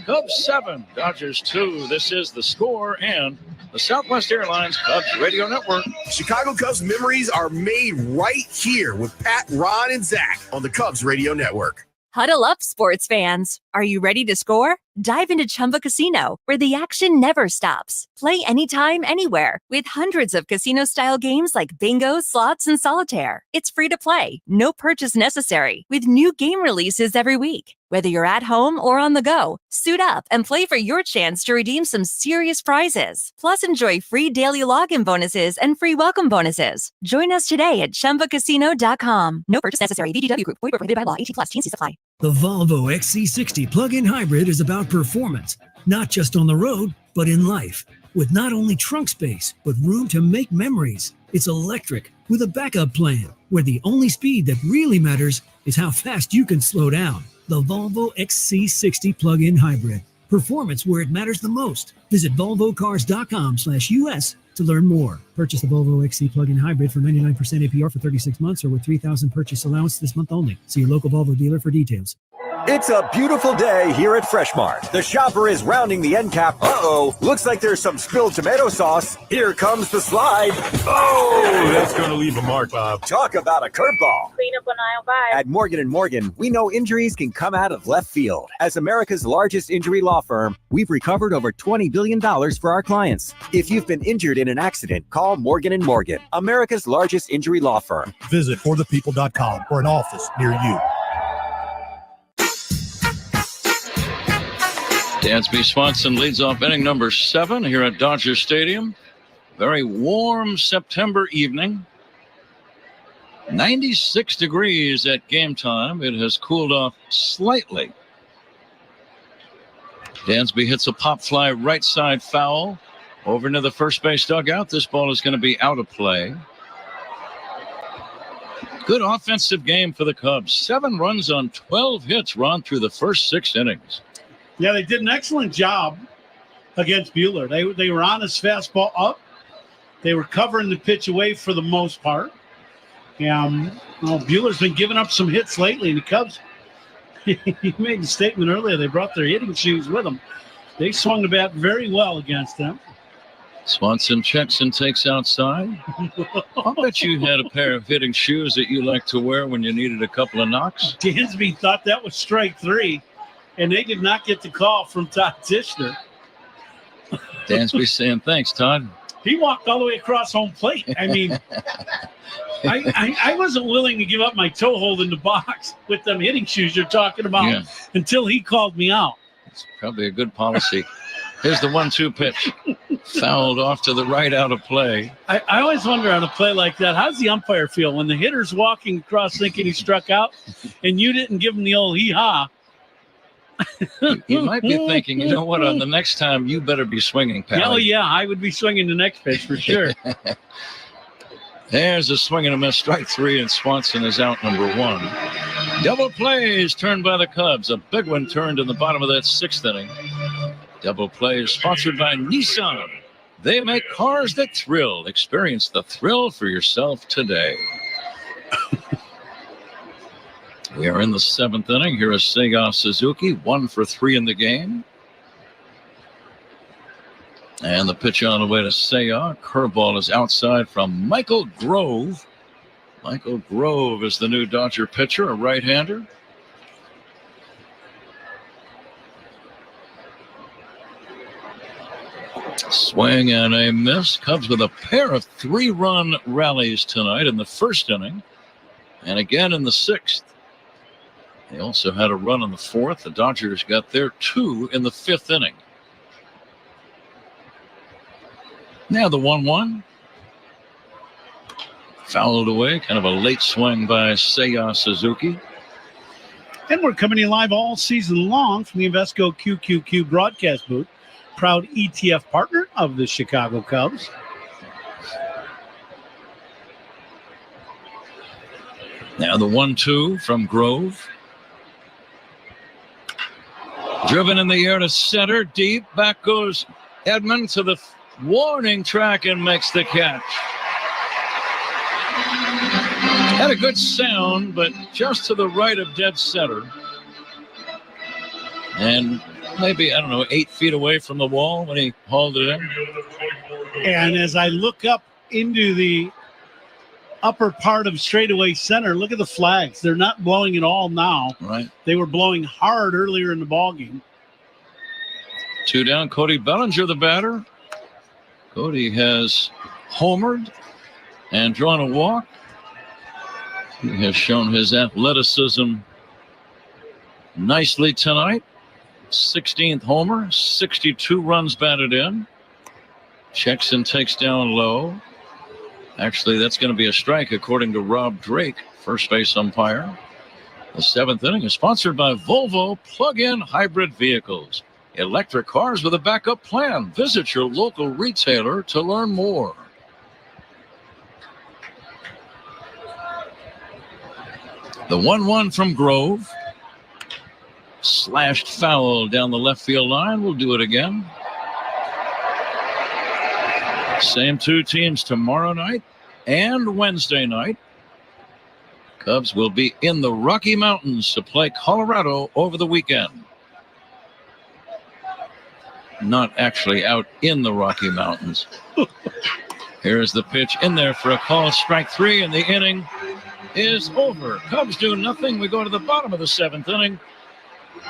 Cubs 7, Dodgers 2. This is The Score and the Southwest Airlines Cubs Radio Network. Chicago Cubs memories are made right here with Pat, Ron, and Zach on the Cubs Radio Network. Huddle up, sports fans. Are you ready to score? Dive into Chumba Casino, where the action never stops. Play anytime, anywhere, with hundreds of casino-style games like bingo, slots, and solitaire. It's free to play, no purchase necessary, with new game releases every week. Whether you're at home or on the go, suit up and play for your chance to redeem some serious prizes. Plus, enjoy free daily login bonuses and free welcome bonuses. Join us today at ChumbaCasino.com. No purchase necessary. VGW Group. Void where prohibited by law. 18+. T&Cs apply. The Volvo XC60 plug-in hybrid is about performance, not just on the road, but in life. With not only trunk space, but room to make memories. It's electric with a backup plan, where the only speed that really matters is how fast you can slow down. The Volvo XC60 plug-in hybrid. Performance where it matters the most. Visit volvocars.com/US to learn more. Purchase the Volvo XC plug-in hybrid for 99% APR for 36 months or with $3,000 purchase allowance this month only. See your local Volvo dealer for details. It's a beautiful day here at Fresh Mart. The shopper is rounding the end cap. Uh-oh, looks like there's some spilled tomato sauce. Here comes the slide. Oh, that's going to leave a mark, Bob. Talk about a curveball. Clean up on aisle 5. At Morgan & Morgan, we know injuries can come out of left field. As America's largest injury law firm, we've recovered over $20 billion for our clients. If you've been injured in an accident, call Morgan & Morgan, America's largest injury law firm. Visit forthepeople.com for an office near you. Dansby Swanson leads off inning number 7 here at Dodger Stadium. Very warm September evening. 96 degrees at game time. It has cooled off slightly. Dansby hits a pop fly right side foul over into the first base dugout. This ball is going to be out of play. Good offensive game for the Cubs. 7 runs on 12 hits, Ron, through the first 6 innings. Yeah, they did an excellent job against Buehler. They were on his fastball up. They were covering the pitch away for the most part. Buehler's been giving up some hits lately, and the Cubs, he made a statement earlier, they brought their hitting shoes with them. They swung the bat very well against them. Swanson checks and takes outside. I'll bet you had a pair of hitting shoes that you like to wear when you needed a couple of knocks. Dansby thought that was strike 3. And they did not get the call from Todd Tischner. Dansby saying, thanks, Todd. He walked all the way across home plate. I mean, I wasn't willing to give up my toe hold in the box with them hitting shoes you're talking about until he called me out. It's probably a good policy. Here's the 1-2 pitch. Fouled off to the right, out of play. I always wonder on a play like that, how does the umpire feel when the hitter's walking across thinking he struck out and you didn't give him the old hee-haw? You might be thinking, you know what, on the next time, you better be swinging, pal. Oh, yeah, I would be swinging the next pitch for sure. There's a swing and a miss, strike 3, and Swanson is out number 1. Double plays turned by the Cubs. A big one turned in the bottom of that 6th inning. Double plays sponsored by Nissan. They make cars that thrill. Experience the thrill for yourself today. We are in the 7th inning. Here is Seiya Suzuki, 1 for 3 in the game. And the pitch on the way to Seiya. Curveball is outside from Michael Grove. Michael Grove is the new Dodger pitcher, a right-hander. Swing and a miss. Cubs with a pair of 3-run rallies tonight in the 1st inning. And again in the 6th. They also had a run in the 4th. The Dodgers got their 2 in the 5th inning. Now the 1-1. Fouled away. Kind of a late swing by Seiya Suzuki. And we're coming in live all season long from the Invesco QQQ broadcast booth. Proud ETF partner of the Chicago Cubs. Now the 1-2 from Grove. Driven in the air to center. Deep. Back goes Edman to the warning track and makes the catch. Had a good sound, but just to the right of dead center. And maybe, 8 feet away from the wall when he hauled it in. And as I look up into the upper part of straightaway center, look at the flags. They're not blowing at all now. Right. They were blowing hard earlier in the ballgame. 2 down. Cody Bellinger, the batter. Cody has homered and drawn a walk. He has shown his athleticism nicely tonight. 16th homer, 62 runs batted in. Checks and takes down low. Actually, that's going to be a strike according to Rob Drake, first base umpire. The 7th inning is sponsored by Volvo Plug-in Hybrid Vehicles. Electric cars with a backup plan. Visit your local retailer to learn more. The 1-1 from Grove. Slashed foul down the left field line. We'll do it again. Same 2 teams tomorrow night and Wednesday night. Cubs will be in the Rocky Mountains to play Colorado over the weekend. Not actually out in the Rocky Mountains. Here's the pitch in there for a call. Strike 3, and the inning is over. Cubs do nothing. We go to the bottom of the 7th inning.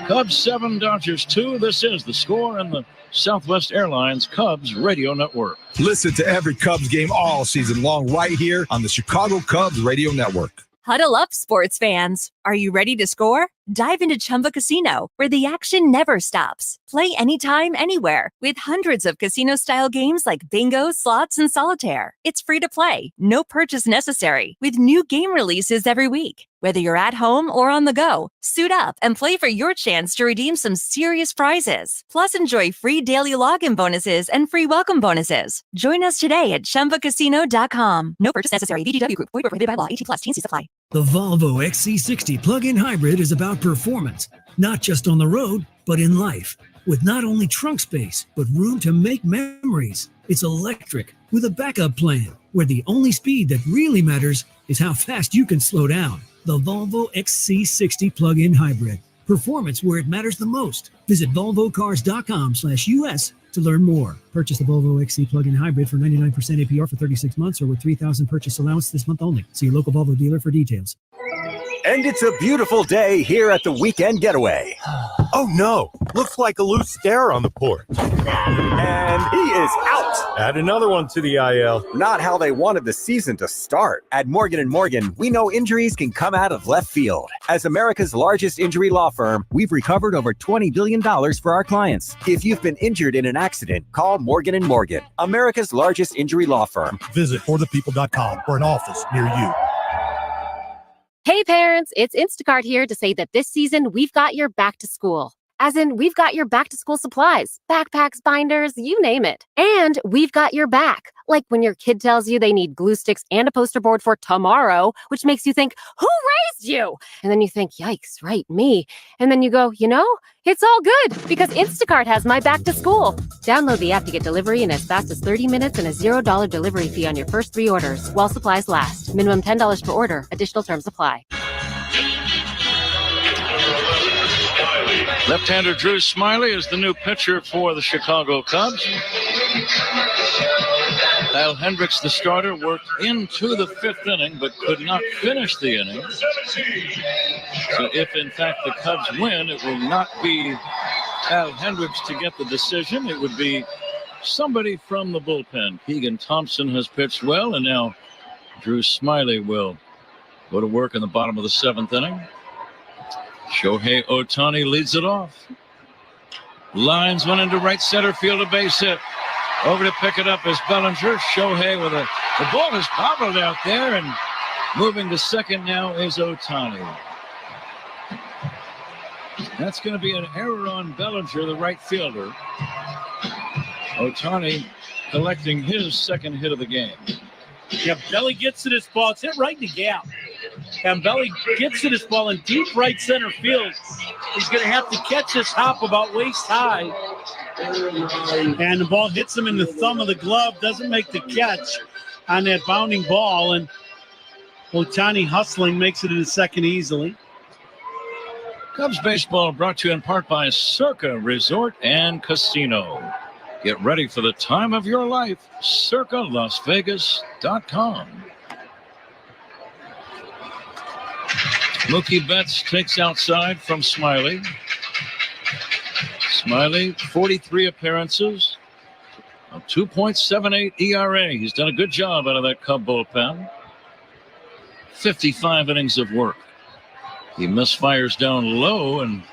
Cubs 7, Dodgers 2. This is the score in the Southwest Airlines Cubs Radio Network. Listen to every Cubs game all season long right here on the Chicago Cubs Radio Network. Huddle up, sports fans. Are you ready to score? Dive into Chumba Casino, where the action never stops. Play anytime, anywhere, with hundreds of casino-style games like bingo, slots, and solitaire. It's free to play, no purchase necessary, with new game releases every week. Whether you're at home or on the go, suit up and play for your chance to redeem some serious prizes. Plus, enjoy free daily login bonuses and free welcome bonuses. Join us today at ChumbaCasino.com. No purchase necessary. VGW Group. Void where prohibited by law. 18+. T&Cs apply. The Volvo XC60 plug-in hybrid is about performance, not just on the road, but in life. With not only trunk space, but room to make memories. It's electric with a backup plan, where the only speed that really matters is how fast you can slow down. The Volvo XC60 plug-in hybrid. Performance where it matters the most. Visit volvocars.com/US to learn more. Purchase the Volvo XC plug-in hybrid for 99% APR for 36 months or with $3,000 purchase allowance this month only. See your local Volvo dealer for details. And it's a beautiful day here at the Weekend Getaway. Oh no, looks like a loose stair on the porch. And he is out. Add another one to the IL. Not how they wanted the season to start. At Morgan & Morgan, we know injuries can come out of left field. As America's largest injury law firm, we've recovered over $20 billion for our clients. If you've been injured in an accident, call Morgan & Morgan, America's largest injury law firm. Visit forthepeople.com for an office near you. Hey parents, it's Instacart here to say that this season we've got your back to school. As in, we've got your back to school supplies, backpacks, binders, you name it. And we've got your back. Like when your kid tells you they need glue sticks and a poster board for tomorrow, which makes you think, who raised you? And then you think, yikes, right, me. And then you go, it's all good because Instacart has my back to school. Download the app to get delivery in as fast as 30 minutes and a $0 delivery fee on your first 3 orders while supplies last. Minimum $10 per order. Additional terms apply. Left-hander Drew Smyly is the new pitcher for the Chicago Cubs. Kyle Hendricks, the starter, worked into the 5th inning but could not finish the inning. So if, in fact, the Cubs win, it will not be Kyle Hendricks to get the decision. It would be somebody from the bullpen. Keegan Thompson has pitched well, and now Drew Smyly will go to work in the bottom of the 7th inning. Shohei Ohtani leads it off. Lines one into right center field, a base hit. Over to pick it up is Bellinger. Shohei with the ball is bobbled out there, and moving to second now is Ohtani. That's going to be an error on Bellinger, the right fielder. Ohtani collecting his second hit of the game. Yeah, Belly gets to this ball. It's hit right in the gap. And Belly gets to this ball in deep right center field. He's going to have to catch this hop about waist high. And the ball hits him in the thumb of the glove. Doesn't make the catch on that bounding ball. And Ohtani hustling makes it into second easily. Cubs baseball brought to you in part by Circa Resort and Casino. Get ready for the time of your life. CircaLasVegas.com. Mookie Betts takes outside from Smiley. Smiley, 43 appearances, a 2.78 ERA. He's done a good job out of that Cub bullpen. 55 innings of work. He misfires down low, and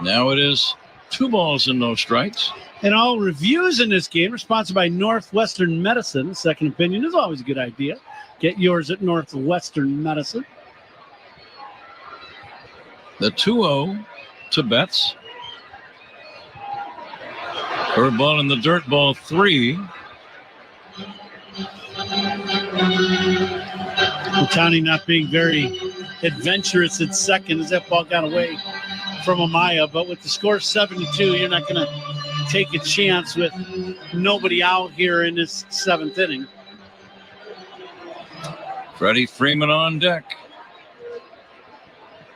now it is 2 balls and no strikes. And all reviews in this game are sponsored by Northwestern Medicine. Second opinion is always a good idea. Get yours at Northwestern Medicine. The 2-0 to Betts. Curveball in the dirt, ball 3. Ohtani not being very adventurous at second as that ball got away from Amaya. But with the score 7-2, you're not going to take a chance with nobody out here in this 7th inning. Freddie Freeman on deck.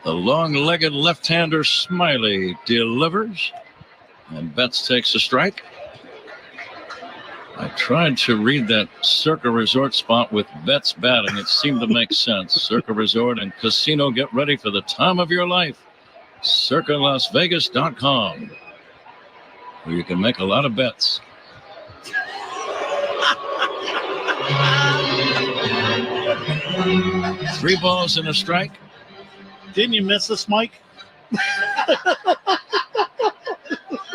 The long-legged left-hander Smiley delivers, and Betts takes a strike. I tried to read that Circa Resort spot with Betts batting. It seemed to make sense. Circa Resort and Casino, get ready for the time of your life. CircaLasVegas.com, where you can make a lot of bets. Three balls and a strike. Didn't you miss us, Mike?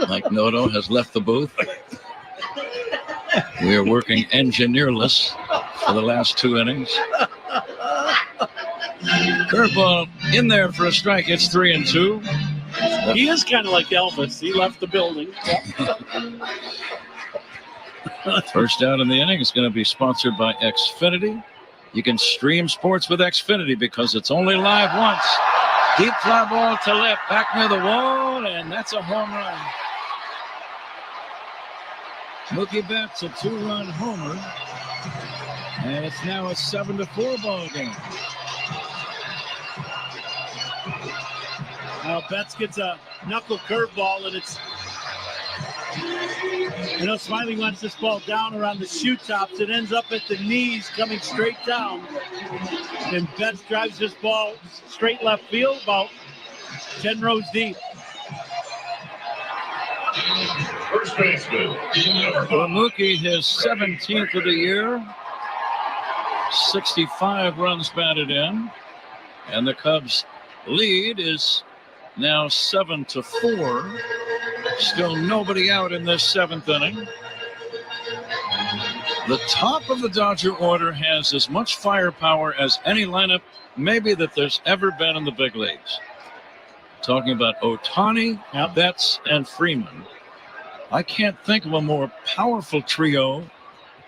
Mike Noto has left the booth. We are working engineerless for the last 2 innings. Curveball in there for a strike. It's 3-2. He is kind of like Elvis. He left the building. First out in the inning is going to be sponsored by Xfinity. You can stream sports with Xfinity because it's only live once. Deep fly ball to left, back near the wall, and that's a home run. Mookie Betts, a 2-run homer, and it's now a 7-4 ball game. Now Betts gets a knuckle curveball, and it's. I know Smiley wants this ball down around the shoe tops. It ends up at the knees, coming straight down. And Betts drives this ball straight left field, about 10 rows deep. First baseman. For Mookie, his 17th of the year. 65 runs batted in. And the Cubs' lead is now 7-4. Still nobody out in this 7th inning. The top of the Dodger order has as much firepower as any lineup maybe that there's ever been in the big leagues. Talking about Ohtani, Betts, and Freeman. I can't think of a more powerful trio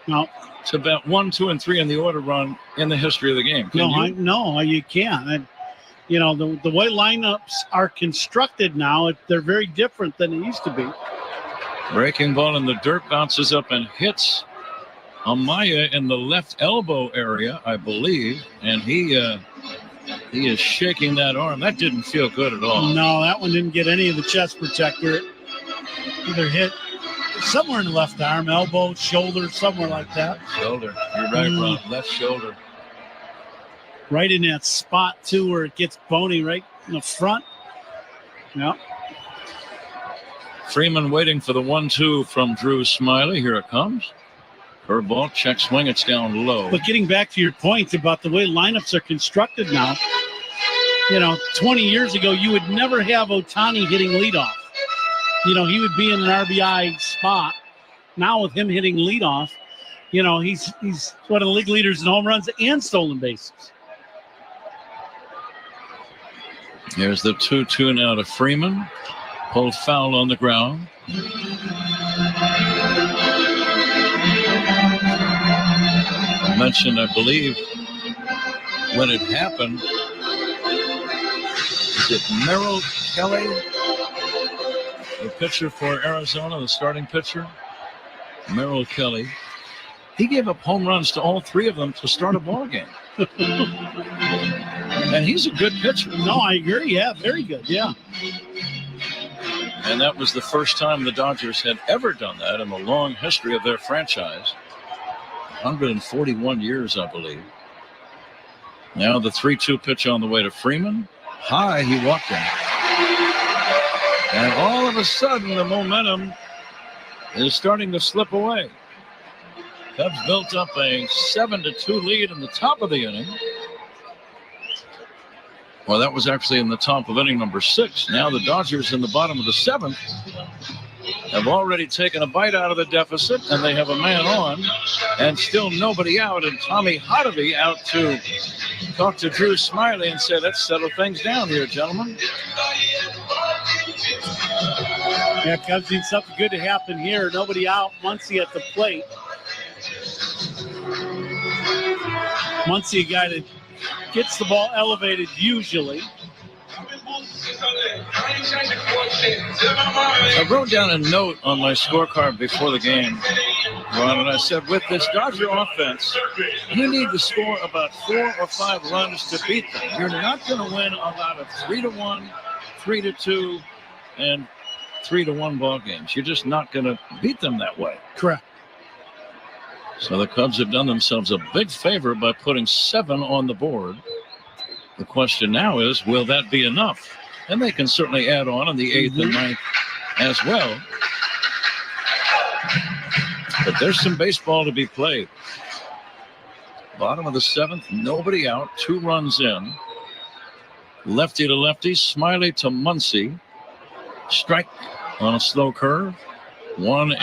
to bat 1, 2, and 3 in the order run in the history of the game. No, you can't. And, you know, the way lineups are constructed now, they're very different than they used to be. Breaking ball in the dirt, bounces up and hits Amaya in the left elbow area, I believe, and he is shaking that arm. That didn't feel good at all. No, that one didn't get any of the chest protector. It either hit somewhere in the left arm, elbow, shoulder, somewhere like that. Shoulder. You're right, Ron. Left shoulder. Right in that spot, too, where it gets bony right in the front. Yeah. Freeman waiting for the 1-2 from Drew Smiley. Here it comes. Curveball, check swing. It's down low. But getting back to your point about the way lineups are constructed now, 20 years ago, you would never have Ohtani hitting leadoff. He would be in an RBI spot, now with him hitting leadoff, he's one of the league leaders in home runs and stolen bases. Here's the 2-2 now to Freeman. Pulled foul on the ground. I mentioned, I believe, when it happened, is it Merrill Kelly, the pitcher for Arizona, the starting pitcher? Merrill Kelly. He gave up home runs to all three of them to start a ball game. And he's a good pitcher. No, I agree. Yeah, very good. Yeah. And that was the first time the Dodgers had ever done that in the long history of their franchise. 141 years, I believe. Now the 3-2 pitch on the way to Freeman. High, he walked him. And all of a sudden, the momentum is starting to slip away. Cubs built up a 7-2 lead in the top of the inning. Well, that was actually in the top of inning number 6. Now the Dodgers in the bottom of the 7th have already taken a bite out of the deficit, and they have a man on and still nobody out. And Tommy Hotovy out to talk to Drew Smiley and say, let's settle things down here, gentlemen. Yeah, Cubs need something good to happen here. Nobody out. Muncy at the plate. Muncy, a guy that gets the ball elevated usually. I wrote down a note on my scorecard before the game, Ron, and I said, with this Dodger offense, you need to score about 4 or 5 runs to beat them. You're not going to win a lot of 3-1, 3-2, and 3-1 ball games. You're just not going to beat them that way. Correct. So the Cubs have done themselves a big favor by putting 7 on the board. The question now is, will that be enough? And they can certainly add on in the 8th and 9th as well. But there's some baseball to be played. Bottom of the 7th, nobody out, 2 runs in. Lefty to lefty, Smiley to Muncy. Strike on a slow curve. 1-1.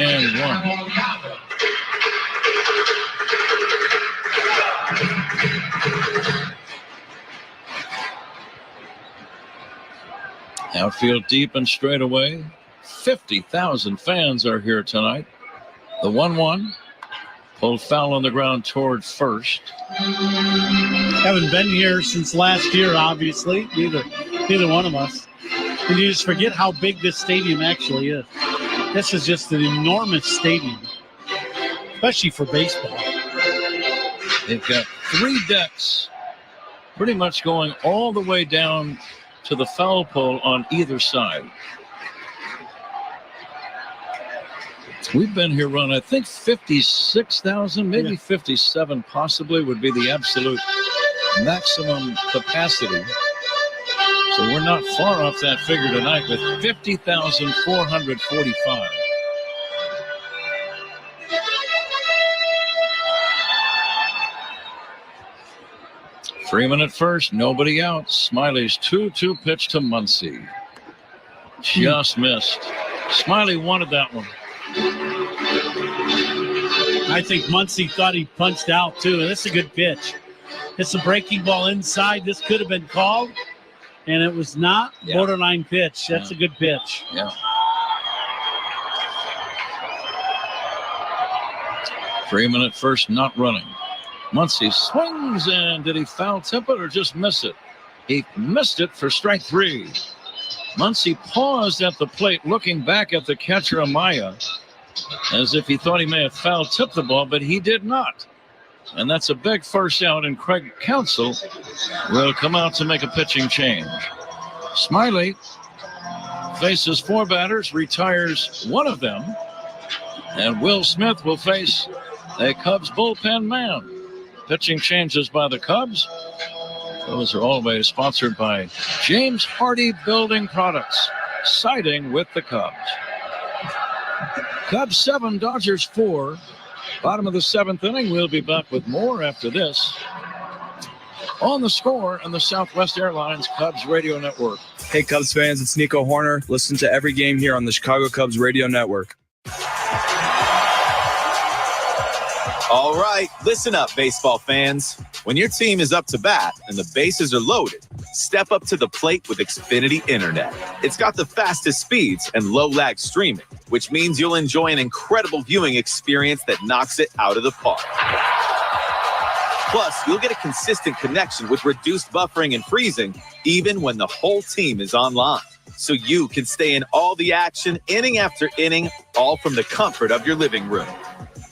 Outfield deep and straight away. 50,000 fans are here tonight. The 1-1. Pulled foul on the ground toward first. Haven't been here since last year, obviously. Neither one of us. And you just forget how big this stadium actually is. This is just an enormous stadium, especially for baseball. They've got 3 decks pretty much going all the way down to the foul pole on either side. We've been here, Ron, I think 56,000, maybe 57 possibly would be the absolute maximum capacity. So we're not far off that figure tonight with 50,445. Freeman at first, nobody out. Smiley's 2-2 pitch to Muncy. Just missed. Smiley wanted that one. I think Muncy thought he punched out, too. This is a good pitch. It's a breaking ball inside. This could have been called, and it was not. Borderline pitch. That's a good pitch. Yeah. Freeman at first, not running. Muncy swings, and did he foul tip it or just miss it? He missed it for strike 3. Muncy paused at the plate, looking back at the catcher, Amaya, as if he thought he may have foul tipped the ball, but he did not. And that's a big first out, and Craig Counsell will come out to make a pitching change. Smiley faces 4 batters, retires one of them, and Will Smith will face a Cubs bullpen man. Pitching changes by the Cubs. Those are always sponsored by James Hardy Building Products, siding with the Cubs. Cubs 7, Dodgers 4. Bottom of the 7th inning. We'll be back with more after this on The Score and the Southwest Airlines Cubs Radio Network. Hey, Cubs fans, it's Nico Horner. Listen to every game here on the Chicago Cubs Radio Network. All right, listen up, baseball fans. When your team is up to bat and the bases are loaded, step up to the plate with Xfinity Internet. It's got the fastest speeds and low-lag streaming, which means you'll enjoy an incredible viewing experience that knocks it out of the park. Plus, you'll get a consistent connection with reduced buffering and freezing, even when the whole team is online. So you can stay in all the action, inning after inning, all from the comfort of your living room.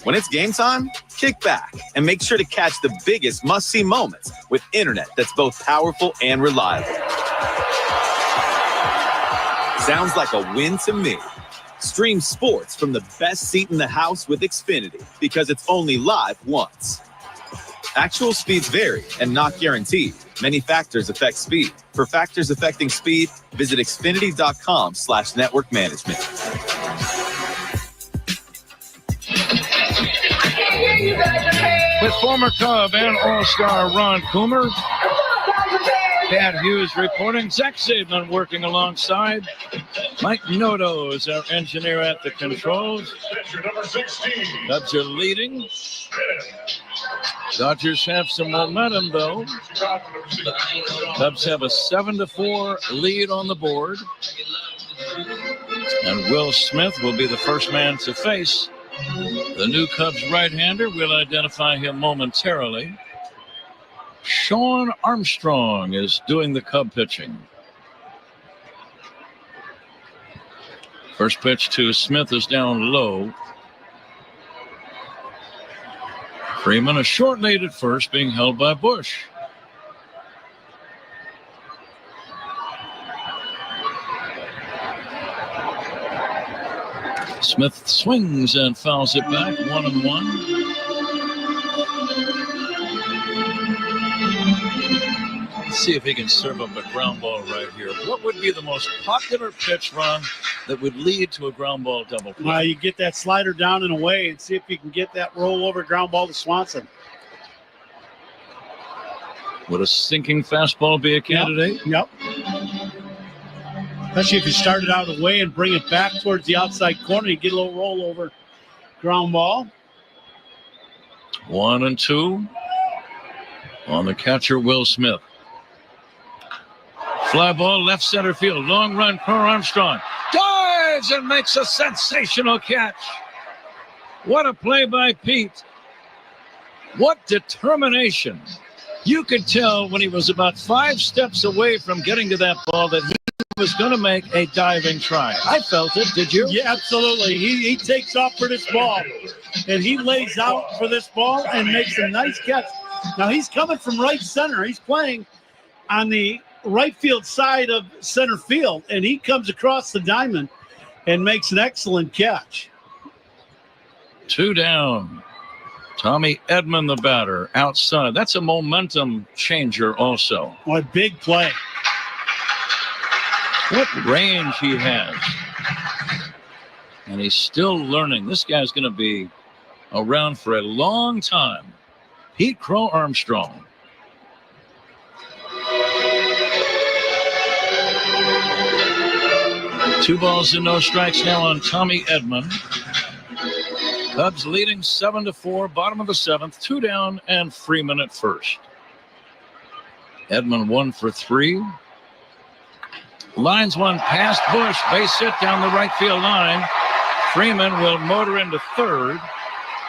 When it's game time, kick back and make sure to catch the biggest must-see moments with internet that's both powerful and reliable. Sounds like a win to me. Stream sports from the best seat in the house with Xfinity because it's only live once. Actual speeds vary and not guaranteed. Many factors affect speed. For factors affecting speed, visit Xfinity.com/network management. With former Cub and All-Star Ron Coomer, Pat Hughes reporting, Zach Saban working alongside. Mike Noto is our engineer at the controls. Cubs are leading. Dodgers have some momentum, though. Cubs have a 7-4 lead on the board. And Will Smith will be the first man to face the new Cubs right-hander. We'll identify him momentarily. Sean Armstrong is doing the Cub pitching. First pitch to Smith is down low. Freeman, a short lead at first, being held by Bush. Smith swings and fouls it back, 1-1. Let's see if he can serve up a ground ball right here. What would be the most popular pitch, Ron, that would lead to a ground ball double play? You get that slider down and away and see if you can get that rollover ground ball to Swanson. Would a sinking fastball be a candidate? Yep. Especially if you start it out away and bring it back towards the outside corner, you get a little rollover ground ball. 1-2 on the catcher, Will Smith. Fly ball left center field. Long run, Carl Armstrong dives and makes a sensational catch. What a play by Pete. What determination. You could tell when he was about 5 steps away from getting to that ball that he was going to make a diving try. I felt it. Did you? Yeah, absolutely. He takes off for this ball, and he lays out for this ball and makes a nice catch. Now, he's coming from right center. He's playing on the right field side of center field, and he comes across the diamond and makes an excellent catch. 2 down. Tommy Edman, the batter, outside. That's a momentum changer also. What big play. What range he has. And he's still learning. This guy's going to be around for a long time. Pete Crow Armstrong. Two balls and no strikes now on Tommy Edman. Cubs leading 7-4, bottom of the 7th, 2 down, and Freeman at first. Edman 1 for 3. Lines one past Bush, base hit down the right field line. Freeman will motor into third.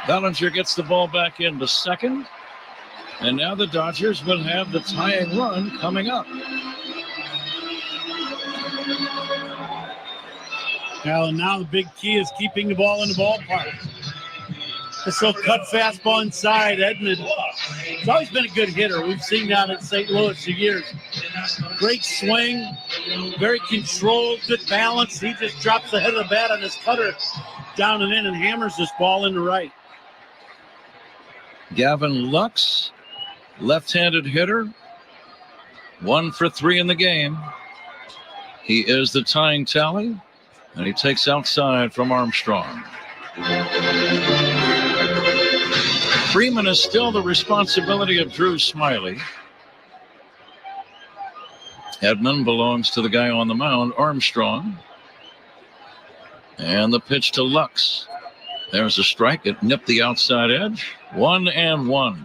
Bellinger gets the ball back into second. And now the Dodgers will have the tying run coming up. Now the big key is keeping the ball in the ballpark. This little cut fastball inside. Edman, he's always been a good hitter. We've seen that at St. Louis for years. Great swing, very controlled, good balance. He just drops the head of the bat on his cutter down and in and hammers this ball into right. Gavin Lux, left-handed hitter, 1 for 3 in the game. He is the tying tally, and he takes outside from Armstrong. Freeman is still the responsibility of Drew Smiley. Edman belongs to the guy on the mound, Armstrong. And the pitch to Lux. There's a strike. It nipped the outside edge. 1-1.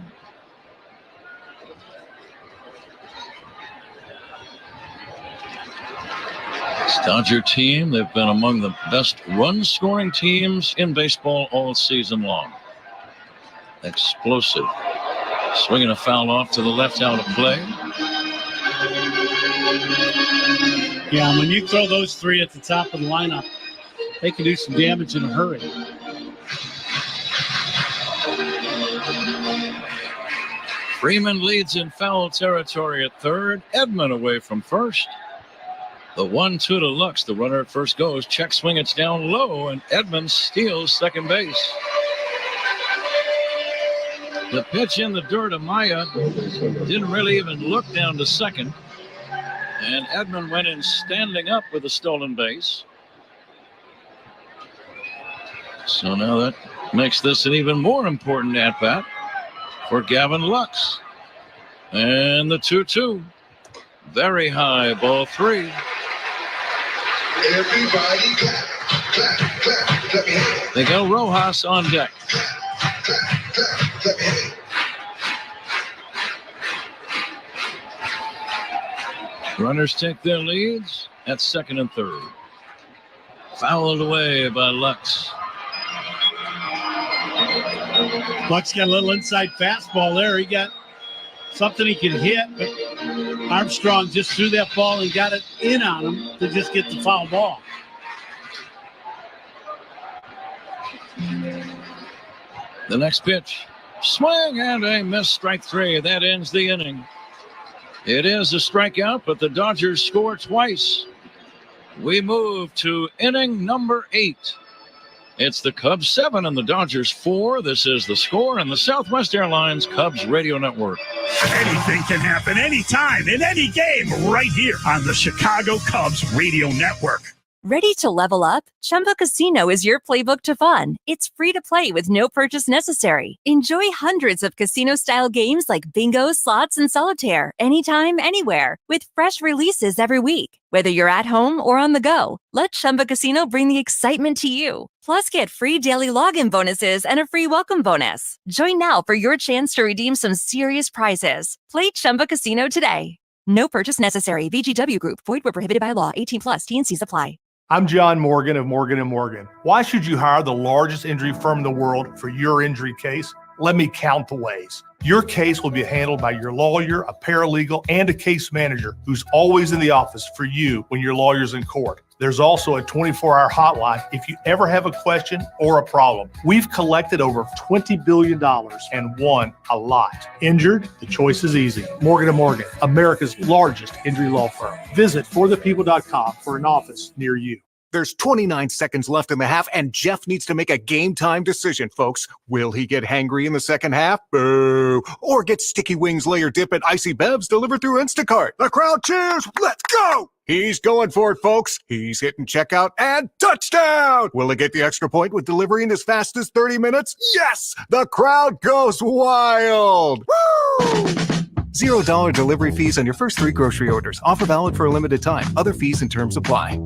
This Dodger team, they've been among the best run-scoring teams in baseball all season long. Explosive. Swinging a foul off to the left, out of play. Yeah, when you throw those three at the top of the lineup, they can do some damage in a hurry. Freeman leads in foul territory at third. Edman away from first. The 1-2 to Lux. The runner at first goes. Check swing. It's down low, and Edman steals second base. The pitch in the dirt of Maya didn't really even look down to second. And Edman went in standing up with a stolen base. So now that makes this an even more important at-bat for Gavin Lux. And the 2-2. Very high, ball 3. Everybody clap, clap, clap, let me hear it. Miguel Rojas on deck. Clap, clap, let me hear it. Runners take their leads at second and third. Fouled away by Lux. Lux got a little inside fastball there. He got something he could hit, but Armstrong just threw that ball and got it in on him to just get the foul ball. The next pitch. Swing and a miss, strike 3. That ends the inning. It is a strikeout, but the Dodgers score twice. We move to inning number 8. It's the Cubs 7 and the Dodgers 4. This is The Score and the Southwest Airlines Cubs Radio Network. Anything can happen anytime in any game right here on the Chicago Cubs Radio Network. Ready to level up? Chumba Casino is your playbook to fun. It's free to play with no purchase necessary. Enjoy hundreds of casino-style games like bingo, slots, and solitaire anytime, anywhere with fresh releases every week. Whether you're at home or on the go, let Chumba Casino bring the excitement to you. Plus, get free daily login bonuses and a free welcome bonus. Join now for your chance to redeem some serious prizes. Play Chumba Casino today. No purchase necessary. VGW Group. Void where prohibited by law. 18+. T&Cs apply. I'm John Morgan of Morgan & Morgan. Why should you hire the largest injury firm in the world for your injury case? Let me count the ways. Your case will be handled by your lawyer, a paralegal, and a case manager who's always in the office for you when your lawyer's in court. There's also a 24-hour hotline if you ever have a question or a problem. We've collected over $20 billion and won a lot. Injured? The choice is easy. Morgan & Morgan, America's largest injury law firm. Visit forthepeople.com for an office near you. There's 29 seconds left in the half, and Jeff needs to make a game-time decision, folks. Will he get hangry in the second half? Boo! Or get sticky wings, layer dip, and icy bevs delivered through Instacart? The crowd cheers! Let's go! He's going for it, folks. He's hitting checkout and touchdown! Will he get the extra point with delivery in as fast as 30 minutes? Yes! The crowd goes wild! Woo! $0 delivery fees on your first 3 grocery orders. Offer valid for a limited time. Other fees and terms apply.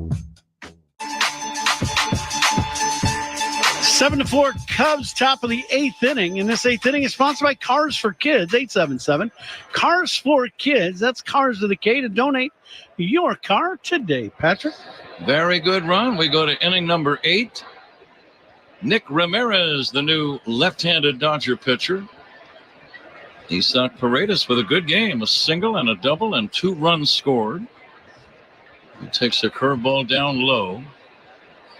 7-4 Cubs, top of the 8th inning. And this 8th inning is sponsored by Cars for Kids, 877. Cars for Kids. That's Cars with a K to donate your car today, Patrick. Very good run. We go to inning number 8. Nick Ramirez, the new left-handed Dodger pitcher. Isak Paredes with a good game, a single and a double and 2 runs scored. He takes a curveball down low.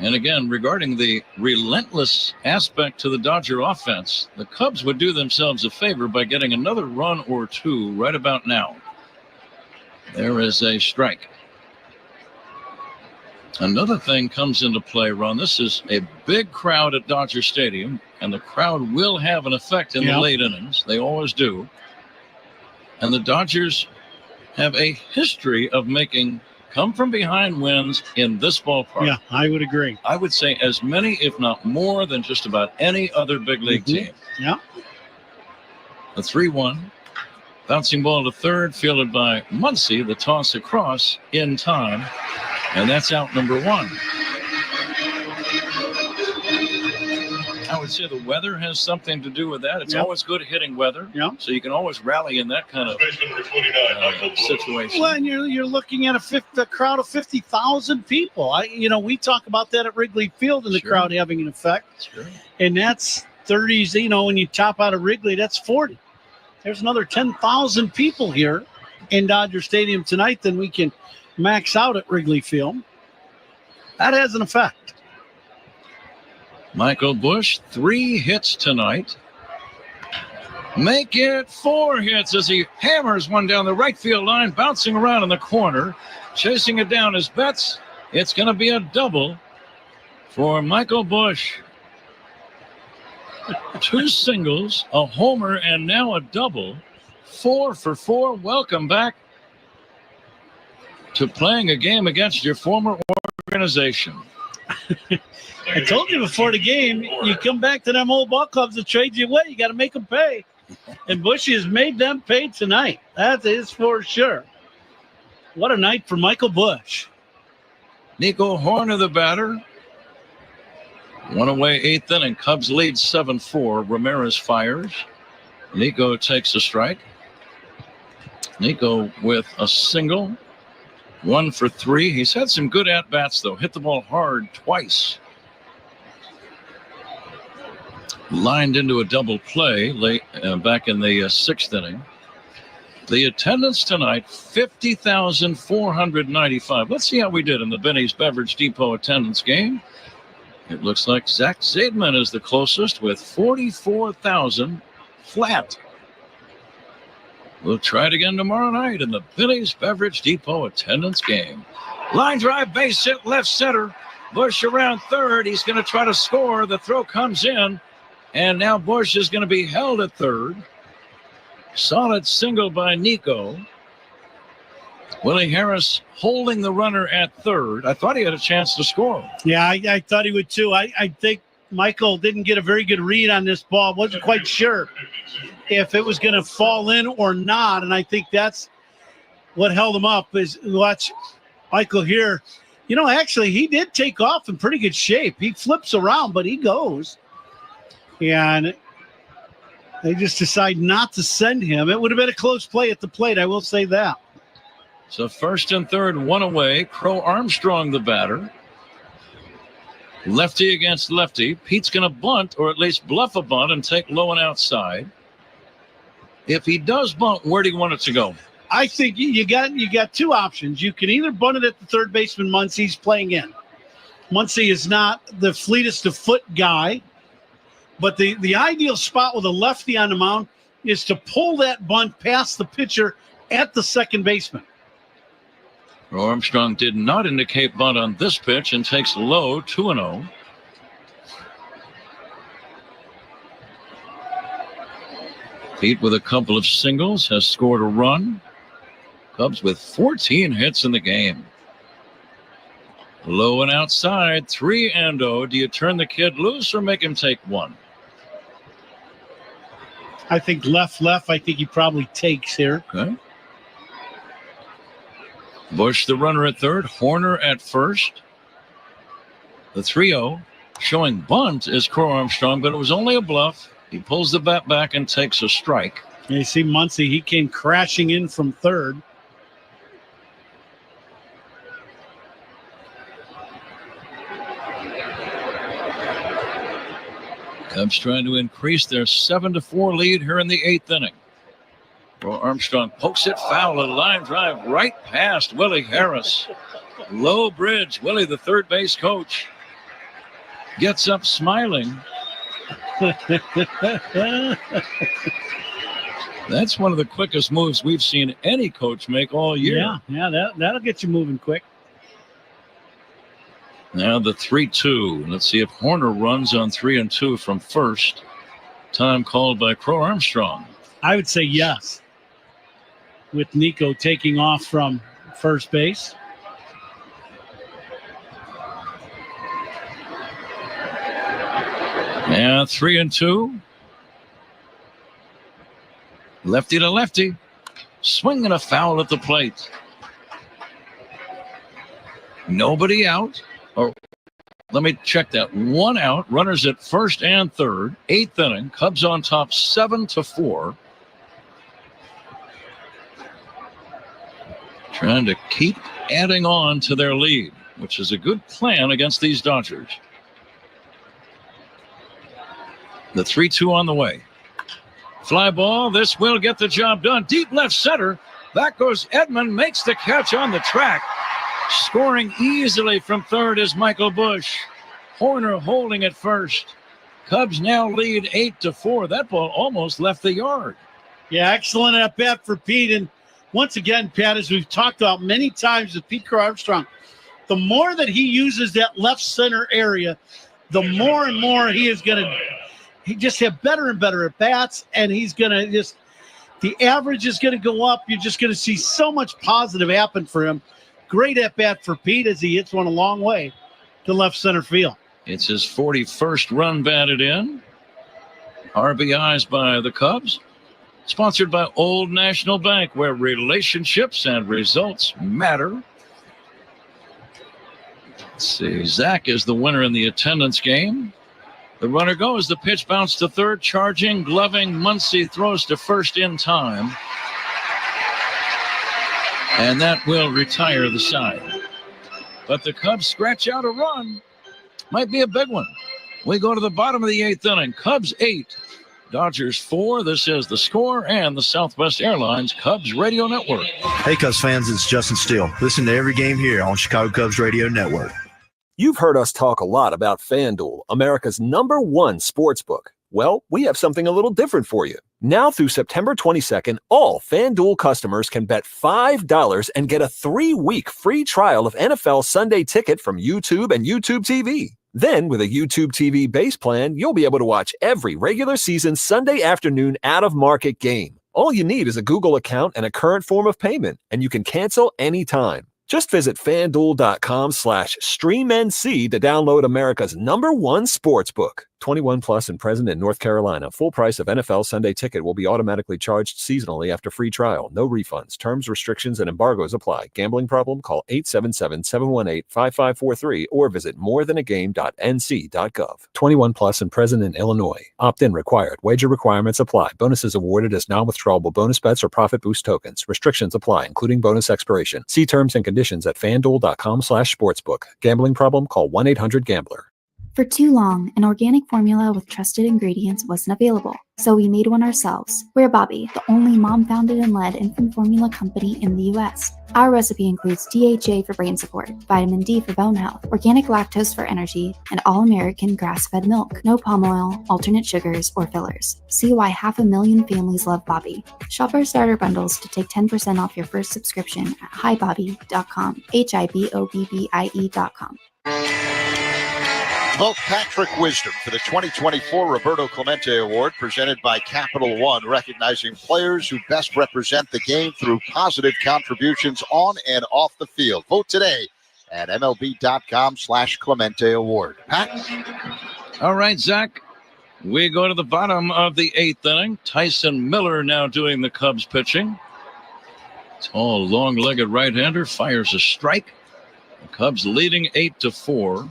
And again, regarding the relentless aspect to the Dodger offense, the Cubs would do themselves a favor by getting another run or 2 right about now. There is a strike. Another thing comes into play, Ron. This is a big crowd at Dodger Stadium, and the crowd will have an effect in the late innings. They always do. And the Dodgers have a history of making come-from-behind wins in this ballpark. Yeah, I would agree. I would say as many, if not more, than just about any other big league team. Yeah. The 3-1. Bouncing ball to third, fielded by Muncy. The toss across in time. And that's out number 1. I would say the weather has something to do with that. It's always good hitting weather. Yeah. So you can always rally in that kind of situation. Well, and you're looking at a crowd of 50,000 people. We talk about that at Wrigley Field and the crowd having an effect. Sure. And that's 30s, when you top out of Wrigley, that's 40. There's another 10,000 people here in Dodger Stadium tonight than we can max out at Wrigley Field. That has an effect. Michael Busch, 3 hits tonight. Make it 4 hits as he hammers one down the right field line, bouncing around in the corner. Chasing it down is Betts. It's going to be a double for Michael Busch. 2 singles, a homer, and now a double. 4 for 4. Welcome back to playing a game against your former organization. I told you before the game, you come back to them old ball clubs to trade you away. You got to make them pay. And Busch has made them pay tonight. That is for sure. What a night for Michael Busch. Nico Horner, the batter. One away, 8th inning. Cubs lead 7-4. Ramirez fires. Nico takes a strike. Nico with a single. 1 for 3. He's had some good at-bats, though. Hit the ball hard twice. Lined into a double play late back in the 6th inning. The attendance tonight, 50,495. Let's see how we did in the Benny's Beverage Depot attendance game. It looks like Zach Zaidman is the closest with 44,000 flat. We'll try it again tomorrow night in the Benny's Beverage Depot attendance game. Line drive, base hit, left center. Busch around third. He's going to try to score. The throw comes in. And now Busch is going to be held at third. Solid single by Nico. Willie Harris holding the runner at third. I thought he had a chance to score. Yeah, I thought he would too. I think Michael didn't get a very good read on this ball. Wasn't quite sure if it was going to fall in or not. And I think that's what held him up is watch Michael here. Actually, he did take off in pretty good shape. He flips around, but he goes. And they just decide not to send him. It would have been a close play at the plate, I will say that. So 1st and 3rd, 1 away. Crow Armstrong, the batter. Lefty against lefty. Pete's going to bunt, or at least bluff a bunt, and take low and outside. If he does bunt, where do you want it to go? I think you got 2 options. You can either bunt it at the third baseman Muncie's playing in. Muncie is not the fleetest of foot guy. But the ideal spot with a lefty on the mound is to pull that bunt past the pitcher at the second baseman. Armstrong did not indicate bunt on this pitch and takes low, 2-0. Pete with a couple of singles has scored a run. Cubs with 14 hits in the game. Low and outside, 3-0. Do you turn the kid loose or make him take 1? I think left. I think he probably takes here. Okay. Busch, the runner at third. Horner at first. The 3-0 showing bunt is Crow Armstrong, but it was only a bluff. He pulls the bat back and takes a strike. And you see Muncie, he came crashing in from third. Cubs trying to increase their 7-4 lead here in the 8th inning. Armstrong pokes it foul. A line drive right past Willie Harris. Low bridge. Willie, the third base coach, gets up smiling. That's one of the quickest moves we've seen any coach make all year. Yeah, that'll get you moving quick. Now the 3-2. Let's see if Horner runs on 3-2 from first. Time called by Crow Armstrong. I would say yes, with Nico taking off from first base. Yeah, 3-2. Lefty to lefty. Swinging a foul at the plate. Nobody out. Or Let me check that. 1 out. Runners at first and third. 8th inning. Cubs on top 7-4. Trying to keep adding on to their lead, which is a good plan against these Dodgers. The 3-2 on the way. Fly ball. This will get the job done. Deep left center. Back goes Edman. Makes the catch on the track. Scoring easily from third is Michael Busch. Horner holding at first. Cubs now lead 8-4. That ball almost left the yard. Yeah, excellent at bat for Pete. And once again, Pat, as we've talked about many times with Pete Armstrong, the more that he uses that left center area, the more and more he is going to just have better and better at bats, and he's going to just the average is going to go up. You're just going to see so much positive happen for him. Great at bat for Pete as he hits one a long way to left center field. It's his 41st run batted in. RBIs by the Cubs. Sponsored by Old National Bank, where relationships and results matter. Let's see. Zach is the winner in the attendance game. The runner goes. The pitch bounced to third. Charging, gloving. Muncy throws to first in time. And that will retire the side. But the Cubs scratch out a run. Might be a big one. We go to the bottom of the 8th inning. Cubs 8. Dodgers 4. This is The Score and the Southwest Airlines Cubs Radio Network. Hey, Cubs fans, it's Justin Steele. Listen to every game here on Chicago Cubs Radio Network. You've heard us talk a lot about FanDuel, America's #1 sportsbook. Well, we have something a little different for you. Now through September 22nd, all FanDuel customers can bet $5 and get a 3-week free trial of NFL Sunday Ticket from YouTube and YouTube TV. Then, with a YouTube TV base plan, you'll be able to watch every regular season Sunday afternoon out-of-market game. All you need is a Google account and a current form of payment, and you can cancel anytime. Just visit FanDuel.com/StreamNC to download America's #1 sportsbook. 21 plus and present in North Carolina. Full price of NFL Sunday Ticket will be automatically charged seasonally after free trial. No refunds. Terms, restrictions, and embargoes apply. Gambling problem? Call 877-718-5543 or visit morethanagame.nc.gov. 21 plus and present in Illinois. Opt-in required. Wager requirements apply. Bonuses awarded as non-withdrawable bonus bets or profit boost tokens. Restrictions apply, including bonus expiration. See terms and conditions at FanDuel.com/sportsbook. Gambling problem? Call 1-800-GAMBLER. For too long, an organic formula with trusted ingredients wasn't available, so we made one ourselves. We're Bobby, the only mom-founded and led infant formula company in the U.S. Our recipe includes DHA for brain support, vitamin D for bone health, organic lactose for energy, and all-American grass-fed milk. No palm oil, alternate sugars, or fillers. See why 500,000 families love Bobby. Shop our starter bundles to take 10% off your first subscription at HiBobby.com, HiBobby.com. Vote Patrick Wisdom for the 2024 Roberto Clemente Award, presented by Capital One, recognizing players who best represent the game through positive contributions on and off the field. Vote today at MLB.com/Clemente Award. Pat? All right, Zach. We go to the bottom of the 8th inning. Tyson Miller now doing the Cubs pitching. Tall, long-legged right-hander fires a strike. The Cubs leading 8-4.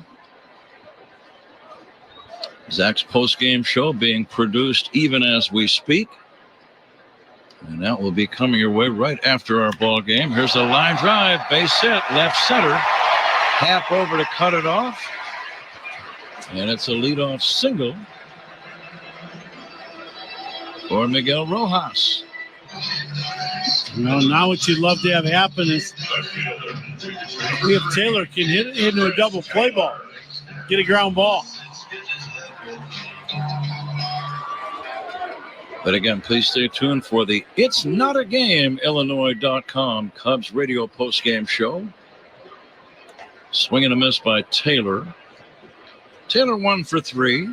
Zach's post-game show being produced even as we speak. And that will be coming your way right after our ball game. Here's a line drive, base hit, left center. Half over to cut it off. And it's a leadoff single for Miguel Rojas. Well, now what you'd love to have happen is if Taylor can hit it into a double play ball, get a ground ball. But again, please stay tuned for the It's Not a Game, Illinois.com Cubs radio postgame show. Swing and a miss by Taylor. Taylor 1 for 3.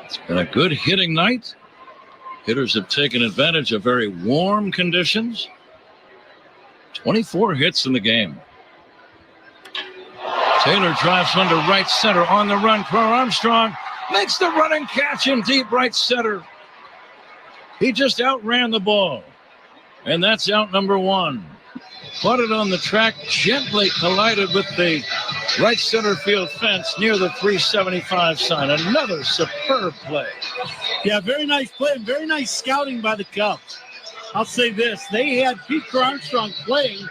It's been a good hitting night. Hitters have taken advantage of very warm conditions. 24 hits in the game. Taylor drives one to right center on the run. Crow Armstrong makes the running catch in deep right center. He just outran the ball. And that's out number 1. Caught it on the track, gently collided with the right center field fence near the 375 sign. Another superb play. Yeah, very nice play and very nice scouting by the Cubs. I'll say this. They had Pete Armstrong playing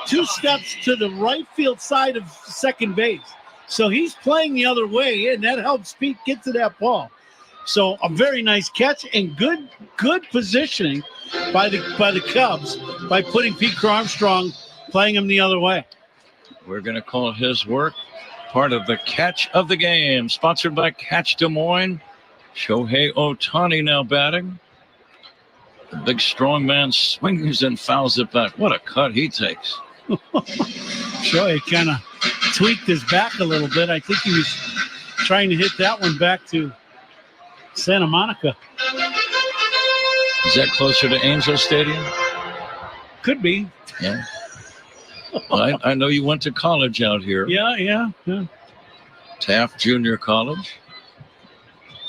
2 steps to the right field side of second base. So he's playing the other way, and that helps Pete get to that ball. So a very nice catch and good positioning by the Cubs by putting Pete Armstrong, playing him the other way. We're going to call his work part of the catch of the game, sponsored by Catch Des Moines. Shohei Ohtani now batting. The big strong man swings and fouls it back. What a cut he takes. Shohei kind of tweaked his back a little bit. I think he was trying to hit that one back to Santa Monica. Is that closer to Angel Stadium? Could be. Yeah. Well, I know you went to college out here. Yeah. Taft Junior College.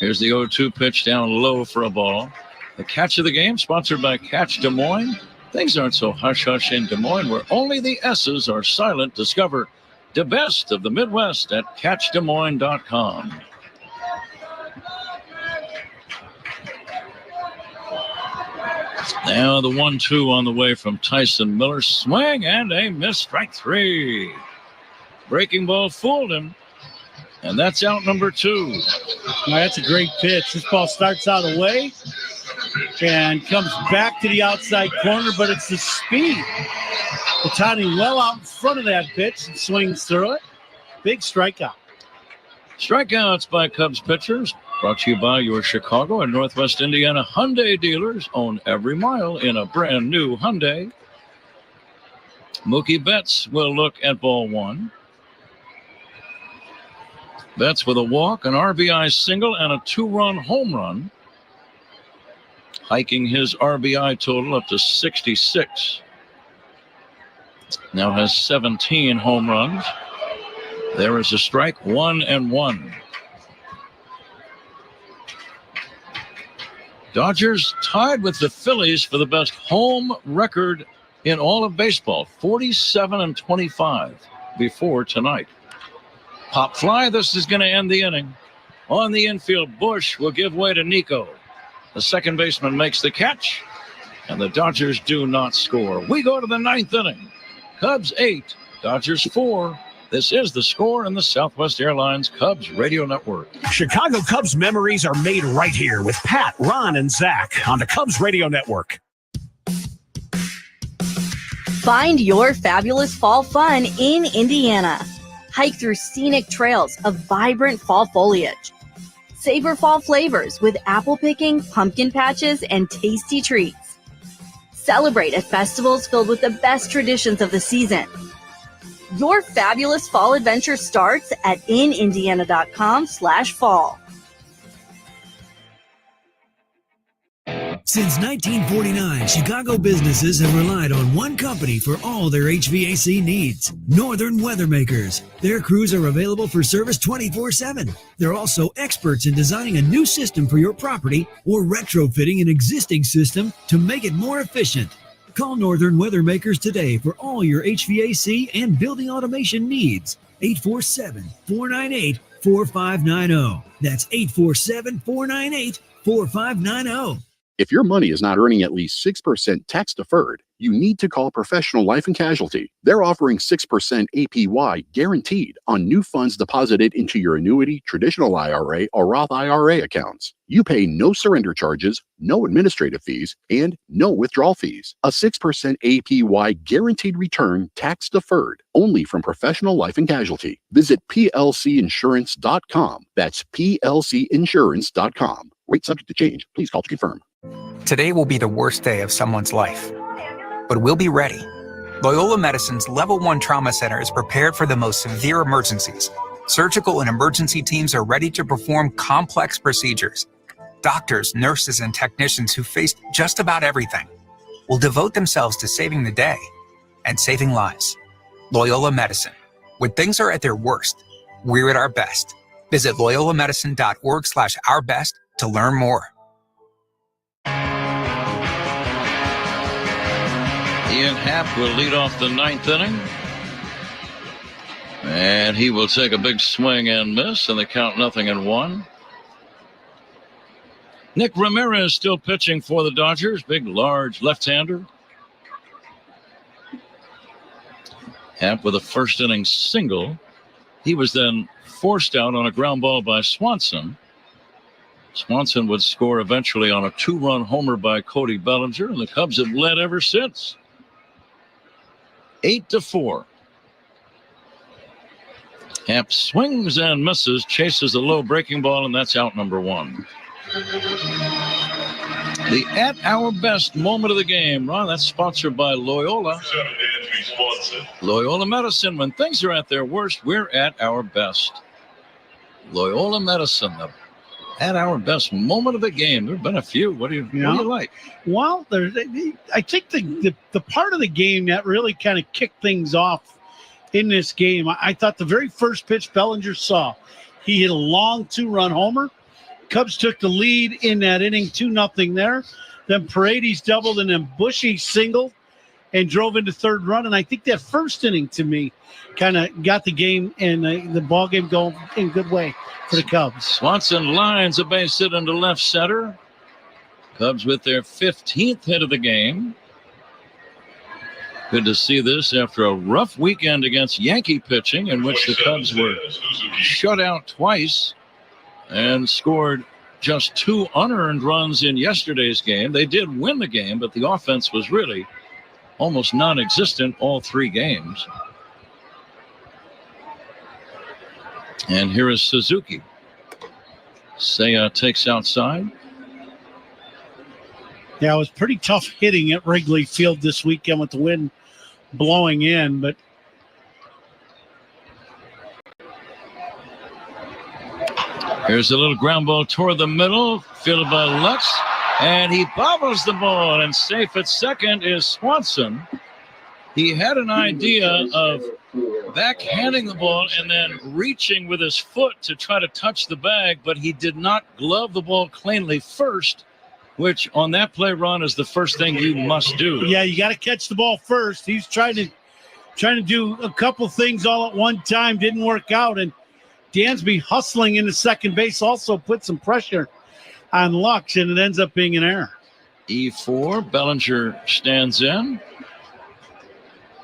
Here's the 0-2 pitch down low for a ball. The catch of the game, sponsored by Catch Des Moines. Things aren't so hush-hush in Des Moines, where only the S's are silent. Discover the best of the Midwest at CatchDesMoines.com. Now the 1-2 on the way from Tyson Miller. Swing and a miss, strike 3. Breaking ball fooled him. And that's out number 2. Now, that's a great pitch. This ball starts out away and comes back to the outside corner, but it's the speed. Ohtani well out in front of that pitch and swings through it. Big strikeout. Strikeouts by Cubs pitchers. Brought to you by your Chicago and Northwest Indiana Hyundai dealers. Own every mile in a brand new Hyundai. Mookie Betts will look at ball 1. Betts with a walk, an RBI single, and a 2-run home run. Hiking his RBI total up to 66. Now has 17 home runs. There is a strike, 1-1. Dodgers tied with the Phillies for the best home record in all of baseball, 47-25 before tonight. Pop fly, this is going to end the inning. On the infield, Bush will give way to Nico. The second baseman makes the catch, and the Dodgers do not score. We go to the 9th inning. Cubs 8, Dodgers 4. This is The Score in the Southwest Airlines Cubs Radio Network. Chicago Cubs memories are made right here with Pat, Ron, and Zach on the Cubs Radio Network. Find your fabulous fall fun in Indiana. Hike through scenic trails of vibrant fall foliage. Savor fall flavors with apple picking, pumpkin patches, and tasty treats. Celebrate at festivals filled with the best traditions of the season. Your fabulous fall adventure starts at inindiana.com/fall. Since 1949, Chicago businesses have relied on one company for all their HVAC needs, Northern Weathermakers. Their crews are available for service 24/7. They're also experts in designing a new system for your property or retrofitting an existing system to make it more efficient. Call Northern Weathermakers today for all your HVAC and building automation needs. 847-498-4590. That's 847-498-4590. If your money is not earning at least 6% tax deferred, you need to call Professional Life and Casualty. They're offering 6% APY guaranteed on new funds deposited into your annuity, traditional IRA, or Roth IRA accounts. You pay no surrender charges, no administrative fees, and no withdrawal fees. A 6% APY guaranteed return tax deferred only from Professional Life and Casualty. Visit plcinsurance.com. That's plcinsurance.com. Rate subject to change. Please call to confirm. Today will be the worst day of someone's life, but we'll be ready. Loyola Medicine's Level 1 Trauma Center is prepared for the most severe emergencies. Surgical and emergency teams are ready to perform complex procedures. Doctors, nurses, and technicians who faced just about everything will devote themselves to saving the day and saving lives. Loyola Medicine. When things are at their worst, we're at our best. Visit loyolamedicine.org/ourbest to learn more. The Ian Happ will lead off the ninth inning. And he will take a big swing and miss, and they count 0-1. Nick Ramirez still pitching for the Dodgers. Big, large left-hander. Happ with a first inning single. He was then forced out on a ground ball by Swanson. Swanson would score eventually on a 2-run homer by Cody Bellinger, and the Cubs have led ever since. 8-4. Happ swings and misses, chases a low breaking ball, and that's out number 1. The At Our Best moment of the game, Ron, that's sponsored by Loyola. Loyola Medicine. When things are at their worst, we're at our best. Loyola Medicine, the At Our Best moment of the game. There have been a few. What do you like? Well, I think the part of the game that really kind of kicked things off in this game, I thought the very first pitch Bellinger saw, he hit a long 2-run homer. Cubs took the lead in that inning, 2-0 there. Then Paredes doubled and then Bushy singled and drove into third run. And I think that first inning, to me, kind of got the game and the ball game going in a good way for the Cubs. Swanson lines a base hit into left center. Cubs with their 15th hit of the game. Good to see this after a rough weekend against Yankee pitching, in which the Cubs were shut out twice and scored just 2 unearned runs in yesterday's game. They did win the game, but the offense was really almost non-existent all 3 games. And here is Suzuki. Seiya takes outside. Yeah, it was pretty tough hitting at Wrigley Field this weekend with the wind blowing in, but here's a little ground ball toward the middle, fielded by Lutz, and he bobbles the ball, and safe at second is Swanson. He had an idea of backhanding the ball and then reaching with his foot to try to touch the bag, but he did not glove the ball cleanly first, which on that play run is the first thing you must do. Yeah, you got to catch the ball first. He's trying to do a couple things all at one time, didn't work out, and Dansby hustling into second base also put some pressure on Lux, and it ends up being an error. E4, Bellinger stands in,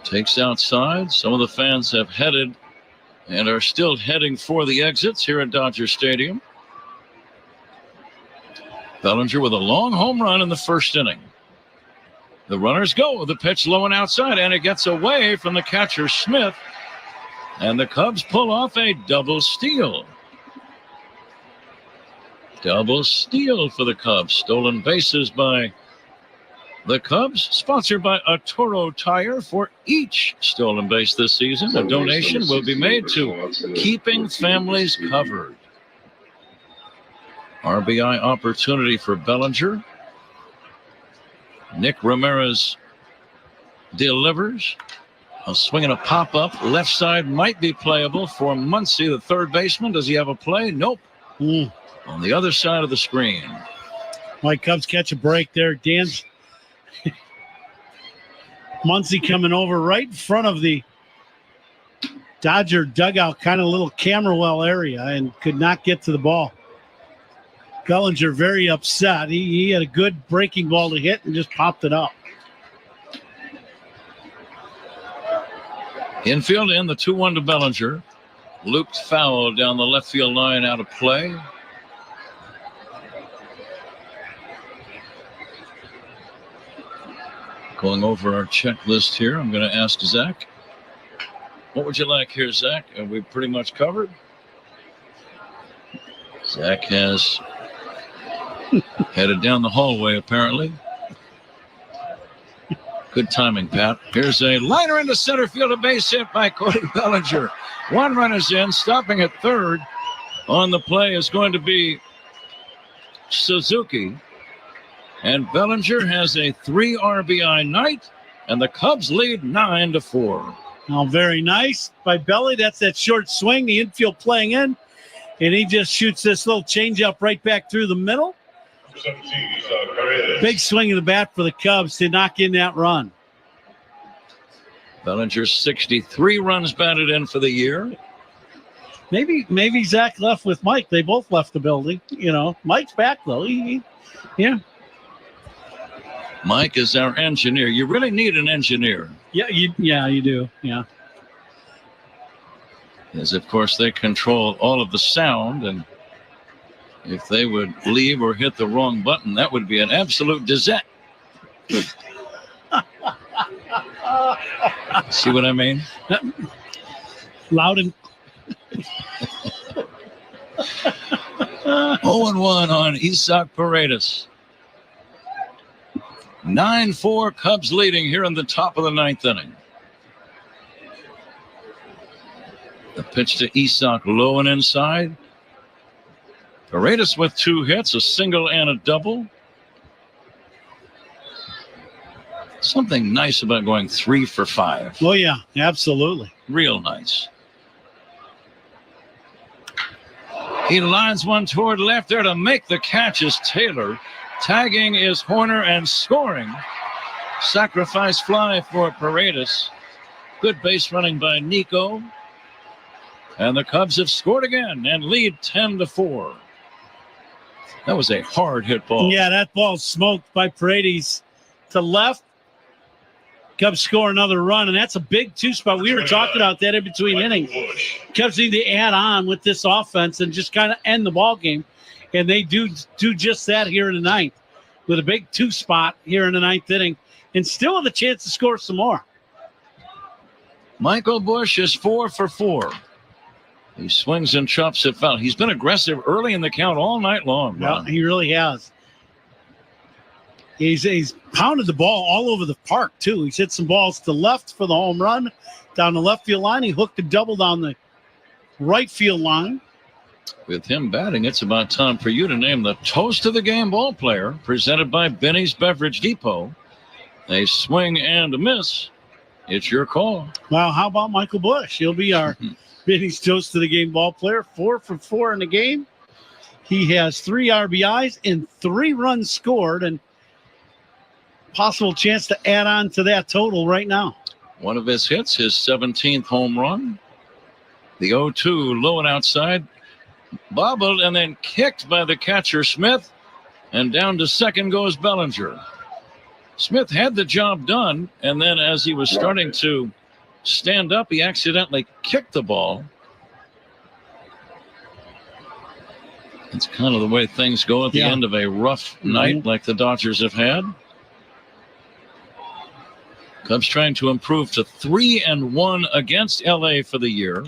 takes outside. Some of the fans have headed and are still heading for the exits here at Dodger Stadium. Bellinger with a long home run in the first inning. The runners go. The pitch low and outside, and it gets away from the catcher, Smith. And the Cubs pull off a double steal. Double steal for the Cubs. Stolen bases by the Cubs, sponsored by Toro Tire. For each stolen base this season, a donation will be made to Keeping Families Covered. RBI opportunity for Bellinger. Nick Ramirez delivers. A swing and a pop-up. Left side might be playable for Muncy, the third baseman. Does he have a play? Nope. On the other side of the screen. White Cubs catch a break there. Muncy coming over right in front of the Dodger dugout, kind of little camera well area, and could not get to the ball. Bellinger very upset. He had a good breaking ball to hit and just popped it up. Infield in, the 2-1 to Bellinger. Looped foul down the left field line, out of play. Going over our checklist here, I'm going to ask Zach. What would you like here, Zach? Are we pretty much covered? Zach has headed down the hallway, apparently. Good timing, Pat. Here's a liner into center field, a base hit by Cody Bellinger. 1 run is in, stopping at third. On the play is going to be Suzuki. And Bellinger has a 3 RBI night, and the Cubs lead 9-4. Oh, very nice by Belly. That's that short swing, the infield playing in, and he just shoots this little changeup right back through the middle. Big swing of the bat for the Cubs to knock in that run. Bellinger 63 runs batted in for the year. Maybe Zach left with Mike. They both left the building. Mike's back though. Yeah. Mike is our engineer. You really need an engineer. Yeah, you do. Yeah. As of course they control all of the sound, and if they would leave or hit the wrong button, that would be an absolute disaster. See what I mean? Loud and 0-1 on Isak Paredes. 9-4 Cubs leading here in the top of the ninth inning. The pitch to Isak, low and inside. Paredes with 2 hits, a single and a double. Something nice about going 3 for 5. Oh, yeah, absolutely. Real nice. He lines one toward left there to make the catch is Taylor. Tagging is Horner and scoring. Sacrifice fly for Paredes. Good base running by Nico. And the Cubs have scored again and lead 10-4. That was a hard hit ball. Yeah, that ball smoked by Paredes to left. Cubs score another run, and that's a big 2 spot. We were talking about that in between innings. Cubs need to add on with this offense and just kind of end the ball game, and they do just that here in the ninth with a big 2 spot here in the ninth inning, and still have a chance to score some more. Michael Busch is 4 for 4. He swings and chops it foul. He's been aggressive early in the count all night long. Yeah, he really has. He's pounded the ball all over the park, too. He's hit some balls to left for the home run, down the left field line. He hooked a double down the right field line. With him batting, it's about time for you to name the Toast of the Game ball player, presented by Benny's Beverage Depot. A swing and a miss. It's your call. Well, how about Michael Busch? He'll be our Benny's Toast of the Game ball player. 4 for 4 in the game. He has 3 RBIs and 3 runs scored, and possible chance to add on to that total right now. One of his hits, his 17th home run. The 0-2 low and outside. Bobbled and then kicked by the catcher Smith. And down to second goes Bellinger. Smith had the job done, and then as he was starting to stand up, he accidentally kicked the ball. It's kind of the way things go at the end of a rough night like the Dodgers have had. Cubs trying to improve to 3-1 against LA for the year.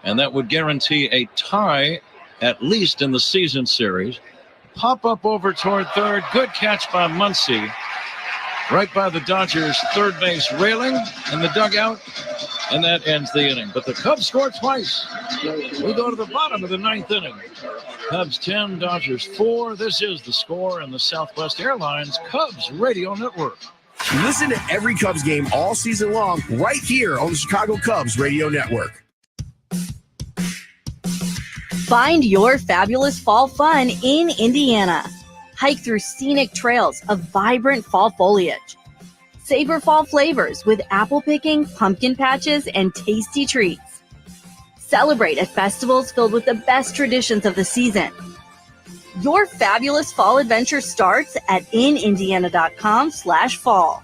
And that would guarantee a tie, at least in the season series. Pop up over toward third. Good catch by Muncy. Right by the Dodgers' third base railing in the dugout. And that ends the inning. But the Cubs scored twice. We go to the bottom of the ninth inning. Cubs 10, Dodgers 4. This is the score in the Southwest Airlines Cubs Radio Network. Listen to every Cubs game all season long right here on the Chicago Cubs Radio Network. Find your fabulous fall fun in Indiana. Hike through scenic trails of vibrant fall foliage. Savor fall flavors with apple picking, pumpkin patches, and tasty treats. Celebrate at festivals filled with the best traditions of the season. Your fabulous fall adventure starts at inindiana.com/fall.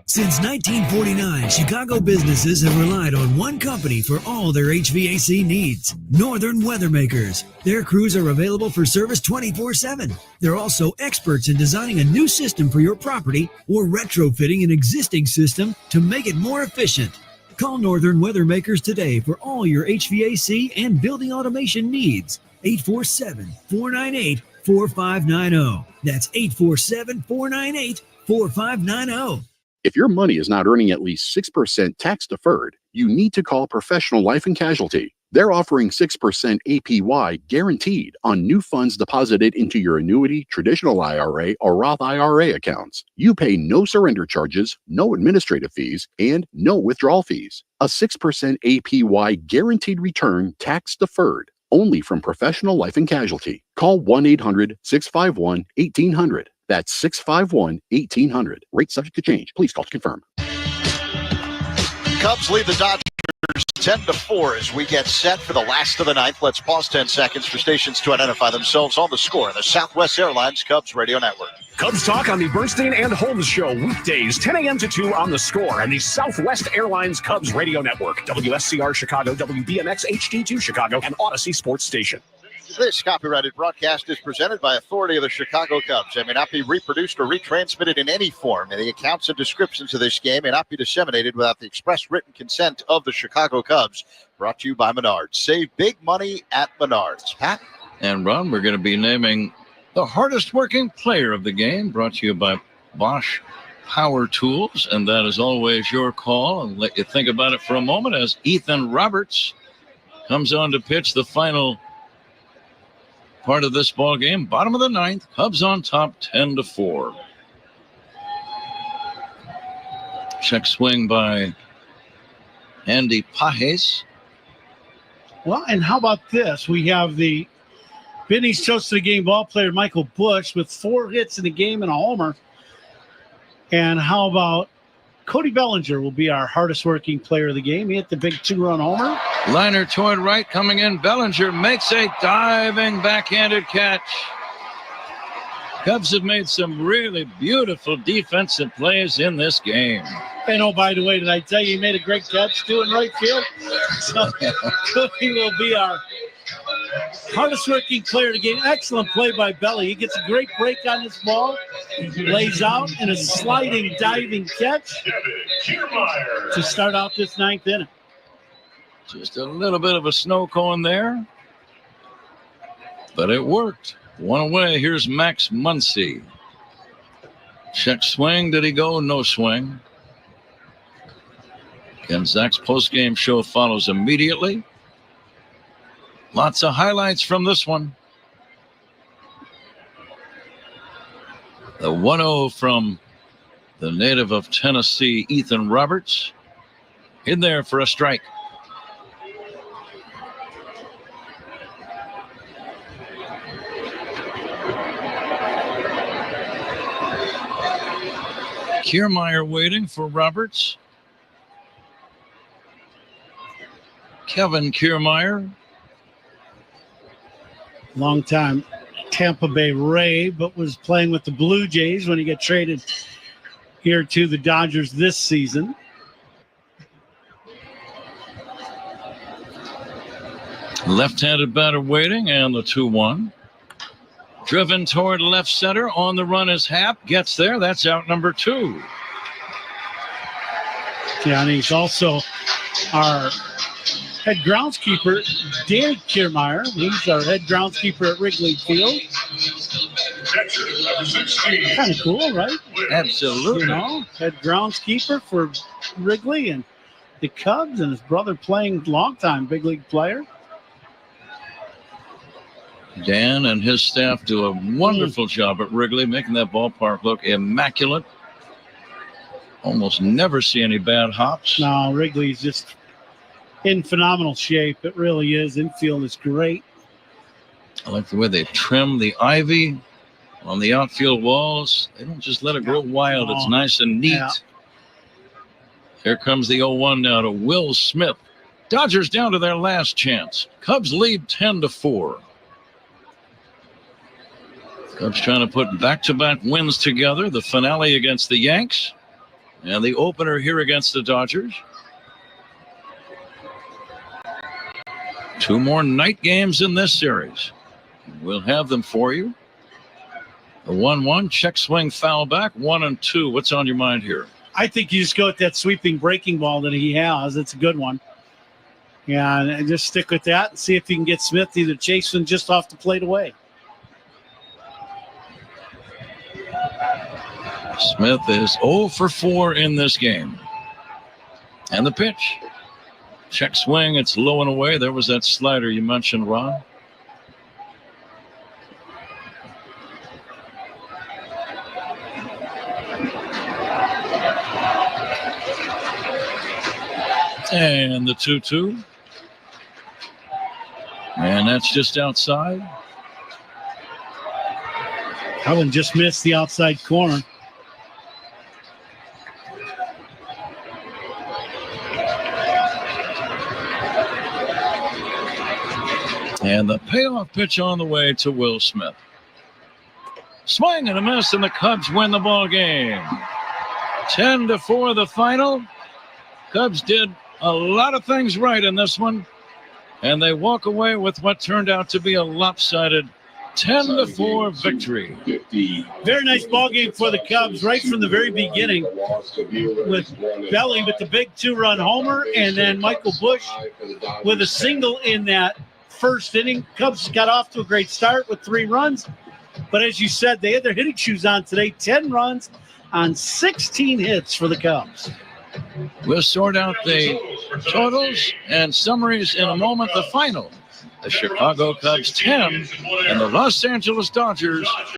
Since 1949, Chicago businesses have relied on one company for all their HVAC needs, Northern Weathermakers. Their crews are available for service 24/7. They're also experts in designing a new system for your property or retrofitting an existing system to make it more efficient. Call Northern Weathermakers today for all your HVAC and building automation needs. 847-498-4590. That's 847-498-4590. If your money is not earning at least 6% tax deferred, you need to call Professional Life and Casualty. They're offering 6% APY guaranteed on new funds deposited into your annuity, traditional IRA, or Roth IRA accounts. You pay no surrender charges, no administrative fees, and no withdrawal fees. A 6% APY guaranteed return tax deferred only from Professional Life and Casualty. Call 1-800-651-1800. That's 651-1800. Rate subject to change. Please call to confirm. Cubs lead the Dodgers 10-4 as we get set for the last of the ninth. Let's pause 10 seconds for stations to identify themselves on the score in the Southwest Airlines Cubs Radio Network. Cubs Talk on the Bernstein and Holmes Show, weekdays, 10 a.m. to 2 on the score and the Southwest Airlines Cubs Radio Network, WSCR Chicago, WBMX HD2 Chicago, and Odyssey Sports Station. This copyrighted broadcast is presented by authority of the Chicago Cubs and may not be reproduced or retransmitted in any form. And the accounts and descriptions of this game may not be disseminated without the express written consent of the Chicago Cubs. Brought to you by Menards. Save big money at Menards. Pat? And Ron, we're going to be naming the hardest working player of the game, brought to you by Bosch Power Tools. And that is always your call. And let you think about it for a moment as Ethan Roberts comes on to pitch the final part of this ball game. Bottom of the ninth, Cubs on top 10-4. Check swing by Andy Pages. Well, and how about this? We have the Benny's Toast of the Game ball player Michael Busch with 4 hits in the game and a homer. And how about Cody Bellinger will be our hardest working player of the game. He hit the big 2-run homer. Liner toward right coming in. Bellinger makes a diving backhanded catch. Cubs have made some really beautiful defensive plays in this game. And oh, by the way, did I tell you he made a great catch too in right field? So Cody will be our hardest working player of the game. Excellent play by Belly. He gets a great break on this ball. Lays out in a sliding, diving catch to start out this ninth inning. Just a little bit of a snow cone there, but it worked. One away. Here's Max Muncy. Check swing. Did he go? No swing. Ken Zach's postgame show follows immediately. Lots of highlights from this one. The 1-0 from the native of Tennessee, Ethan Roberts. In there for a strike. Kiermaier waiting for Roberts. Kevin Kiermaier. Long time Tampa Bay Ray, but was playing with the Blue Jays when he got traded here to the Dodgers this season. Left-handed batter waiting, and the 2-1. Driven toward left center. On the run is Happ. Gets there. That's out number 2. Yeah, and he's also our head groundskeeper, Danny Kiermaier. He's our head groundskeeper at Wrigley Field. Kind of cool, right? Absolutely. You know, head groundskeeper for Wrigley and the Cubs, and his brother playing longtime big league player. Dan and his staff do a wonderful job at Wrigley, making that ballpark look immaculate. Almost never see any bad hops. No, Wrigley's just in phenomenal shape. It really is. Infield is great. I like the way they trim the ivy on the outfield walls. They don't just let it grow wild. It's nice and neat. Yeah. Here comes the 0-1 now to Will Smith. Dodgers down to their last chance. Cubs lead 10-4. Cubs trying to put back-to-back wins together. The finale against the Yanks and the opener here against the Dodgers. 2 more night games in this series. We'll have them for you. The 1-1, check swing, foul back, 1-2. What's on your mind here? I think you just go with that sweeping breaking ball that he has. It's a good one. Yeah, and just stick with that and see if you can get Smith either chasing just off the plate away. Smith is 0 for 4 in this game. And the pitch. Check swing. It's low and away. There was that slider you mentioned, Ron. And the 2-2. And that's just outside. That one just missed the outside corner. And the payoff pitch on the way to Will Smith. Swing and a miss, and the Cubs win the ball game. 10-4 the final. Cubs did a lot of things right in this one, and they walk away with what turned out to be a lopsided 10-4 victory. Very nice ball game for the Cubs right from the very beginning, with Belly with the big 2-run homer, and then Michael Busch with a single in that first inning. Cubs got off to a great start with 3 runs, but as you said, they had their hitting shoes on today. 10 runs on 16 hits for the Cubs. We'll sort out the totals and summaries in a moment. The final, the Chicago Cubs 10 and the Los Angeles Dodgers